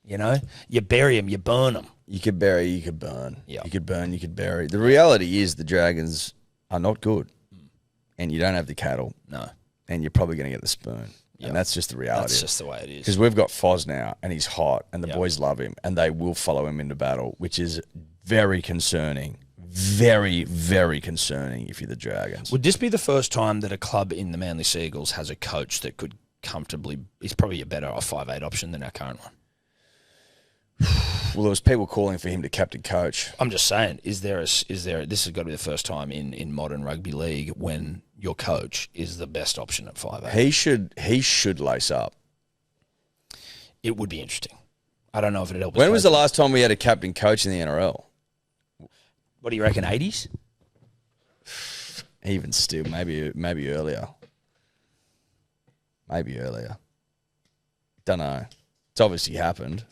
You know, you bury them, you burn them. You could bury, you could burn. Yep. You could burn, you could bury. The reality is the Dragons are not good. And you don't have the cattle. No. And you're probably going to get the spoon. Yep. And that's just the reality. That's just the way it is. Because we've got Foz now, and he's hot, and the boys love him, and they will follow him into battle, which is very concerning. Very, very concerning if you're the Dragons. Would this be the first time that a club in the Manly Seagulls has a coach that could comfortably, he's probably a better 5'8" option than our current one? Well, there was people calling for him to captain coach. I'm just saying, is there this has got to be the first time in modern rugby league when your coach is the best option at 5'8". He should lace up. It would be interesting. I don't know if it'd help. When was the last time we had a captain coach in the NRL? What do you reckon, 80s? Even still, maybe earlier. Maybe earlier. Don't know. It's obviously happened.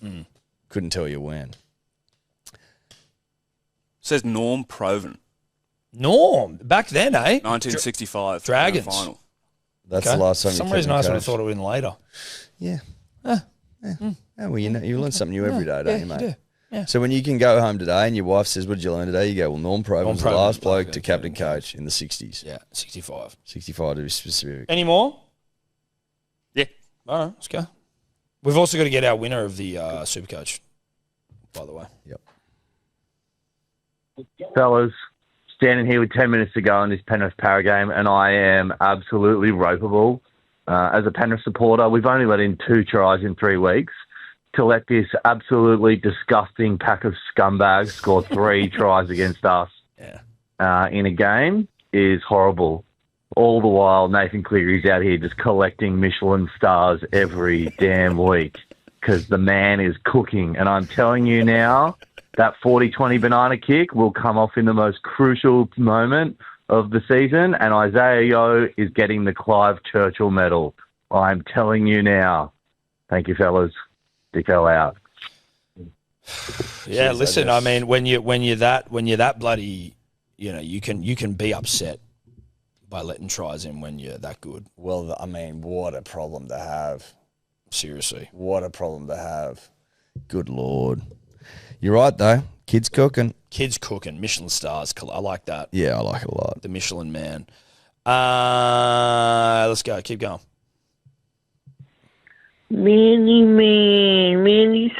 Couldn't tell you when. Says Norm Proven. Norm, back then, eh? 1965. Dragons. Final. That's the last time. For some reason, I sort of thought it would have been later. Yeah. Yeah, well, you learn something new every day, don't you, mate? You do. Yeah. So when you can go home today and your wife says, "What did you learn today?" You go, "Well, Norm Proven was the last bloke to captain coach in the 60s." Yeah, 65. 65 to be specific. Any more? Yeah. All right, let's go. We've also got to get our winner of the Supercoach, by the way. Yep. Fellas, standing here with 10 minutes to go in this Penrith Para game, and I am absolutely ropeable. As a Penrith supporter, we've only let in 2 tries in 3 weeks. To let this absolutely disgusting pack of scumbags score 3 tries against us in a game is horrible. All the while, Nathan Cleary's out here just collecting Michelin stars every damn week because the man is cooking. And I'm telling you now, that 40-20 banana kick will come off in the most crucial moment of the season, and Isaiah Yeo is getting the Clive Churchill medal. I'm telling you now. Thank you, fellas. Dicko out. Yeah, listen. I mean, when you're that bloody, you can be upset by letting tries in when you're that good. Well, I mean, what a problem to have. Seriously, what a problem to have. Good Lord. You're right though. Kids cooking. Michelin stars. I like that. Yeah, I like it a lot. The Michelin man. Let's go. Keep going. Manly's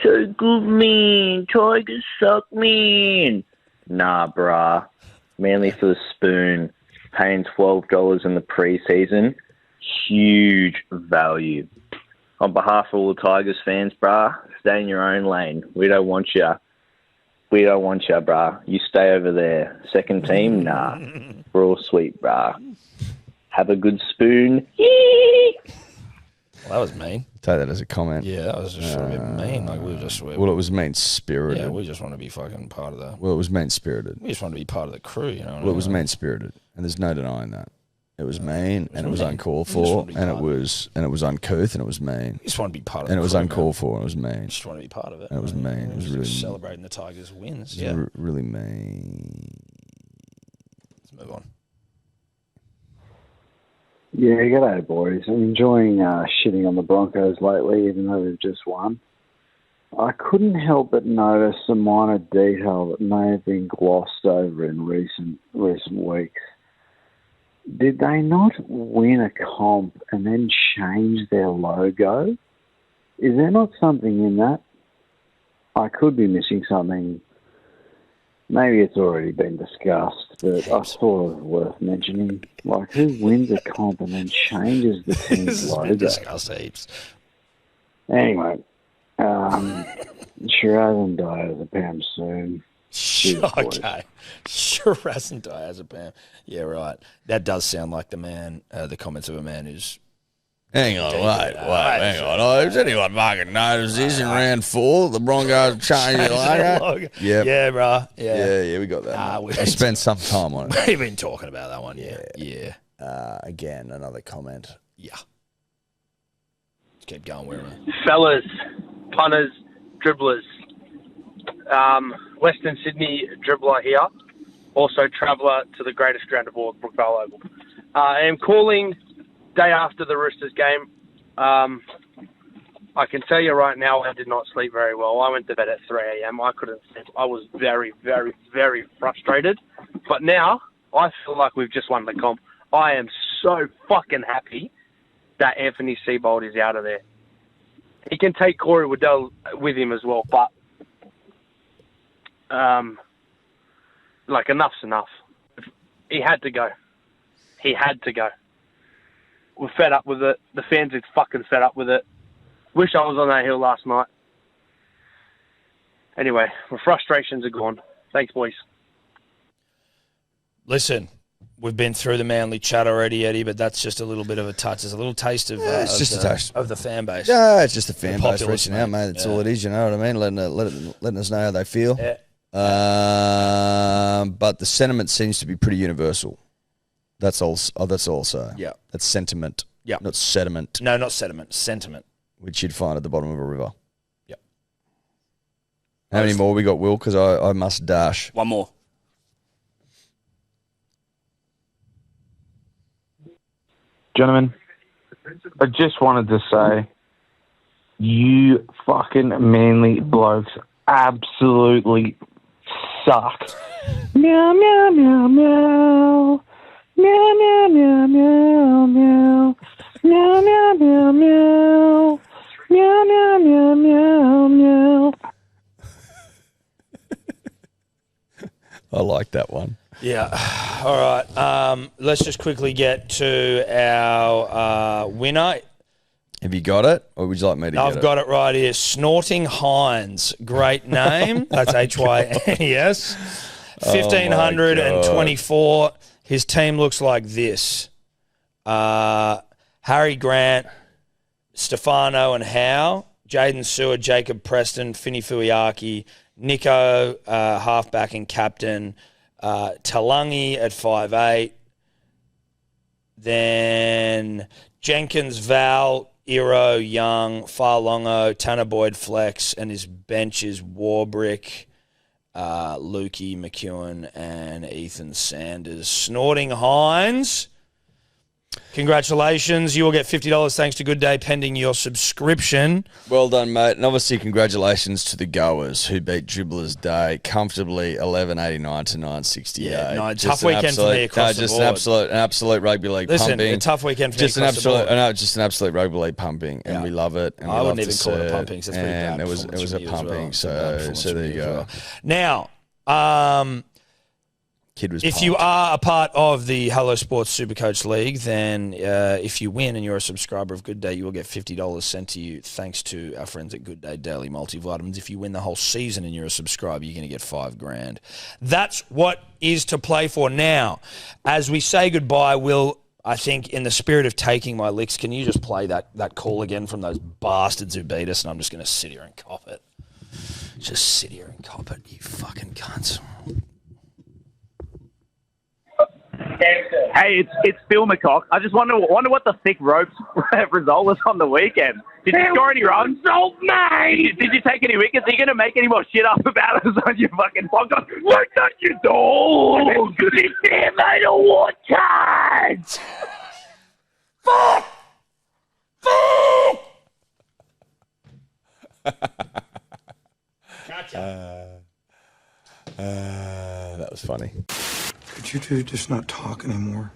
so good, man. Tigers suck, man. Nah, brah. Manly for the spoon. Paying $12 in the preseason. Huge value. On behalf of all the Tigers fans, brah, stay in your own lane. We don't want you. We don't want you, brah. You stay over there. Second team, nah. We're all sweet, brah. Have a good spoon. Well, that was mean. Take that as a comment. Yeah, that was just sort of a bit mean. Like well, it was mean-spirited. Yeah, we just want to be fucking part of the... Well, it was mean-spirited. We just want to be part of the crew, you know. Well, it was mean-spirited, and there's no denying that. It was mean, and it was uncalled for, and it was uncouth, and it was mean. You just want to be part of it. And it was uncalled for, and it was mean. You just want to be part of it. And it was mean. It was really celebrating the Tigers' wins. It was really mean. Let's move on. Yeah, g'day, boys. I'm enjoying shitting on the Broncos lately, even though they've just won. I couldn't help but notice a minor detail that may have been glossed over in recent weeks. Did they not win a comp and then change their logo? Is there not something in that? I could be missing something. Maybe it's already been discussed, but I thought it was worth mentioning. Like, who wins a comp and then changes the team's logo? Discussed heaps. Anyway, Shiraz and Diazepam soon. Okay. Shiraz and Diazepam. Yeah, right. That does sound like the man, the comments of a man who's... Hang on, wait, hang on. Has anyone fucking noticed this in round 4? The Broncos changed their logo? Yeah, bro. Yeah, we got that. We spent some time on it. We've been talking about that one, yeah. Again, another comment. Yeah. Let's keep going, where Fellas, punters, dribblers. Western Sydney dribbler here. Also traveller to the greatest ground of all, Brookvale Oval. I am calling day after the Roosters game. I can tell you right now, I did not sleep very well. I went to bed at 3 a.m. I couldn't sleep. I was very, very, very frustrated. But now, I feel like we've just won the comp. I am so fucking happy that Anthony Seibold is out of there. He can take Corey Waddell with him as well, but enough's enough. He had to go. He had to go. We're fed up with it. The fans are fucking fed up with it. Wish I was on that hill last night. Anyway, my frustrations are gone. Thanks, boys. Listen, we've been through the Manly chat already, Eddie, but that's just a little bit of a touch. It's a little taste of, it's just a taste of the fan base. Yeah, it's just the fan base populace, reaching out, mate. That's all it is, you know what I mean? Letting us know how they feel. Yeah. But the sentiment seems to be pretty universal. That's all. That's all. So yeah, that's sentiment. Yeah, not sediment. No, not sediment. Sentiment, which you'd find at the bottom of a river. Yep. How many more we got, Will? Because I must dash. One more. Gentlemen, I just wanted to say, you fucking Manly blokes absolutely suck. Meow, meow, meow, meow. Meow, meow, meow, meow, meow. Meow, meow, meow, meow. Meow, meow, meow, meow, meow. I like that one. Yeah. All right. Let's just quickly get to our winner. Have you got it, or would you like me to get it? I've got it right here. Snorting Hines. Great name. That's HYNES. 1,524. His team looks like this. Harry Grant, Stefano and Howe, Jaden Seward, Jacob Preston, Finny Fuiaki, Nico, halfback and captain, Talangi at 5'8". Then Jenkins, Val, Iro, Young, Farlongo, Tanner Boyd, Flex, and his bench is Warbrick, Lukey, McEwen, and Ethan Sanders. Snorting Hines, congratulations. You will get $50 thanks to Good Day pending your subscription. Well done, mate. And obviously congratulations to the goers who beat Dribblers Day comfortably 11.89 to 9.68. Yeah, tough weekend for me across the board. An absolute rugby league pumping. A tough weekend for me just across the board. Just an absolute rugby league pumping, and we love it. And I we wouldn't love even to call it a see pumping. So it's pretty bad. It was a pumping. So there you go. Now, Kid was if pumped. you are a part of the Hello Sports Supercoach League, then if you win and you're a subscriber of Good Day, you will get $50 sent to you thanks to our friends at Good Day Daily Multivitamins. If you win the whole season and you're a subscriber, you're going to get $5,000. That's what is to play for. Now, as we say goodbye, Will, I think in the spirit of taking my licks, can you just play that call again from those bastards who beat us? And I'm just going to sit here and cop it. Just sit here and cop it, you fucking cunts. Hey, it's Phil McCock. I just wonder what the thick ropes result was on the weekend. Did you score any runs? Result, mate! Did you take any wickets? Are you going to make any more shit up about us on your fucking podcast? Like that, you dog! It's there, mate, a what cards! Fuck! That was funny. Could you two just not talk anymore?